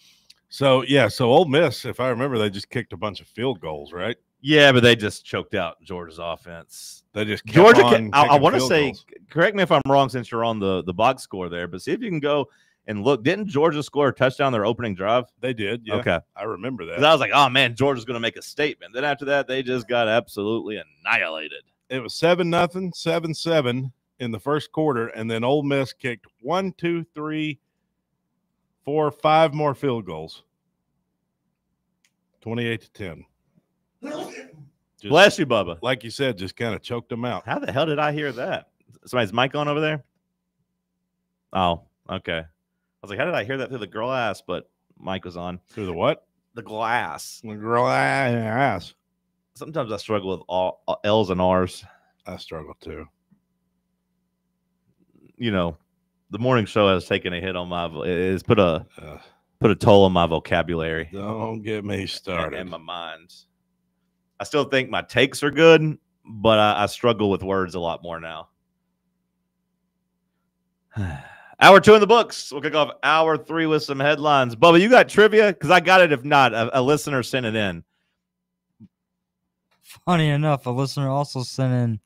So Ole Miss, if I remember, they just kicked a bunch of field goals, right? Yeah, but they just choked out Georgia's offense. They just kept Georgia. I want to field say, goals. correct me if I'm wrong, since you're on the box score there, but see if you can go and look. Didn't Georgia score a touchdown their opening drive? They did. Yeah. Okay, I remember that. 'Cause I was like, oh man, Georgia's going to make a statement. Then after that, they just got absolutely annihilated. It was 7-0, 7-7 in the first quarter, and then Ole Miss kicked 1, 2, 3, 4, 5 more field goals. 28-10. Bless you, Bubba. Like you said, just kind of choked them out. How the hell did I hear that? Somebody's mic on over there? Oh, okay. I was like, how did I hear that through the glass? But mic was on. Through the what? The glass. The glass. Sometimes I struggle with all L's and R's. I struggle too. You know, the morning show has taken a hit on my. It's put a toll on my vocabulary. Don't get me started. And my mind. I still think my takes are good, but I struggle with words a lot more now. Hour 2 in the books. We'll kick off hour 3 with some headlines. Bubba, you got trivia? Because I got it. If not, a listener sent it in. Funny enough, a listener also sent in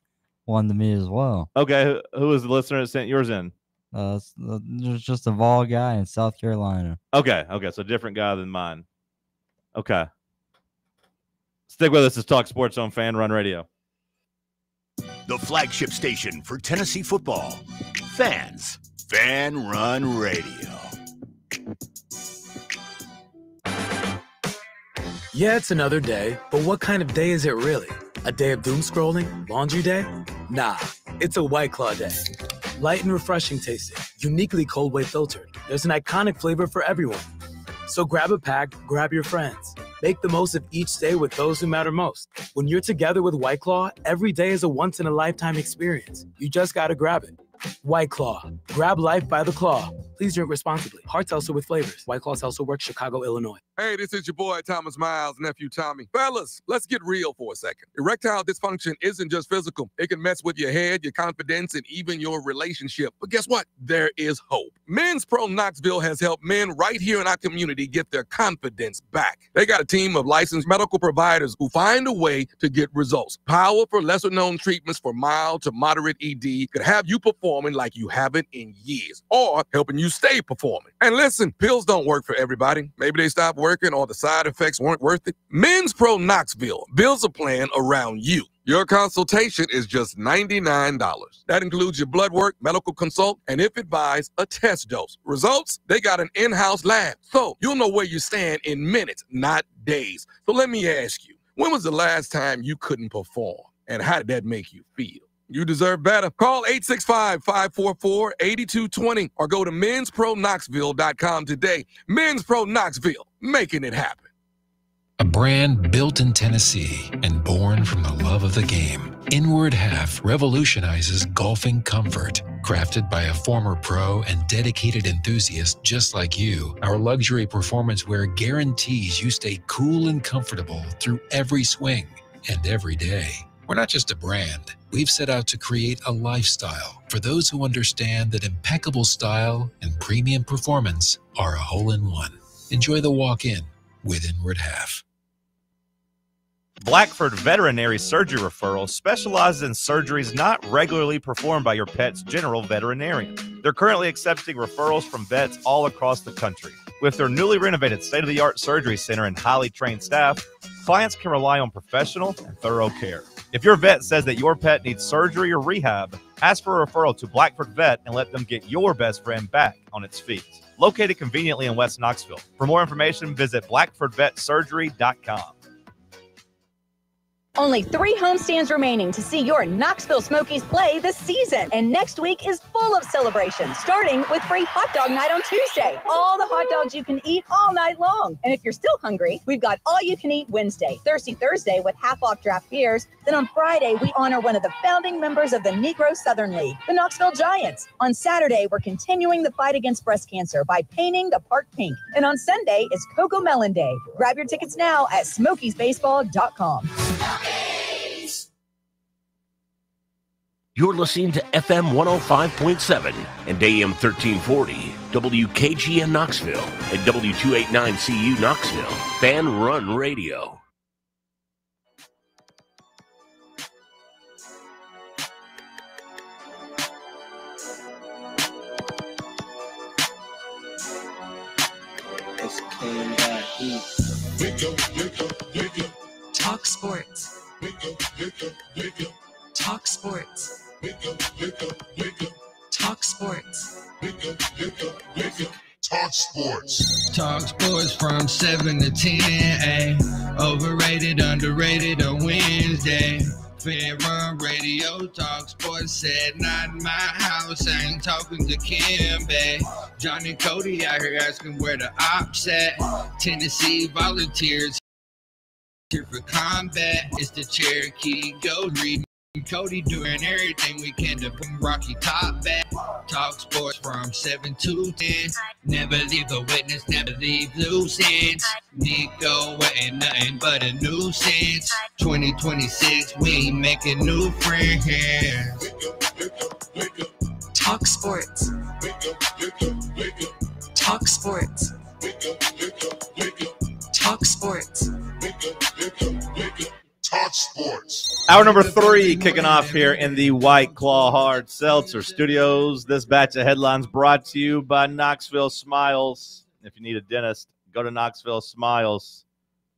one to me as well. Okay, who was the listener that sent yours in? There's just a Vol guy in South Carolina. Okay, so different guy than mine. Okay. Stick with us. It's Talk Sports on Fan Run Radio. The flagship station for Tennessee football. Fans. Fan Run Radio. Yeah, it's another day, but what kind of day is it really? A day of doom scrolling? Laundry day? Nah, it's a White Claw day. Light and refreshing tasting, uniquely cold way filtered. There's an iconic flavor for everyone. So grab a pack, grab your friends. Make the most of each day with those who matter most. When you're together with White Claw, every day is a once-in-a-lifetime experience. You just gotta grab it. White Claw. Grab life by the claw. Please drink responsibly. Hard seltzer with flavors. White Claw Seltzer Works, Chicago, Illinois. Hey, this is your boy, Thomas Miles, nephew Tommy. Fellas, let's get real for a second. Erectile dysfunction isn't just physical. It can mess with your head, your confidence, and even your relationship. But guess what? There is hope. Men's Pro Knoxville has helped men right here in our community get their confidence back. They got a team of licensed medical providers who find a way to get results. Powerful, lesser-known treatments for mild to moderate ED could have you performing like you haven't in years, or helping you stay performing. And listen, pills don't work for everybody. Maybe they stopped working or the side effects weren't worth it. Men's Pro Knoxville builds a plan around you. Your consultation is just $99. That includes your blood work, medical consult, and if advised, a test dose. Results? They got an in-house lab, so you'll know where you stand in minutes, not days. So let me ask you, when was the last time you couldn't perform? And how did that make you feel? You deserve better. Call 865-544-8220 or go to menspronknoxville.com today. Men's Pro Knoxville, making it happen. A brand built in Tennessee and born from the love of the game, Inward Half revolutionizes golfing comfort. Crafted by a former pro and dedicated enthusiast just like you, our luxury performance wear guarantees you stay cool and comfortable through every swing and every day. We're not just a brand, We've set out to create a lifestyle for those who understand that impeccable style and premium performance are a hole-in-one. Enjoy the walk-in with Inward Half. Blackford Veterinary Surgery Referral specializes in surgeries not regularly performed by your pet's general veterinarian. They're currently accepting referrals from vets all across the country. With their newly renovated state-of-the-art surgery center and highly trained staff, clients can rely on professional and thorough care. If your vet says that your pet needs surgery or rehab, ask for a referral to Blackford Vet and let them get your best friend back on its feet. Located conveniently in West Knoxville. For more information, visit blackfordvetsurgery.com. Only 3 homestands remaining to see your Knoxville Smokies play this season. And next week is full of celebrations, starting with free hot dog night on Tuesday. All the hot dogs you can eat all night long. And if you're still hungry, we've got all you can eat Wednesday, Thirsty Thursday with half off draft beers. Then on Friday, we honor one of the founding members of the Negro Southern League, the Knoxville Giants. On Saturday, we're continuing the fight against breast cancer by painting the park pink. And on Sunday is Cocoa Melon Day. Grab your tickets now at smokiesbaseball.com. You're listening to FM 105.7 and AM 1340, WKGN Knoxville, and W289CU Knoxville, Fan Run Radio. Talk sports. Talk sports. Talk sports. Talk sports. Talk sports from 7 to 10. Ay. Overrated, underrated on Wednesday. Fan Run Radio, Talk Sports said, not in my house. I ain't talking to Kim, babe. Johnny Cody out here asking where the ops at. Tennessee Volunteers here for combat. It's the Cherokee Gold Read. Cody doing everything we can to bring Rocky Top back. Talk sports from 7 to 10. Never leave the witness, never leave loose ends. Nico ain't nothing but a nuisance. 2026, we ain't making new friends. Talk sports. Talk sports. Talk sports. Talk sports. Hour number 3 kicking off here in the White Claw Hard Seltzer Studios. This batch of headlines brought to you by Knoxville Smiles. If you need a dentist, go to Knoxville Smiles.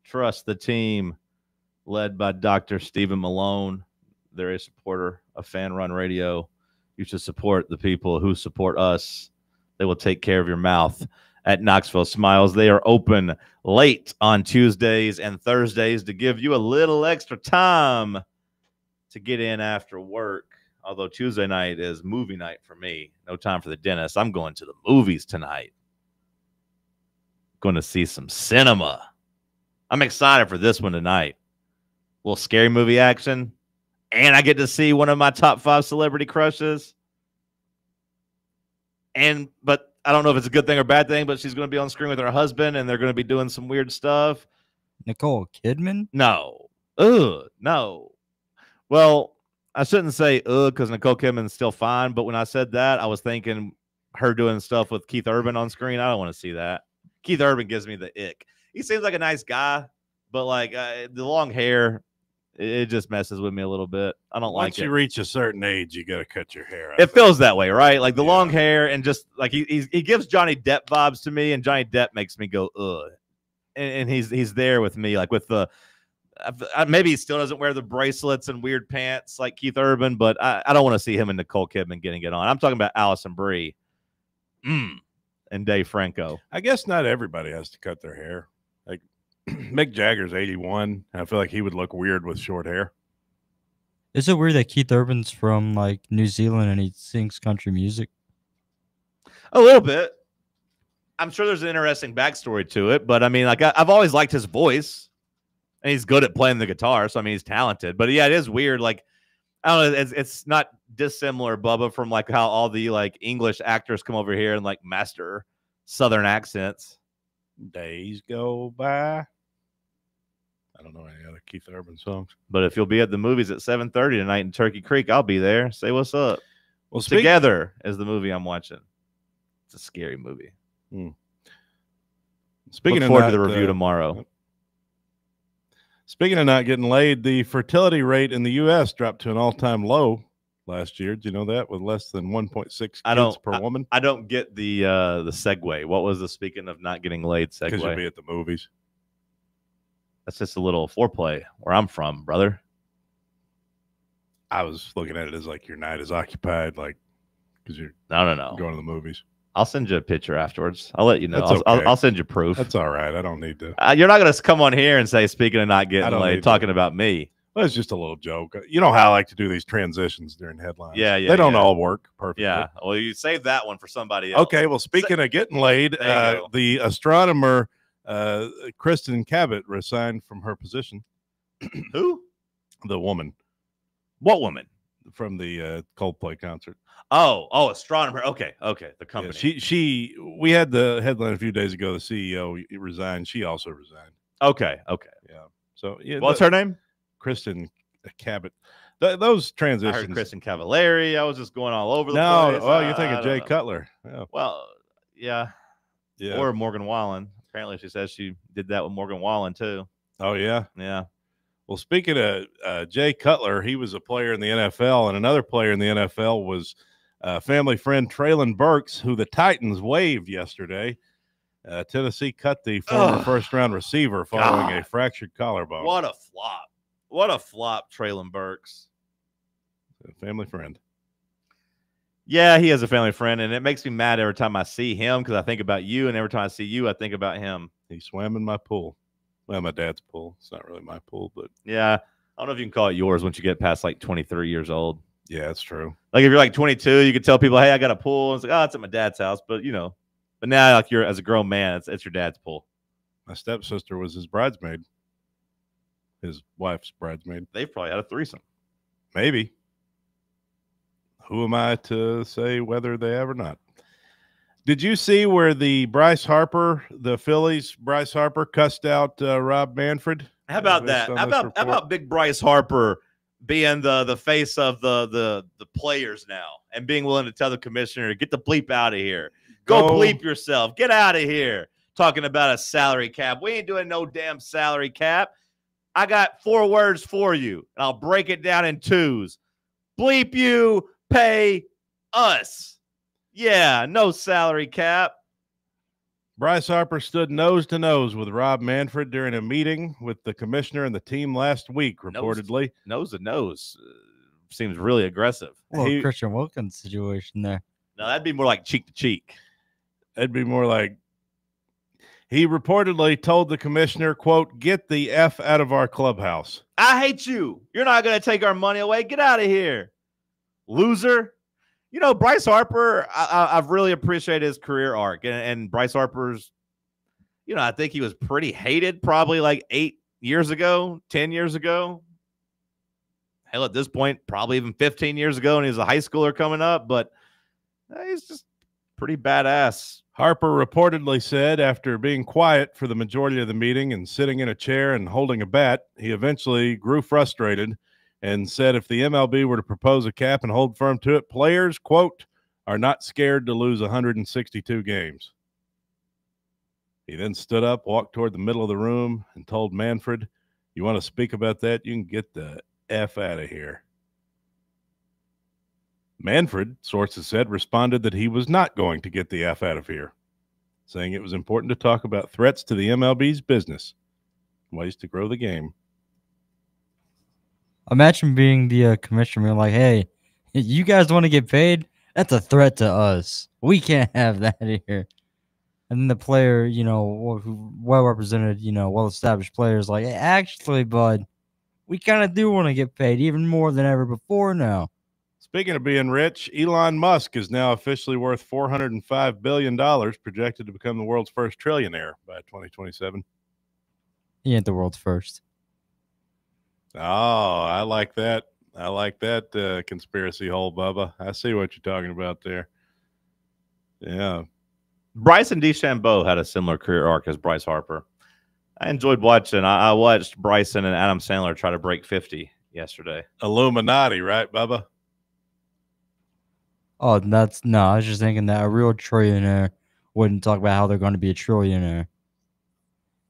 Trust the team led by Dr. Stephen Malone. They're a supporter of Fan Run Radio. You should support the people who support us. They will take care of your mouth at Knoxville Smiles. They are open late on Tuesdays and Thursdays to give you a little extra time to get in after work. Although Tuesday night is movie night for me. No time for the dentist. I'm going to the movies tonight. Going to see some cinema. I'm excited for this one tonight. A little scary movie action. And I get to see one of my top 5 celebrity crushes. But I don't know if it's a good thing or bad thing, but she's going to be on screen with her husband, and they're going to be doing some weird stuff. Nicole Kidman? No. No. Well, I shouldn't say because Nicole Kidman's still fine, but when I said that, I was thinking her doing stuff with Keith Urban on screen. I don't want to see that. Keith Urban gives me the ick. He seems like a nice guy, but like the long hair, it just messes with me a little bit. I don't like it. Once you reach a certain age, you got to cut your hair out. It feels that way, right? Like the long hair and just like he gives Johnny Depp vibes to me, and Johnny Depp makes me go, ugh. And he's there with me, like with the maybe he still doesn't wear the bracelets and weird pants like Keith Urban, but I don't want to see him and Nicole Kidman getting it on. I'm talking about Allison Brie and Dave Franco. I guess not everybody has to cut their hair. Like Mick Jagger's 81. I feel like he would look weird with short hair. Is it weird that Keith Urban's from like New Zealand and he sings country music? A little bit. I'm sure there's an interesting backstory to it, but I mean, like I've always liked his voice, and he's good at playing the guitar. So I mean, he's talented. But yeah, it is weird. Like I don't know, it's not dissimilar, Bubba, from like how all the like English actors come over here and like master Southern accents. Days go by. I don't know any other Keith Urban songs. But if you'll be at the movies at 7:30 tonight in Turkey Creek, I'll be there. Say what's up. Well, Together is the movie I'm watching. It's a scary movie. Speaking Look of forward not, to the review tomorrow. Speaking of not getting laid, the fertility rate in the U.S. dropped to an all-time low last year. Did you know that? With less than 1.6 kids per woman. I don't get the segue. What was the speaking of not getting laid segue? Because you'll be at the movies. That's just a little foreplay where I'm from, brother. I was looking at it as like your night is occupied, like because you're no going to the movies. I'll send you a picture afterwards. I'll let you know. That's I'll, okay. I'll send you proof. That's all right. I don't need to. You're not going to come on here and say, speaking of not getting laid, talking about me. Well, it's just a little joke. You know how I like to do these transitions during headlines. Yeah. They don't all work perfectly. Yeah. Well, you save that one for somebody else. Okay. Well, speaking of getting laid, the astronomer Kristen Cabot resigned from her position. Who? The woman. What woman? From the Coldplay concert. Oh, astronomer. Okay. The company. Yeah, we had the headline a few days ago. The CEO resigned. She also resigned. Okay. Yeah. So yeah, what's her name? Kristen Cabot. Those transitions. I heard Kristen Cavallari. I was just going all over the place. Oh, you're thinking Jay Cutler. Yeah. Well, yeah. Or Morgan Wallen. Apparently, she says she did that with Morgan Wallen too. Oh yeah. Yeah. Well, speaking of Jay Cutler, he was a player in the NFL, and another player in the NFL was family friend Traylon Burks, who the Titans waived yesterday. Tennessee cut the former first-round receiver following a fractured collarbone. What a flop. What a flop, Traylon Burks. A family friend. Yeah, he has a family friend, and it makes me mad every time I see him because I think about you, and every time I see you, I think about him. He swam in my pool. Well, my dad's pool. It's not really my pool, but yeah, I don't know if you can call it yours once you get past like 23 years old. Yeah, that's true. Like if you're like 22, you could tell people, "Hey, I got a pool." It's like, "Oh, it's at my dad's house," but you know. But now, like you're as a grown man, it's your dad's pool. My stepsister was his bridesmaid. His wife's bridesmaid. They've probably had a threesome. Maybe. Who am I to say whether they have or not? Did you see where the Phillies Bryce Harper cussed out Rob Manfred? How about that? How about big Bryce Harper being the face of the players now and being willing to tell the commissioner, get the bleep out of here. Go bleep yourself. Get out of here. Talking about a salary cap. We ain't doing no damn salary cap. I got 4 words for you, and I'll break it down in 2s. Bleep you, pay us. Yeah, no salary cap. Bryce Harper stood nose to nose with Rob Manfred during a meeting with the commissioner and the team last week, reportedly. Nose to nose seems really aggressive. Well, Christian Wilkins situation there. No, that'd be more like cheek to cheek. That'd be more like he reportedly told the commissioner, quote, "Get the F out of our clubhouse. I hate you. You're not going to take our money away. Get out of here, loser." You know, Bryce Harper, I've really appreciated his career arc. And Bryce Harper's, you know, I think he was pretty hated probably like 8 years ago, 10 years ago. Hell, at this point, probably even 15 years ago, and he was a high schooler coming up. But he's just pretty badass. Harper reportedly said after being quiet for the majority of the meeting and sitting in a chair and holding a bat, he eventually grew frustrated and said if the MLB were to propose a cap and hold firm to it, players, quote, are not scared to lose 162 games. He then stood up, walked toward the middle of the room, and told Manfred, "You want to speak about that? You can get the F out of here." Manfred, sources said, responded that he was not going to get the F out of here, saying it was important to talk about threats to the MLB's business, ways to grow the game. Imagine being the commissioner being like, "Hey, you guys want to get paid? That's a threat to us. We can't have that here." And then the player, you know, well-represented, you know, well-established players like, "Hey, actually, bud, we kind of do want to get paid even more than ever before now." Speaking of being rich, Elon Musk is now officially worth $405 billion, projected to become the world's first trillionaire by 2027. He ain't the world's first. Oh, I like that. I like that conspiracy hole, Bubba. I see what you're talking about there. Yeah. Bryson DeChambeau had a similar career arc as Bryce Harper. I enjoyed watching. I watched Bryson and Adam Sandler try to break 50 yesterday. Illuminati, right, Bubba? Oh, that's no. I was just thinking that a real trillionaire wouldn't talk about how they're going to be a trillionaire.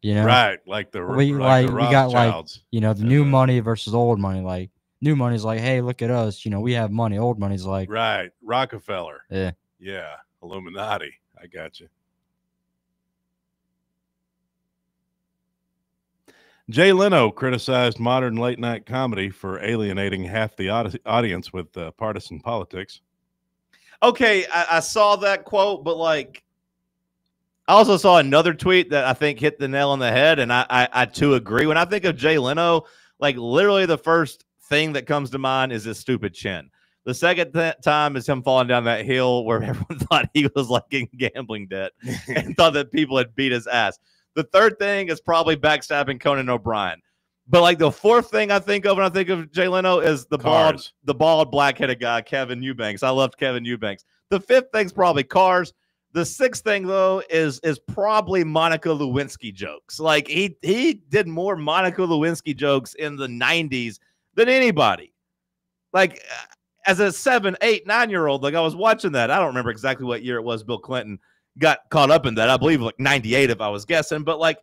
You know, Right, like the we like the we got like Rothschilds. the new money versus old money. Like new money's like, hey, look at us. We have money. Old money's like, Right, Rockefeller. yeah. Yeah, Illuminati. I got you. Jay Leno criticized modern late night comedy for alienating half the audience with partisan politics. Okay, I saw that quote, but like, I also saw another tweet that I think hit the nail on the head, and I too agree. When I think of Jay Leno, like literally the first thing that comes to mind is his stupid chin. The second time is him falling down that hill where everyone thought he was like in gambling debt and thought that people had beat his ass. The third thing is probably backstabbing Conan O'Brien. But like the fourth thing I think of when I think of Jay Leno is the bald black-headed guy, Kevin Eubanks. I loved Kevin Eubanks. The fifth thing's probably cars. The sixth thing though is probably Monica Lewinsky jokes. Like he did more Monica Lewinsky jokes in the 90s than anybody. Like as a 7, 8, 9-year-old, like I was watching that. I don't remember exactly what year it was Bill Clinton got caught up in that. I believe like 98 if I was guessing, but like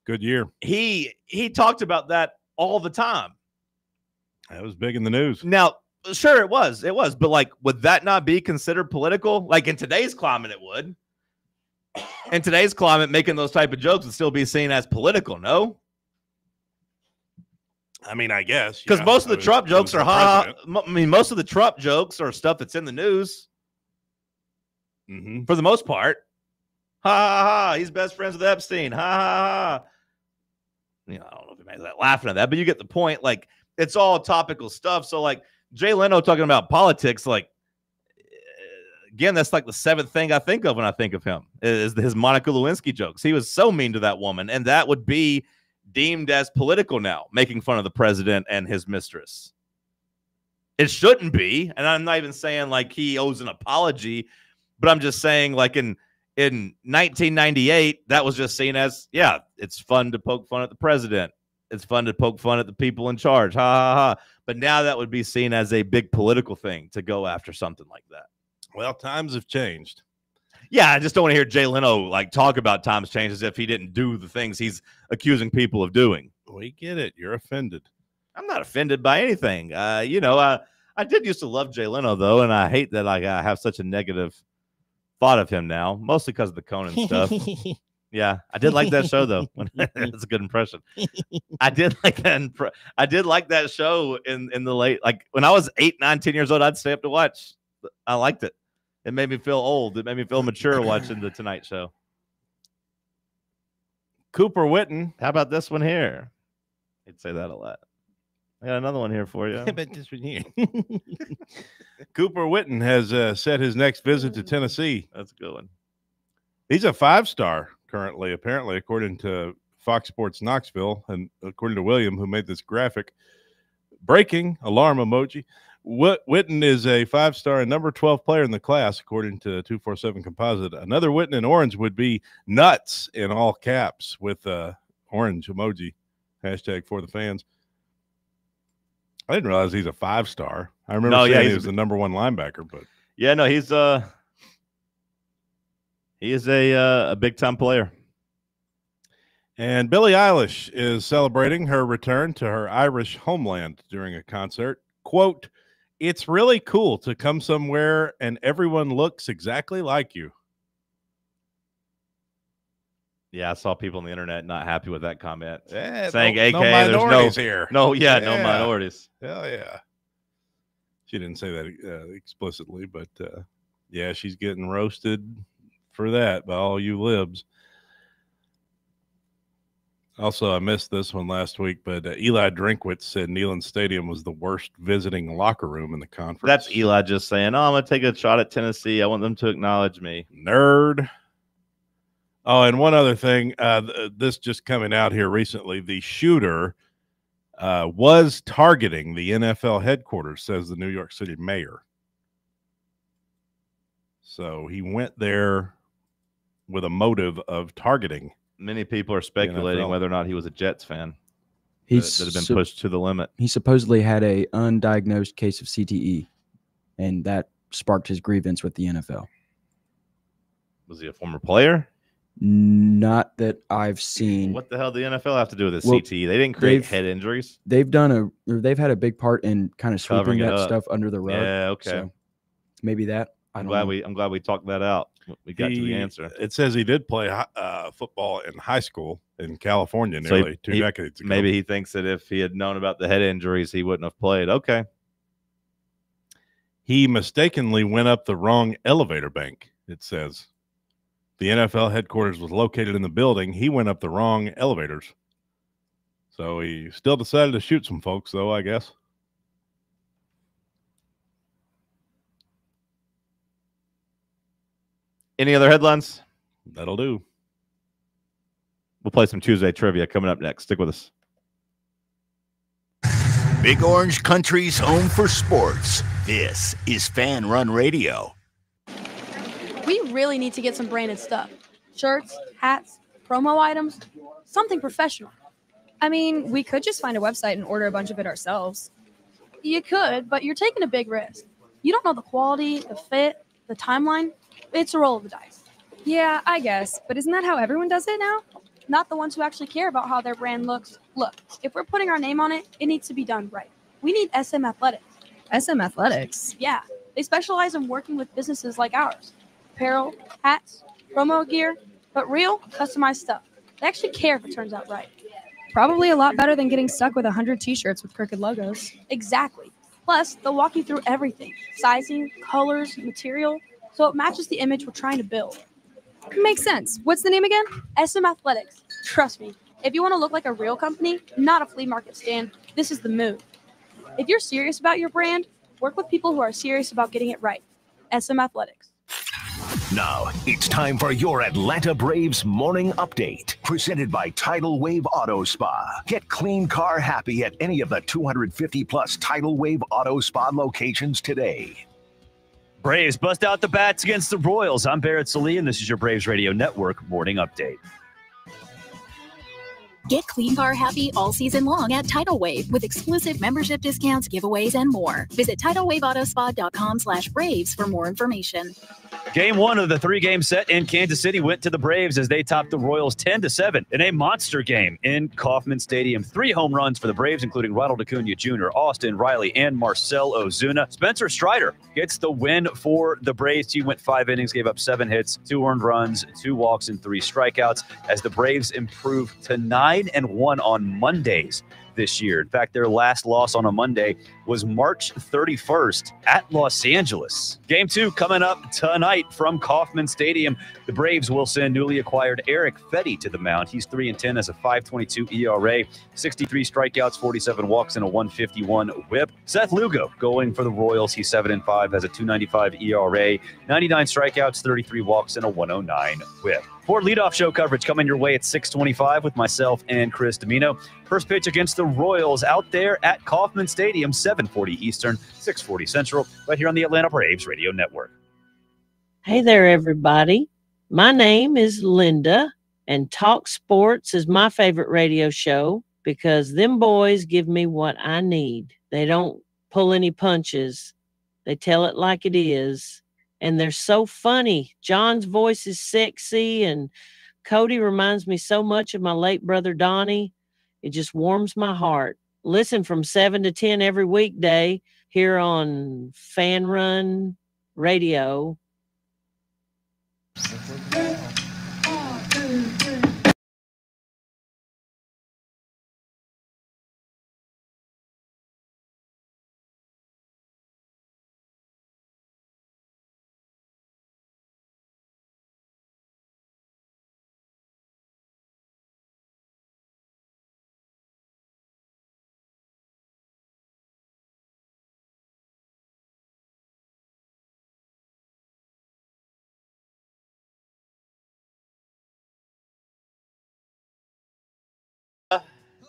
good year. He talked about that all the time. That was big in the news. Now, sure it was, but like would that not be considered political? Like in today's climate it would. In today's climate, making those type of jokes would still be seen as political, no? I mean, I guess because most of the Trump jokes are most of the Trump jokes are stuff that's in the news. For the most part. Ha ha ha, he's best friends with Epstein. Ha ha ha. I don't know if anybody's laughing at that, but you get the point. Like, it's all topical stuff. So, like, Jay Leno talking about politics, like, again, that's like the seventh thing I think of when I think of him is his Monica Lewinsky jokes. He was so mean to that woman, and that would be deemed as political now, making fun of the president and his mistress. It shouldn't be, and I'm not even saying like he owes an apology, but I'm just saying like in 1998, that was just seen as, yeah, it's fun to poke fun at the president. It's fun to poke fun at the people in charge. Ha ha ha. But now that would be seen as a big political thing to go after something like that. Well, times have changed. Yeah, I just don't want to hear Jay Leno like talk about times change as if he didn't do the things he's accusing people of doing. We get it. You're offended. I'm not offended by anything. I did used to love Jay Leno though, and I hate that I have such a negative thought of him now, mostly because of the Conan stuff. Yeah, I did like that show though. That's a good impression. I did like that. I did like that show in the late, like when I was 8, 9, 10 years old. I'd stay up to watch. I liked it. It made me feel old. It made me feel mature watching the Tonight Show. Cooper Witten. How about this one here? I'd say that a lot. I got another one here for you. How about this one here? Cooper Witten has set his next visit to Tennessee. That's a good one. He's a 5-star currently, apparently, according to Fox Sports Knoxville, and according to William, who made this graphic. Breaking alarm emoji. Witten is a 5-star and number 12 player in the class, according to 247 Composite. Another Witten in orange would be nuts in all caps with orange emoji. Hashtag for the fans. I didn't realize he's a 5-star. I remember saying he was the number 1 linebacker, but yeah, no, he is a big time player. And Billie Eilish is celebrating her return to her Irish homeland during a concert. Quote, "It's really cool to come somewhere and everyone looks exactly like you." Yeah, I saw people on the internet not happy with that comment. Yeah, saying, no AK, minorities there's here. No minorities. Hell yeah. She didn't say that explicitly, but yeah, she's getting roasted for that by all you libs. Also, I missed this one last week, but Eli Drinkwitz said Neyland Stadium was the worst visiting locker room in the conference. That's Eli just saying, I'm going to take a shot at Tennessee. I want them to acknowledge me. Nerd. Oh, and one other thing, this just coming out here recently, the shooter was targeting the NFL headquarters, says the New York City mayor. So he went there with a motive of targeting Many people are speculating NFL. whether or not he was a Jets fan. He's that have been pushed to the limit. He supposedly had a undiagnosed case of CTE, and that sparked his grievance with the NFL. Was he a former player? Not that I've seen. What the hell did the NFL have to do with this Well, CTE? They didn't create they've- head injuries. They've had a big part in kind of Covering sweeping it that up. stuff under the rug. Yeah, okay. So maybe that. I'm glad we talked that out. We got to the answer. It says he did play football in high school in California So nearly 2 decades ago. Maybe he thinks that if he had known about the head injuries, he wouldn't have played. Okay. He mistakenly went up the wrong elevator bank, it says. The NFL headquarters was located in the building. He went up the wrong elevators. So he still decided to shoot some folks, though, I guess. Any other headlines? That'll do. We'll play some Tuesday trivia coming up next. Stick with us. Big Orange Country's home for sports. This is Fan Run Radio. We really need to get some branded stuff. Shirts, hats, promo items, something professional. I mean, we could just find a website and order a bunch of it ourselves. You could, but you're taking a big risk. You don't know the quality, the fit, the timeline. It's a roll of the dice. Yeah, I guess. But isn't that how everyone does it now? Not the ones who actually care about how their brand looks. Look, if we're putting our name on it, it needs to be done right. We need SM Athletics. SM Athletics? Yeah, they specialize in working with businesses like ours. Apparel, hats, promo gear, but real, customized stuff. They actually care if it turns out right. Probably a lot better than getting stuck with 100 t-shirts with crooked logos. Exactly. Plus, they'll walk you through everything. Sizing, colors, material, so it matches the image we're trying to build. Makes sense. What's the name again? SM Athletics. Trust me, if you want to look like a real company, not a flea market stand, this is the move. If you're serious about your brand, work with people who are serious about getting it right. SM Athletics. Now, it's time for your Atlanta Braves morning update, presented by Tidal Wave Auto Spa. Get clean car happy at any of the 250-plus Tidal Wave Auto Spa locations today. Braves bust out the bats against the Royals. I'm Barrett Salee, and this is your Braves Radio Network morning update. Get clean car happy all season long at Tidal Wave with exclusive membership discounts, giveaways, and more. Visit TidalWaveAutoSpa.com/Braves for more information. Game one of the three-game set in Kansas City went to the Braves as they topped the Royals 10-7 in a monster game in Kauffman Stadium. 3 home runs for the Braves, including Ronald Acuna Jr., Austin Riley, and Marcell Ozuna. Spencer Strider gets the win for the Braves. He went 5 innings, gave up 7 hits, 2 earned runs, 2 walks, and 3 strikeouts as the Braves improved to 9-1 on Mondays this year. In fact, their last loss on a Monday was March 31st at Los Angeles. Game 2 coming up tonight from Kauffman Stadium. The Braves will send newly acquired Eric Fetty to the mound. He's 3-10 as a 5.22 ERA, 63 strikeouts, 47 walks, and a 151 whip. Seth Lugo going for the Royals. He's 7-5 as a 2.95 ERA, 99 strikeouts, 33 walks, and a 109 whip. For leadoff show coverage coming your way at 6:25 with myself and Chris Domino. First pitch against the Royals out there at Kauffman Stadium, 7:40 Eastern, 6:40 Central, right here on the Atlanta Braves Radio Network. Hey there, everybody. My name is Linda, and Talk Sports is my favorite radio show because them boys give me what I need. They don't pull any punches. They tell it like it is. And they're so funny. John's voice is sexy, and Cody reminds me so much of my late brother Donnie. It just warms my heart. Listen from 7 to 10 every weekday here on Fan Run Radio.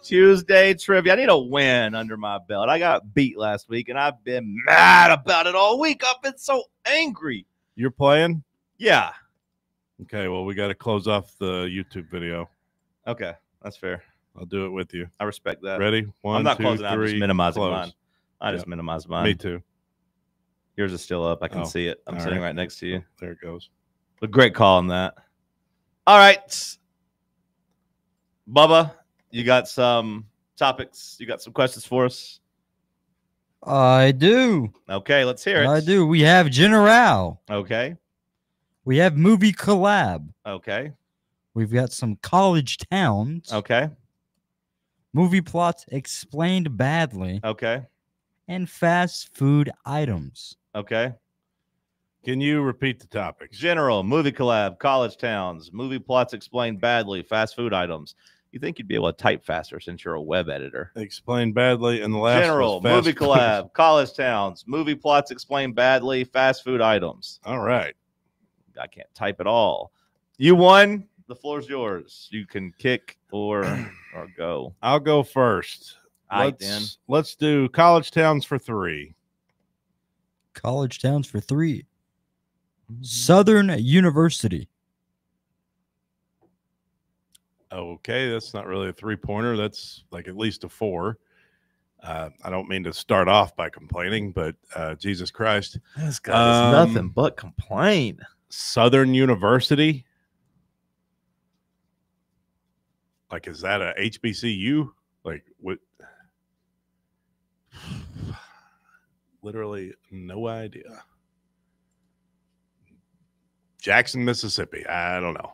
Tuesday trivia. I need a win under my belt. I got beat last week, and I've been mad about it all week. I've been so angry. You're playing? Yeah. Okay, well, we got to close off the YouTube video. Okay, that's fair. I'll do it with you. I respect that. Ready? One, I'm not two, closing out. I'm just three, minimizing close. mine. I just Yep. minimized mine. Me too. Yours is still up. I can Oh, see it. I'm all sitting right. right next to you. There it goes. But great call on that. All right. Bubba, you got some topics? You got some questions for us? I do. Okay, let's hear it. I do. We have General. Okay. We have movie collab. Okay. We've got some college towns. Okay. Movie plots explained badly. Okay. And fast food items. Okay. Can you repeat the topics? General, movie collab, college towns, movie plots explained badly, fast food items. You think you'd be able to type faster since you're a web editor? Explained badly, and the last General, was fast movie food. collab, college towns, movie plots explained badly, fast food items. All right. I can't type at all. You won. The floor's yours. You can kick or go. I'll go first. All right, then. Let's do college towns for 3. College towns for 3. Southern University. Okay, that's not really a 3-pointer. That's like at least a 4. I don't mean to start off by complaining, but Jesus Christ. This guy does nothing but complain. Southern University? Like, is that a HBCU? Like, what? Literally no idea. Jackson, Mississippi. I don't know.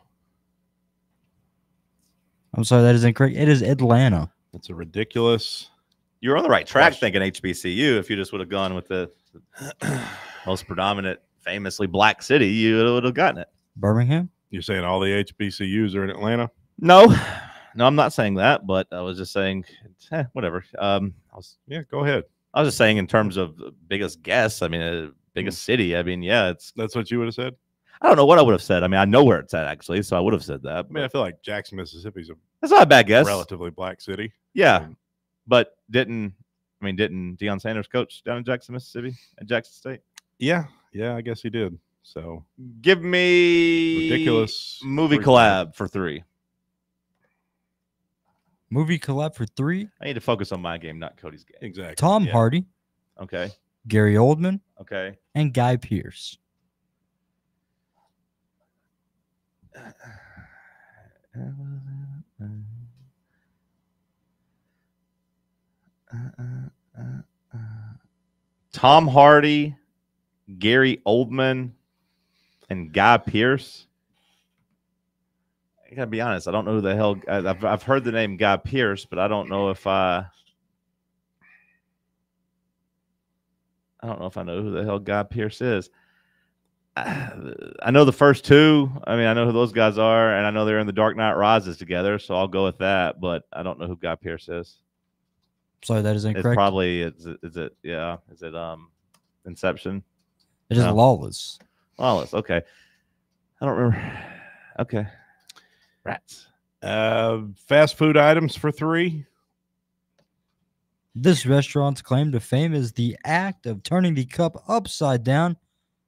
I'm sorry, that is incorrect. It is Atlanta. That's a ridiculous. You're on the right track thinking HBCU. If you just would have gone with the most predominant, famously black city, you would have gotten it. Birmingham? You're saying all the HBCUs are in Atlanta? No, I'm not saying that, but I was just saying, whatever. Yeah, go ahead. I was just saying in terms of the biggest guess. I mean, biggest city. I mean, yeah, that's what you would have said. I don't know what I would have said. I mean, I know where it's at actually, so I would have said that. I mean, I feel like Jackson, Mississippi is That's not a bad guess. relatively black city. Yeah, but didn't Deion Sanders coach down in Jackson, Mississippi at Jackson State? Yeah, I guess he did. So give me ridiculous movie reason. collab for 3. Movie collab for 3. I need to focus on my game, not Cody's game. Exactly. Tom Hardy, Okay. Gary Oldman, Okay. and Guy Pearce. Tom Hardy, Gary Oldman, and Guy Pearce. I gotta be honest. I don't know who the hell. I've heard the name Guy Pearce, but I don't know if I don't know if I know who the hell Guy Pearce is. I know the first 2. I mean, I know who those guys are, and I know they're in the Dark Knight Rises together, so I'll go with that. But I don't know who Guy Pearce is. Sorry, that is incorrect. It's probably is it Inception? It is No. Lawless. Lawless. Okay. I don't remember. Okay. Rats. Fast food items for 3. This restaurant's claim to fame is the act of turning the cup upside down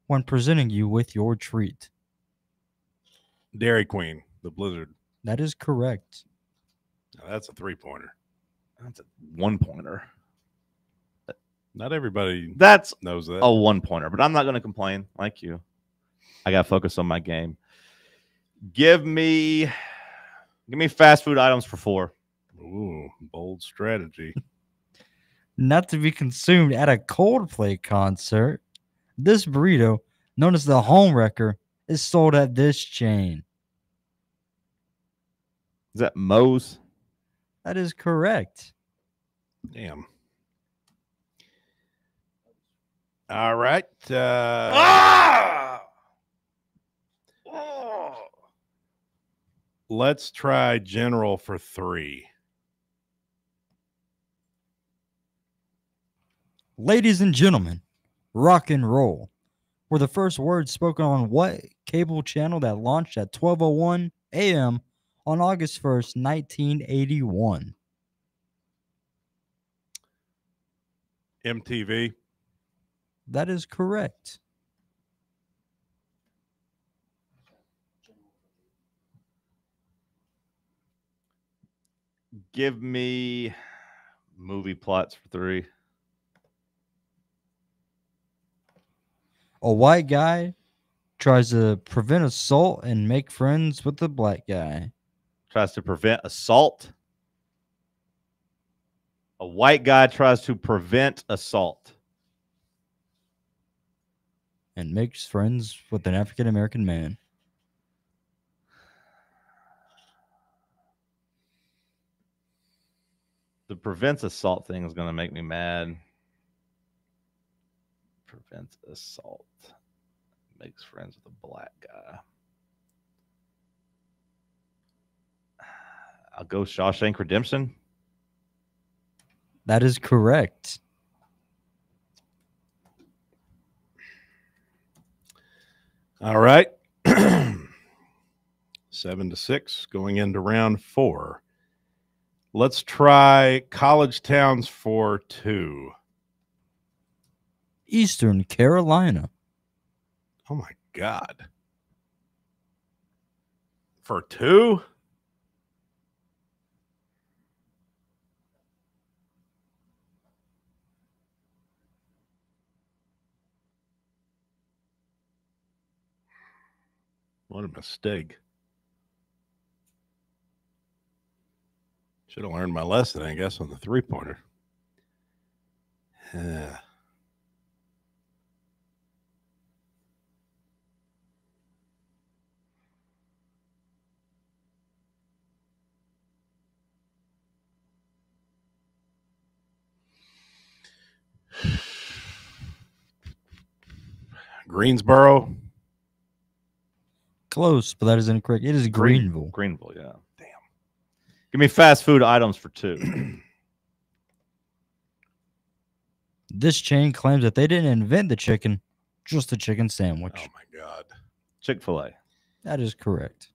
when presenting you with your treat. Dairy Queen, the Blizzard. That is correct. Now, that's a 3-pointer. That's a 1-pointer. Not everybody That's knows that. a 1-pointer, but I'm not going to complain like you. I got to focus on my game. Give me fast food items for 4. Ooh, bold strategy. Not to be consumed at a Coldplay concert, this burrito, known as the Home Wrecker, is sold at this chain. Is that Moe's? That is correct. Damn. All right. Let's try General for 3. Ladies and gentlemen, rock and roll were the first words spoken on what cable channel that launched at 12:01 a.m. on August 1st, 1981? MTV. That is correct. Give me movie plots for 3. A white guy tries to prevent assault and make friends with the black guy. Tries to prevent assault. A white guy tries to prevent assault. And makes friends with an African American man. The prevents assault thing is going to make me mad. Prevents assault. Makes friends with a black guy. I'll go Shawshank Redemption. That is correct. All right. 7-6 going into round 4. Let's try college towns for 2. Eastern Carolina. Oh my God. For 2? What a mistake. Should have learned my lesson, I guess, on the 3-pointer. Yeah. Greensboro. Close, but that is incorrect. It is Greenville. Greenville, yeah. Damn. Give me fast food items for 2. This chain claims that they didn't invent the chicken, just the chicken sandwich. Oh my God. Chick-fil-A. That is correct.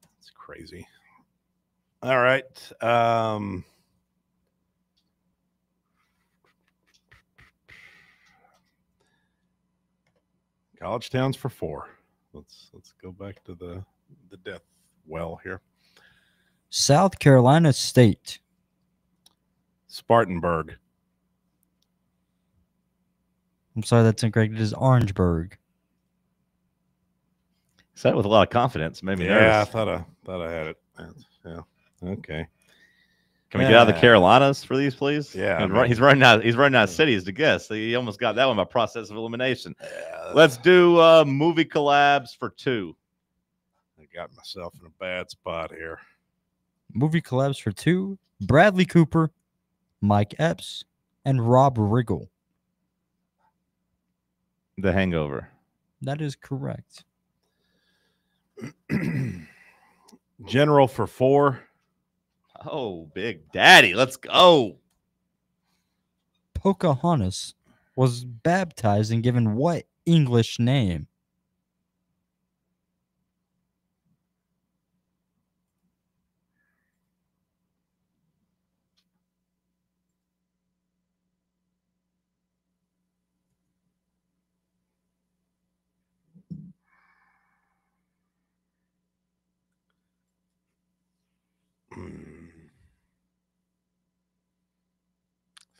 That's crazy. All right. College towns for 4. Let's go back to the death well here. South Carolina State. Spartanburg. I'm sorry, that's incorrect. It is Orangeburg. Said it with a lot of confidence. Made me Yeah, nervous. I thought I had it. Yeah. Okay. Can we get out of the Carolinas for these, please? Yeah, He's running out. He's running out of cities to guess. He almost got that one by process of elimination. Let's do movie collabs for 2. I got myself in a bad spot here. Movie collabs for 2. Bradley Cooper, Mike Epps, and Rob Riggle. The Hangover. That is correct. General for 4. Oh, Big Daddy. Let's go. Pocahontas was baptized and given what English name? I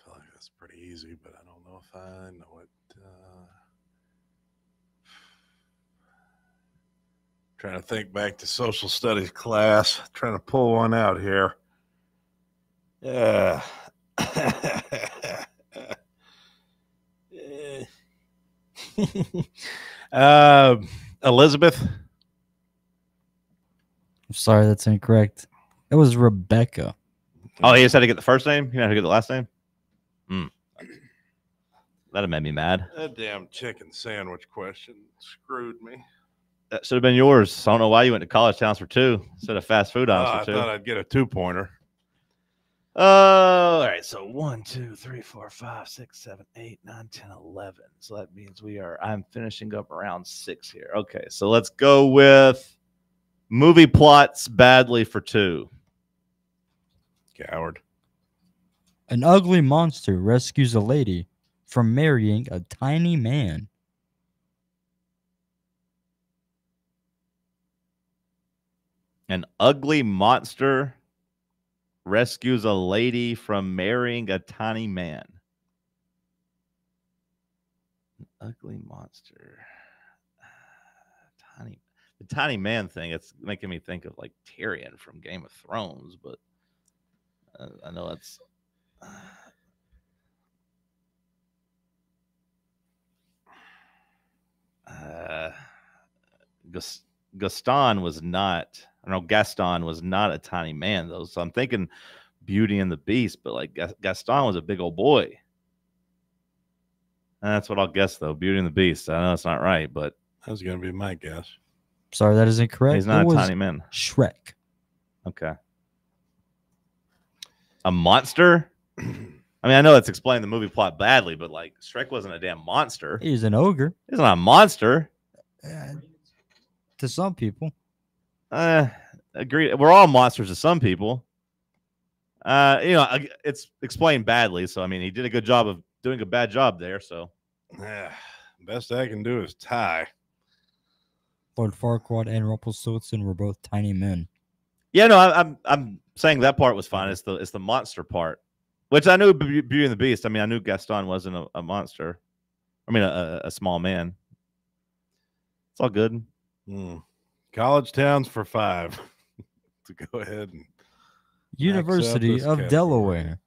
feel like that's pretty easy, but I don't know if I know it. Trying to think back to social studies class. Trying to pull one out here. Yeah. Elizabeth. I'm sorry, that's incorrect. It was Rebecca. Oh, he just had to get the first name? You had to get the last name? That have made me mad. That damn chicken sandwich question screwed me. That should have been yours. I don't know why you went to college towns for 2 instead of fast food items I for 2. thought I'd get a 2-pointer. All right. So 1, 2, 3, 4, 5, 6, 7, 8, 9, 10, 11. So that means I'm finishing up around 6 here. Okay. So let's go with movie plots badly for 2. Coward. An ugly monster rescues a lady from marrying a tiny man. An ugly monster rescues a lady from marrying a tiny man. An ugly monster. The tiny man thing, it's making me think of like Tyrion from Game of Thrones, but I know that's Gaston was not. I know Gaston was not a tiny man though, so I'm thinking Beauty and the Beast, but like Gaston was a big old boy. And that's what I'll guess though. Beauty and the Beast. I know it's not right, but that's gonna be my guess. Sorry, that is incorrect. He's not It a was tiny man. Shrek. Okay. A monster? I mean, I know that's explaining the movie plot badly, but like Shrek wasn't a damn monster. He's an ogre. He's not a monster. To some people. Agreed. We're all monsters to some people. It's explained badly, so I mean, he did a good job of doing a bad job there. So, best I can do is tie. Lord Farquaad and Rumpelstiltskin were both tiny men. Yeah, no, I'm saying that part was fine. It's the monster part, which I knew Beauty and the Beast. I mean, I knew Gaston wasn't a monster. I mean, a small man. It's all good. College towns for 5 to go ahead and University this of category. Delaware.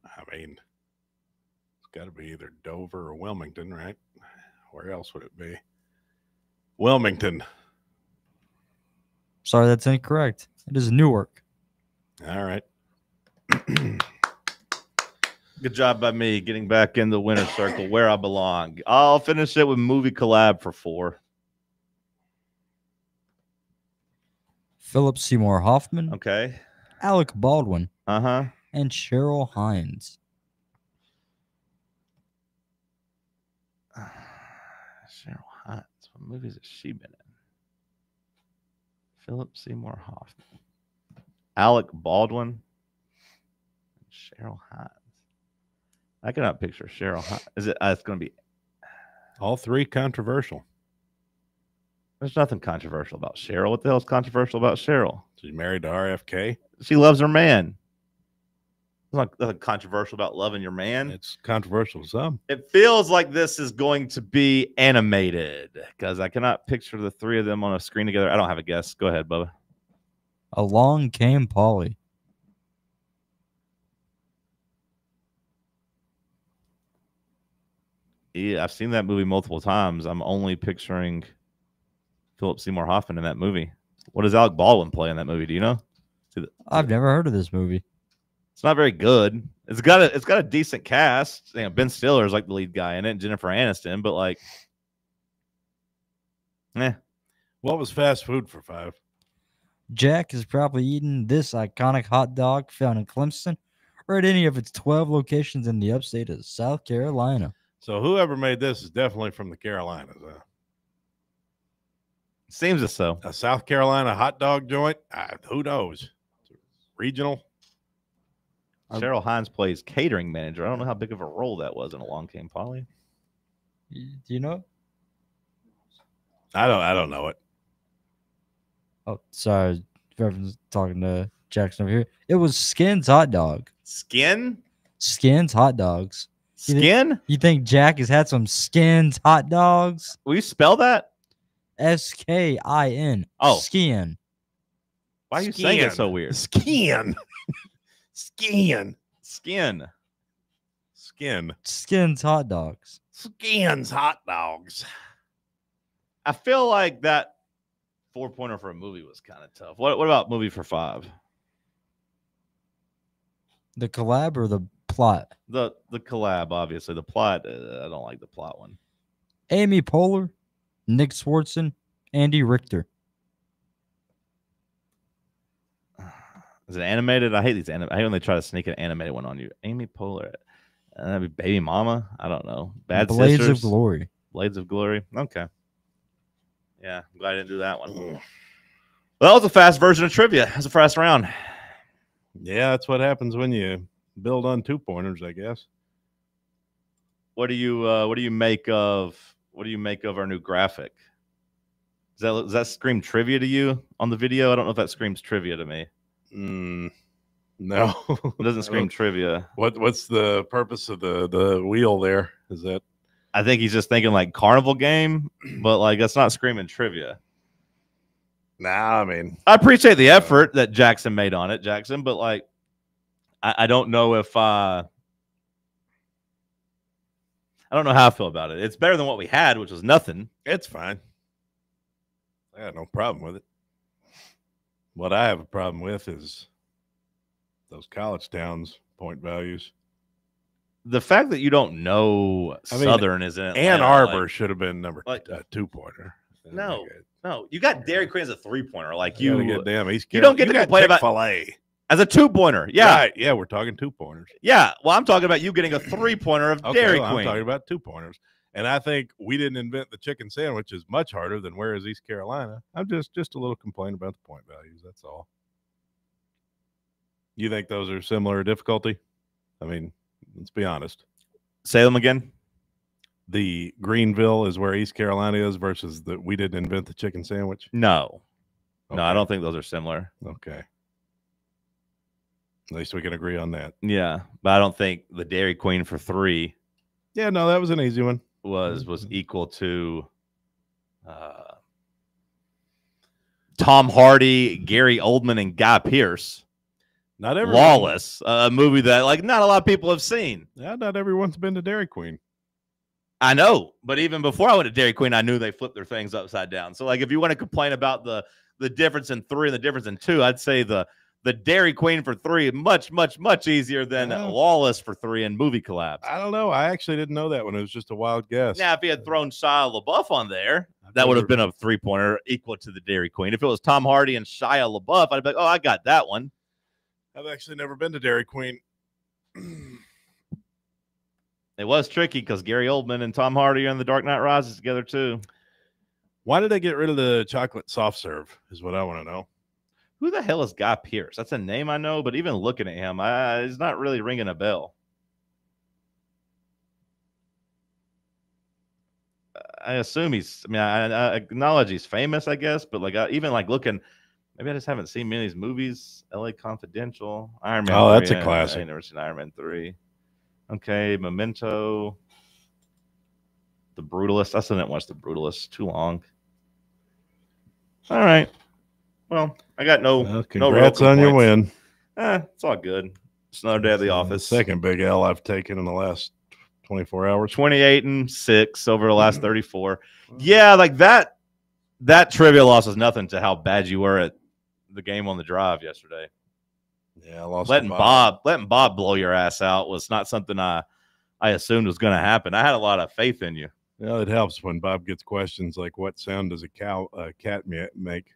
I mean, it's got to be either Dover or Wilmington, right? Where else would it be? Wilmington. Sorry, that's incorrect. It is Newark. All right. Good job by me getting back in the winner's circle where I belong. I'll finish it with movie collab for 4. Philip Seymour Hoffman. Okay. Alec Baldwin. Uh-huh. And Cheryl Hines. Cheryl Hines. What movies has she been in? Philip Seymour Hoffman. Alec Baldwin. And Cheryl Hines. I cannot picture Cheryl Hines. Is it? It's going to be all 3 controversial. There's nothing controversial about Cheryl. What the hell is controversial about Cheryl? She's married to RFK. She loves her man. There's nothing controversial about loving your man. It's controversial to some. It feels like this is going to be animated because I cannot picture the 3 of them on a screen together. I don't have a guess. Go ahead, Bubba. Along Came Polly. Yeah, I've seen that movie multiple times. I'm only picturing Philip Seymour Hoffman in that movie. What does Alec Baldwin play in that movie? Do you know? I've never heard of this movie. It's not very good. It's got a decent cast. You know, Ben Stiller is like the lead guy in it, and Jennifer Aniston, but like, What was fast food for 5? Jack is probably eating this iconic hot dog found in Clemson or at any of its 12 locations in the upstate of South Carolina. So whoever made this is definitely from the Carolinas. Seems as so. A South Carolina hot dog joint? Who knows? Regional? Cheryl Hines plays catering manager. I don't know how big of a role that was in Along Came Polly. Do you know? I don't know it. Oh, sorry. Reverend's talking to Jackson over here. It was Skin's hot dog. Skin? Skin's hot dogs. Skin? You think Jack has had some Skin's hot dogs? Will you spell that? S-K-I-N. Oh. Skin. Why are you saying it so weird? Skin. Skin. Skin. Skin. Skin's hot dogs. Skin's hot dogs. I feel like that 4-pointer for a movie was kind of tough. What about movie for 5? The collab or the plot? The collab, obviously. The plot, I don't like the plot one. Amy Poehler, Nick Swartzen, Andy Richter. Is it animated? I hate these I hate when they try to sneak an animated one on you. Amy Poehler. That'd be Baby Mama. I don't know. Bad Blades Sisters. of Glory. Blades of Glory. Okay. Yeah, I'm glad I didn't do that one. Well, that was a fast version of trivia. That was a fast round. Yeah, that's what happens when you build on 2-pointers, I guess. What do you make of our new graphic? Does that scream trivia to you on the video? I don't know if that screams trivia to me. No, It doesn't scream trivia. What's the purpose of the wheel there? Is that? I think he's just thinking like carnival game, but like that's not screaming trivia. Nah, I mean, I appreciate the effort that Jackson made on it, Jackson, but like I don't know if I don't know how I feel about it. It's better than what we had, which was nothing. It's fine. I got no problem with it. What I have a problem with is those college towns point values. The fact that you don't know Southern is in Atlanta, Ann Arbor like, should have been number like, 2-pointer. No, you got Dairy Queen as a 3-pointer. Like you get damn East you don't get to complain about Chick-fil-A as a 2-pointer. Yeah, right. Yeah, we're talking 2-pointers. Yeah, well, I'm talking about you getting a 3-pointer of Dairy Queen. I'm talking about 2-pointers. And I think we didn't invent the chicken sandwich is much harder than where is East Carolina. I'm just a little complaint about the point values. That's all. You think those are similar difficulty? I mean, let's be honest. Say them again. The Greenville is where East Carolina is versus we didn't invent the chicken sandwich. No, no, I don't think those are similar. Okay. At least we can agree on that. Yeah, but I don't think the Dairy Queen for 3. Yeah, no, that was an easy one. Was equal to Tom Hardy, Gary Oldman, and Guy Pearce. Not everyone. Lawless, a movie that like not a lot of people have seen. Yeah, not everyone's been to Dairy Queen. I know, but even before I went to Dairy Queen, I knew they flipped their things upside down. So like, if you want to complain about the difference in 3 and the difference in 2, I'd say the Dairy Queen for 3 much easier than Lawless for 3 and movie collabs. I don't know. I actually didn't know that one. It was just a wild guess. Now, if he had thrown Shia LaBeouf on there, that would have been a 3-pointer equal to the Dairy Queen. If it was Tom Hardy and Shia LaBeouf, I'd be like, oh, I got that one. I've actually never been to Dairy Queen. It was tricky because Gary Oldman and Tom Hardy are in The Dark Knight Rises together too. Why did they get rid of the chocolate soft serve is what I want to know. Who the hell is Guy Pearce? That's a name I know, but even looking at him, he's not really ringing a bell. I assume I acknowledge he's famous, I guess, but like even like looking, maybe I just haven't seen many of these movies. LA Confidential, Iron Man. Oh, that's 3, a classic. I never seen Iron Man 3. Okay, Memento, The Brutalist. I still didn't watch The Brutalist. Too long. All right. Well, I got no congrats on your win. It's all good. It's another day at the office. Second big L I've taken in the last 24 hours. 28-6 over the last 34. Yeah, like that trivia loss is nothing to how bad you were at the game on the drive yesterday. Yeah, I lost. Letting Bob blow your ass out was not something I assumed was going to happen. I had a lot of faith in you. Yeah, it helps when Bob gets questions like, "What sound does a cat make?"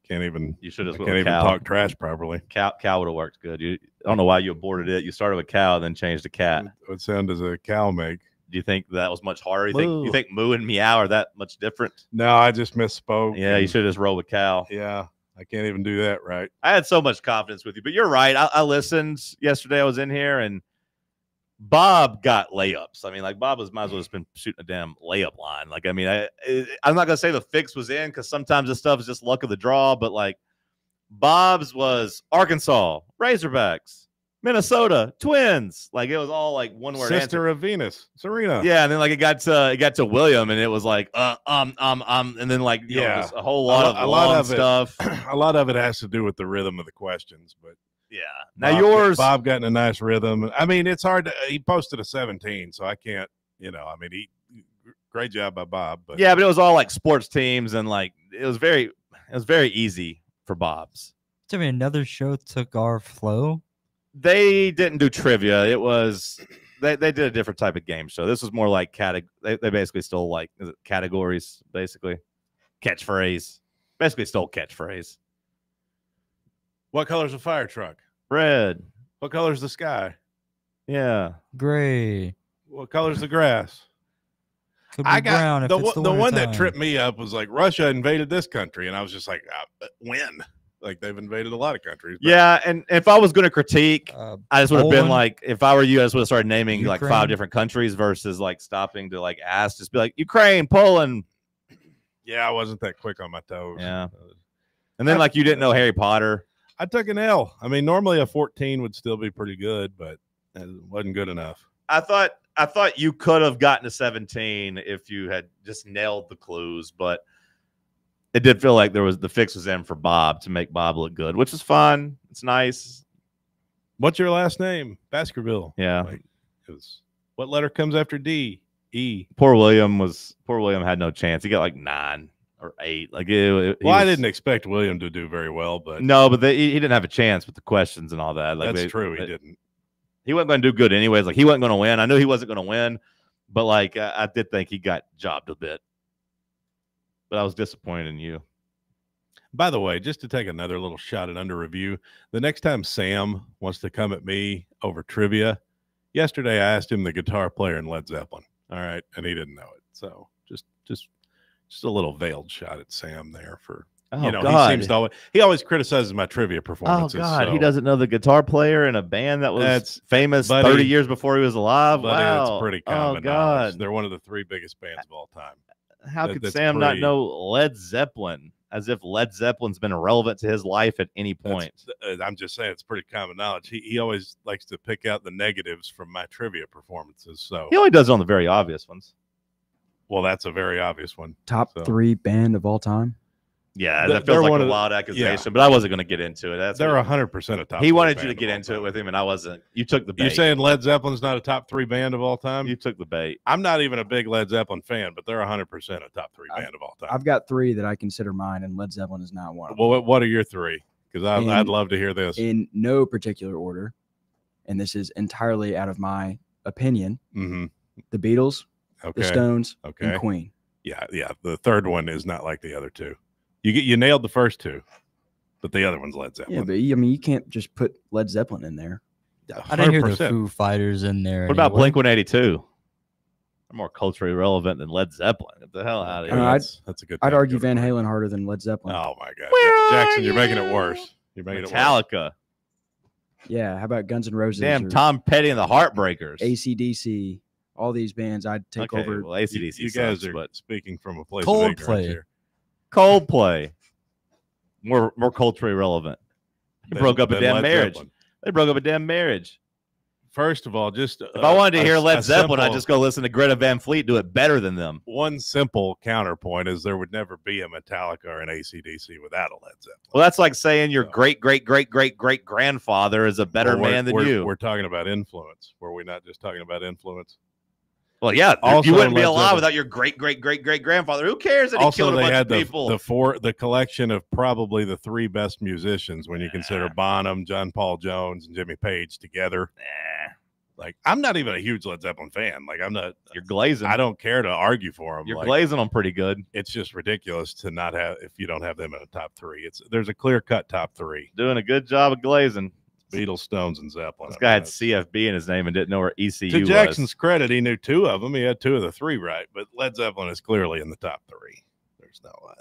Can't even. You should have. Can't even talk trash properly. Cow would have worked good. I don't know why you aborted it. You started with cow, then changed to cat. What sound does a cow make? Do you think that was much harder? You think moo and meow are that much different? No, I just misspoke. Yeah, you should have just rolled with cow. Yeah, I can't even do that right. I had so much confidence with you, but you're right. I listened yesterday. I was in here and Bob got layups. I mean, like Bob might as well have been shooting a damn layup line. Like, I mean, I'm not gonna say the fix was in because sometimes this stuff is just luck of the draw. But like, Bob's was Arkansas, Razorbacks, Minnesota, Twins. Like it was all like one word. Sister of Venus, Serena. Yeah, and then like it got to William, and it was like and then like yeah, just a whole lot of stuff. A lot of it has to do with the rhythm of the questions, but. Yeah. Now Bob got in a nice rhythm. I mean, it's hard to. He posted a 17, so I can't. I mean, great job by Bob. But yeah, but it was all like sports teams, and like it was very easy for Bob's. I mean, another show took our flow. They didn't do trivia. It was they did a different type of game show. This was more like they basically stole like categories, basically catchphrase. Basically stole catchphrase. What color's a fire truck? Red. What color's the sky? Yeah. Gray. What color's the grass? Could be brown if it's the one that tripped me up was like Russia invaded this country, and I was just like, when? Like they've invaded a lot of countries. But. Yeah, and if I was going to critique, I just would have been like, if I were you, I just would have started naming Ukraine. Like 5 different countries versus like stopping to like ask, just be like Ukraine, Poland. Yeah, I wasn't that quick on my toes. Yeah. And then like you didn't know Harry Potter. I took an L. I mean, normally a 14 would still be pretty good, but it wasn't good enough. I thought you could have gotten to 17 if you had just nailed the clues, but it did feel like the fix was in for Bob to make Bob look good, which is fun. It's nice. What's your last name? Baskerville. Yeah. Like, what letter comes after D? E. Poor William had no chance. He got like 9 or 8. Like I didn't expect William to do very well, but no, but he didn't have a chance with the questions and all that. Like that's true. He didn't. He wasn't going to do good anyways. Like he wasn't going to win. I knew he wasn't going to win, but like I did think he got jobbed a bit. But I was disappointed in you. By the way, just to take another little shot at under review, the next time Sam wants to come at me over trivia, yesterday I asked him the guitar player in Led Zeppelin. All right, and he didn't know it. So just a little veiled shot at Sam there for God. He seems to always criticizes my trivia performances. Oh God, so. He doesn't know the guitar player in a band that was famous 30 years before he was alive. Wow, it's pretty common. Oh God, they're one of the 3 biggest bands of all time. How could Sam not know Led Zeppelin? As if Led Zeppelin's been irrelevant to his life at any point. I'm just saying it's pretty common knowledge. He always likes to pick out the negatives from my trivia performances. So he only does it on the very obvious ones. Well, that's a very obvious one. Top 3 band of all time. Yeah, that feels like a wild accusation, but I wasn't going to get into it. They're 100% a top. He wanted you to get into it with him, and I wasn't. You took the bait. You're saying Led Zeppelin's not a top 3 band of all time? You took the bait. I'm not even a big Led Zeppelin fan, but they're 100% a top 3 band of all time. I've got 3 that I consider mine, and Led Zeppelin is not one of them. Well, what are your 3? Because I'd love to hear this. In no particular order, and this is entirely out of my opinion, the Beatles, the Stones, and Queen. Yeah. The third one is not like the other 2. You nailed the first 2, but the other one's Led Zeppelin. Yeah, but I mean, you can't just put Led Zeppelin in there. 100%. I didn't hear the Foo Fighters in there. What about Blink-182? They're more culturally relevant than Led Zeppelin. Get the hell out of here. That's a good. I'd argue Van Halen harder than Led Zeppelin. Oh my God, Jackson, you're making it worse. You're making Metallica. It worse. Yeah, how about Guns N' Roses? Damn, Tom Petty and the Heartbreakers. AC/DC. All these bands, I'd take over. Well, AC/DC. You guys sucks, are but speaking from a place of ignorance here. Coldplay. More culturally relevant. They broke up a damn marriage. Zeppelin. They broke up a damn marriage. First of all, just if I wanted to hear Led Zeppelin, I'd just go listen to Greta Van Fleet do it better than them. One simple counterpoint is there would never be a Metallica or an AC/DC without a Led Zeppelin. Well, that's like saying your great grandfather is a better man than you. We're talking about influence. Were we not just talking about influence? Well, yeah. Also, you wouldn't be alive without your great grandfather. Who cares that he killed a bunch of people? The collection of probably the 3 best musicians when you consider Bonham, John Paul Jones, and Jimmy Page together. Like, I'm not even a huge Led Zeppelin fan. Like, I'm not. You're glazing. I don't care to argue for them. You're glazing them pretty good. It's just ridiculous to not have if you don't have them in a top 3. There's a clear cut top 3. Doing a good job of glazing. Beatles, Stones, and Zeppelin. This guy had CFB in his name and didn't know where ECU was. To Jackson's was. credit, he knew 2 of them. He had 2 of the 3 right, but Led Zeppelin is clearly in the top 3.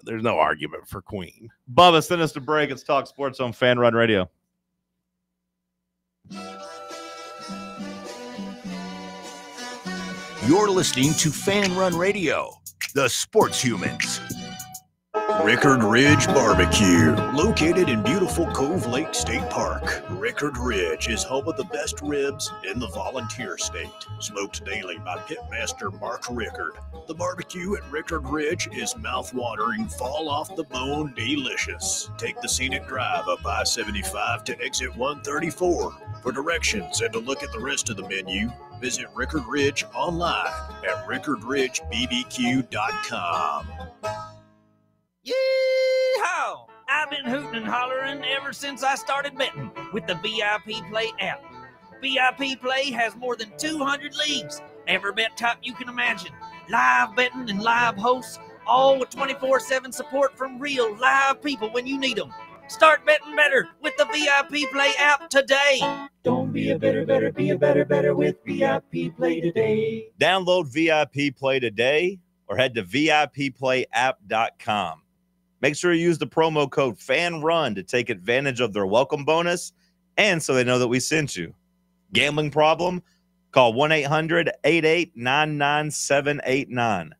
There's no argument for Queen. Bubba, send us to break. It's Talk Sports on Fan Run Radio. You're listening to Fan Run Radio, the sports humans. Rickard Ridge Barbecue, located in beautiful Cove Lake State Park. Rickard Ridge is home of the best ribs in the Volunteer State. Smoked daily by Pitmaster Mark Rickard. The barbecue at Rickard Ridge is mouth-watering, fall-off-the-bone delicious. Take the scenic drive up I-75 to exit 134. For directions and to look at the rest of the menu, visit Rickard Ridge online at rickardridgebbq.com. Yee-haw! I've been hooting and hollering ever since I started betting with the VIP Play app. VIP Play has more than 200 leagues, every bet type you can imagine, live betting and live hosts, all with 24/7 support from real live people when you need them. Start betting better with the VIP Play app today. Don't be a better, be a better with VIP Play today. Download VIP Play today or head to VIPPlayApp.com. Make sure you use the promo code FANRUN to take advantage of their welcome bonus and so they know that we sent you. Gambling problem? Call 1-800-88-99789.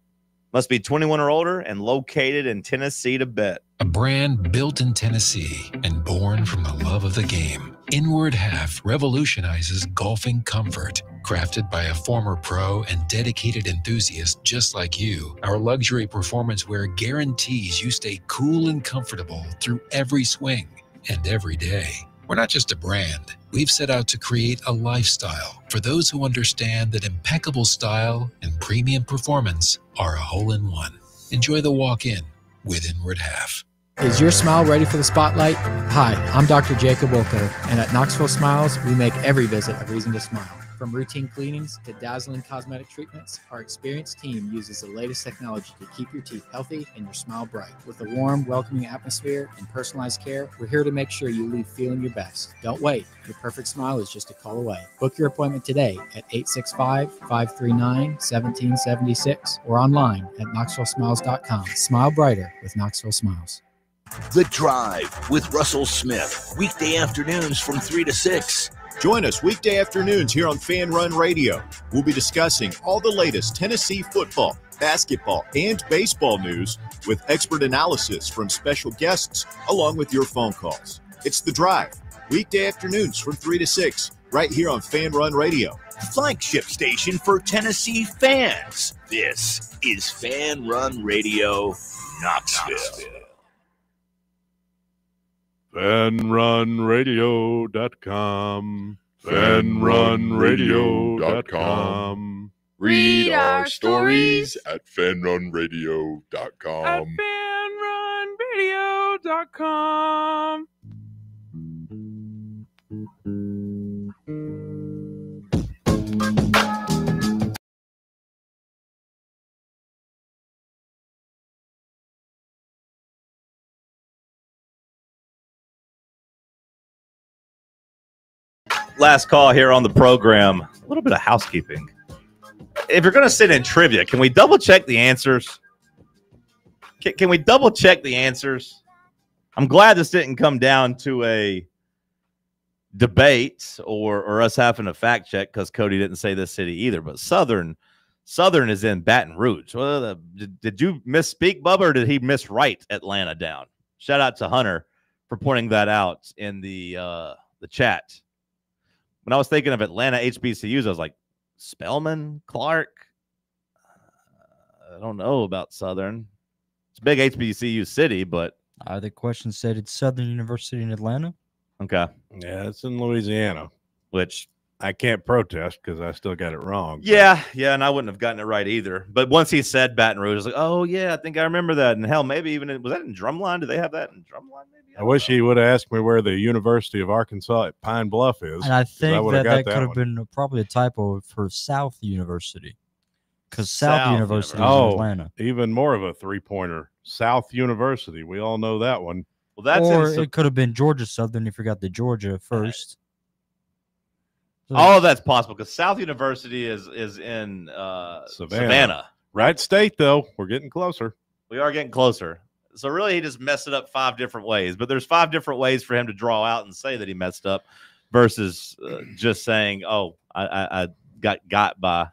Must be 21 or older and located in Tennessee to bet. A brand built in Tennessee and born from the love of the game, Inward Half revolutionizes golfing comfort. Crafted by a former pro and dedicated enthusiast just like you, our luxury performance wear guarantees you stay cool and comfortable through every swing and every day. We're not just a brand. We've set out to create a lifestyle for those who understand that impeccable style and premium performance are a hole-in-one. Enjoy the walk-in with Inward Half. Is your smile ready for the spotlight? Hi, I'm Dr. Jacob Wilco, and at Knoxville Smiles, we make every visit a reason to smile. From routine cleanings to dazzling cosmetic treatments, our experienced team uses the latest technology to keep your teeth healthy and your smile bright. With a warm, welcoming atmosphere and personalized care, we're here to make sure you leave feeling your best. Don't wait. Your perfect smile is just a call away. Book your appointment today at 865-539-1776 or online at knoxvillesmiles.com. Smile brighter with Knoxville Smiles. The Drive with Russell Smith, weekday afternoons from 3 to 6. Join us weekday afternoons here on Fan Run Radio. We'll be discussing all the latest Tennessee football, basketball, and baseball news with expert analysis from special guests along with your phone calls. It's The Drive, weekday afternoons from 3 to 6, right here on Fan Run Radio. Flagship station for Tennessee fans. This is Fan Run Radio, Knoxville. FanRunRadio.com. FanRunRadio.com. Read our stories at FanRunRadio.com. FanRunRadio.com. Last call here on the program. A little bit of housekeeping. If you're going to sit in trivia, can we double check the answers? Can we double check the answers? I'm glad this didn't come down to a debate or us having a fact check because Cody didn't say this city either. But Southern is in Baton Rouge. Well, did you misspeak, Bubba, or did he miswrite Atlanta down? Shout out to Hunter for pointing that out in the chat. When I was thinking of Atlanta HBCUs, I was like, Spelman, Clark. I don't know about Southern. It's a big HBCU city, but the question said it's Southern University in Atlanta. Okay. Yeah, it's in Louisiana, which I can't protest because I still got it wrong. Yeah, and I wouldn't have gotten it right either. But once he said Baton Rouge, I was like, oh, yeah, I think I remember that. And hell, maybe even was that in Drumline? Do they have that in Drumline? I wish he would have asked me where the University of Arkansas at Pine Bluff is. And I think that could have one. been probably a typo for South University. Because South University is in Atlanta. Even more of a three-pointer. South University. We all know that one. Well, that's or it could have been Georgia Southern if you got the Georgia first. All of that's possible because South University is in Savannah. Right state, though. We're getting closer. We are getting closer. So really, he just messed it up 5 different ways. But there's 5 different ways for him to draw out and say that he messed up versus just saying, oh, I got by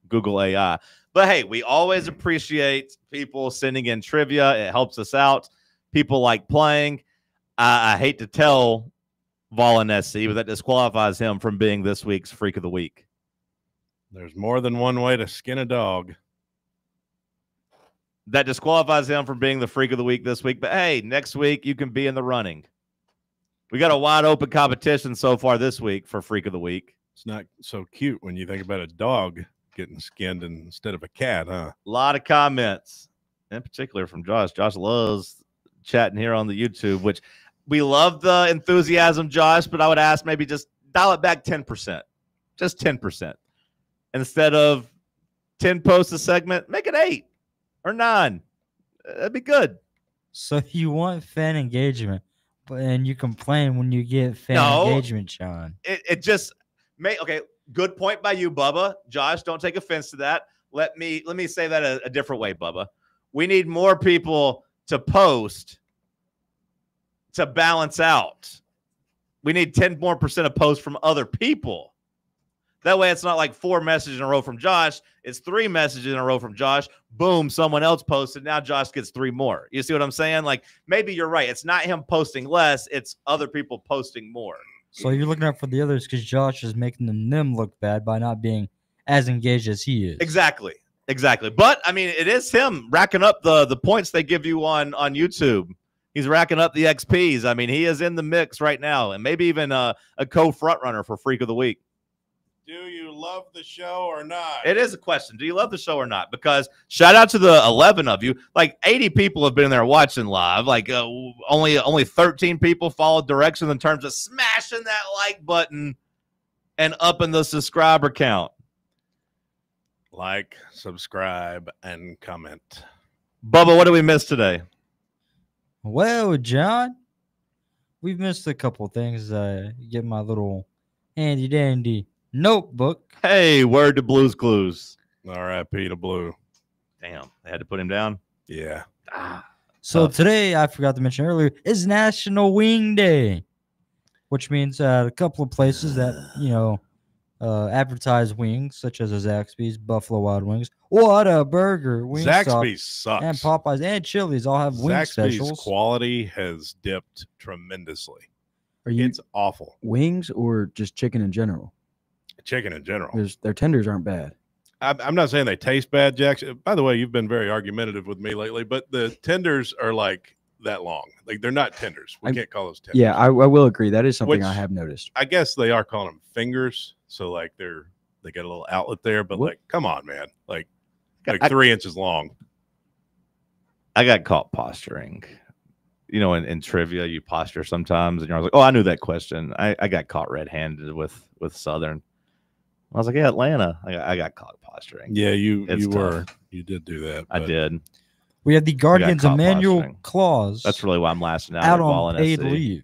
Google AI. But, hey, we always appreciate people sending in trivia. It helps us out. People like playing. I hate to tell Volin SC, but that disqualifies him from being this week's Freak of the Week. There's more than one way to skin a dog. That disqualifies him from being the Freak of the Week this week. But, hey, next week you can be in the running. We got a wide open competition so far this week for Freak of the Week. It's not so cute when you think about a dog getting skinned instead of a cat, huh? A lot of comments, in particular from Josh. Josh loves chatting here on the YouTube, which we love the enthusiasm, Josh, but I would ask maybe just dial it back 10%. Just 10%. Instead of 10 posts a segment, make it 8 or 9. That'd be good. So you want fan engagement, and you complain when you get fan engagement, Sean. It just okay. Good point by you, Bubba. Josh, don't take offense to that. Let me say that a different way, Bubba. We need more people to post to balance out. We need 10% more of posts from other people. That way it's not like 4 messages in a row from Josh. It's 3 messages in a row from Josh. Boom, someone else posted. Now Josh gets 3 more. You see what I'm saying? Like, maybe you're right. It's not him posting less. It's other people posting more. So you're looking out for the others because Josh is making them look bad by not being as engaged as he is. Exactly. But, I mean, it is him racking up the points they give you on YouTube. He's racking up the XPs. I mean, he is in the mix right now, and maybe even a co-front runner for Freak of the Week. Do you love the show or not? It is a question. Do you love the show or not? Because shout out to the 11 of you. Like 80 people have been there watching live. Like only 13 people followed directions in terms of smashing that like button and upping the subscriber count. Like, subscribe, and comment. Bubba, what did we miss today? Well, John, we've missed a couple things. Get my little handy dandy notebook. Hey, word to Blue's Clues. R.I.P. to Blue. Damn, they had to put him down. Yeah. So today, I forgot to mention earlier, is National Wing Day, which means a couple of places that, advertise wings, such as Zaxby's, Buffalo Wild Wings, Whataburger, Zaxby's sucks. And Popeyes and Chili's all have wing Zaxby's specials. quality has dipped tremendously. It's awful. Wings or just chicken in general? Chicken in general. Their tenders aren't bad. I'm not saying they taste bad, Jackson. By the way, you've been very argumentative with me lately, but the tenders are like that long. Like, they're not tenders. We can't call those tenders. Yeah, I will agree. That is something Which I have noticed. I guess they are calling them fingers. So like they got a little outlet there, but like, come on, man. Like 3 inches long. I got caught posturing. In trivia, you posture sometimes, and you're like, "Oh, I knew that question." I got caught red-handed with Southern. I was like, "Yeah, Atlanta." I got caught posturing. Yeah, you tough. you did do that. I did. We have the Guardians Emmanuel Claus. That's really why I'm lasting out. Out on paid leave.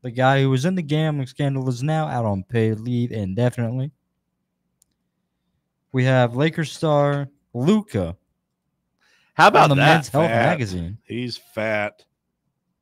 The guy who was in the gambling scandal is now out on paid leave indefinitely. We have Lakers star Luka. How about on the that? Men's Health Fat. magazine? He's fat.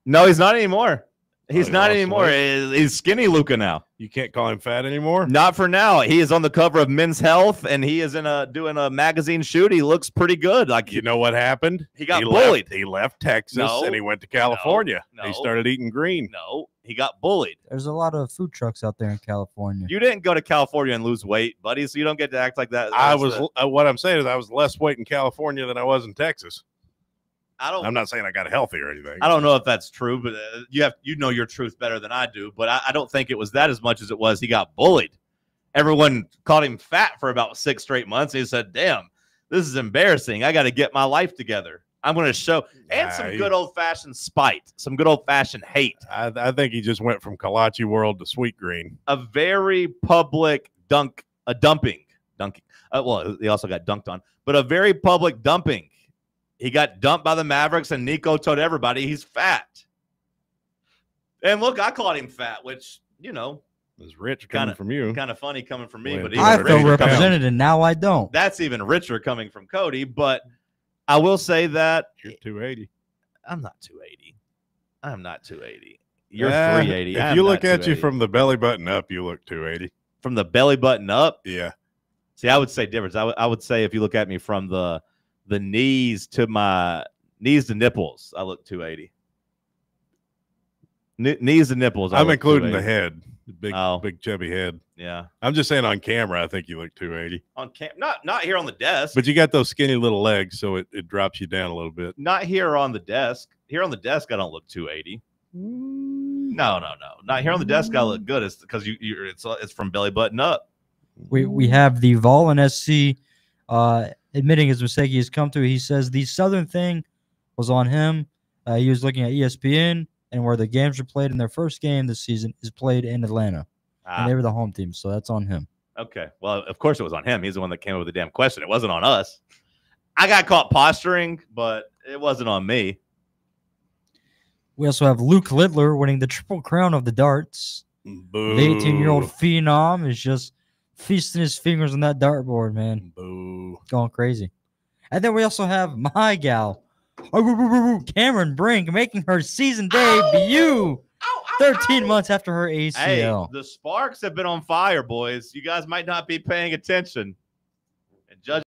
No, he's not anymore. He's he not lost anymore. weight? He's skinny Luka now. You can't call him fat anymore? Not for now. He is on the cover of Men's Health, and he is doing a magazine shoot. He looks pretty good. Like, you know what happened? He got bullied. He left Texas No. and he went to California. No. He started eating green. No, he got bullied. There's a lot of food trucks out there in California. You didn't go to California and lose weight, buddy, so you don't get to act like that. What I'm saying is I was less weight in California than I was in Texas. I'm not saying I got healthy or anything. I don't know if that's true, but you know your truth better than I do. But I don't think it was that as much as it was he got bullied. Everyone called him fat for about 6 straight months. He said, "Damn, this is embarrassing. I got to get my life together. I'm going to show." And some good old-fashioned spite, some good old-fashioned hate. I think he just went from Kalachi World to Sweet Green. A very public dumping. Well, he also got dunked on, but a very public dumping. He got dumped by the Mavericks, and Nico told everybody he's fat. And look, I called him fat, which, is rich coming from you. Kind of funny coming from me. But I feel represented, and now I don't. That's even richer coming from Cody. But I will say that you're 280. I'm not 280. I'm not 280. You're 380. If you look at you from the belly button up, you look 280. From the belly button up? Yeah. See, I would say difference. I would say if you look at me from the knees to nipples, I look 280. Knees to nipples. I'm including the head, big chubby head. Yeah. I'm just saying on camera, I think you look 280. On not here on the desk. But you got those skinny little legs, so it drops you down a little bit. Not here on the desk. Here on the desk, I don't look 280. No. Not here on the desk. I look good. It's because it's from belly button up. We have the Vol and SC admitting his mistake he has come to. He says the Southern thing was on him. He was looking at ESPN, and where the games were played in their first game this season is played in Atlanta. And they were the home team, so that's on him. Okay. Well, of course it was on him. He's the one that came up with the damn question. It wasn't on us. I got caught posturing, but it wasn't on me. We also have Luke Littler winning the Triple Crown of the darts. Boo. The 18-year-old phenom is just feasting his fingers on that dartboard, man. Boo. Going crazy. And then we also have my gal, Cameron Brink, making her season debut 13 months after her Hey, ACL. the Sparks have been on fire, boys. You guys might not be paying attention. And Judge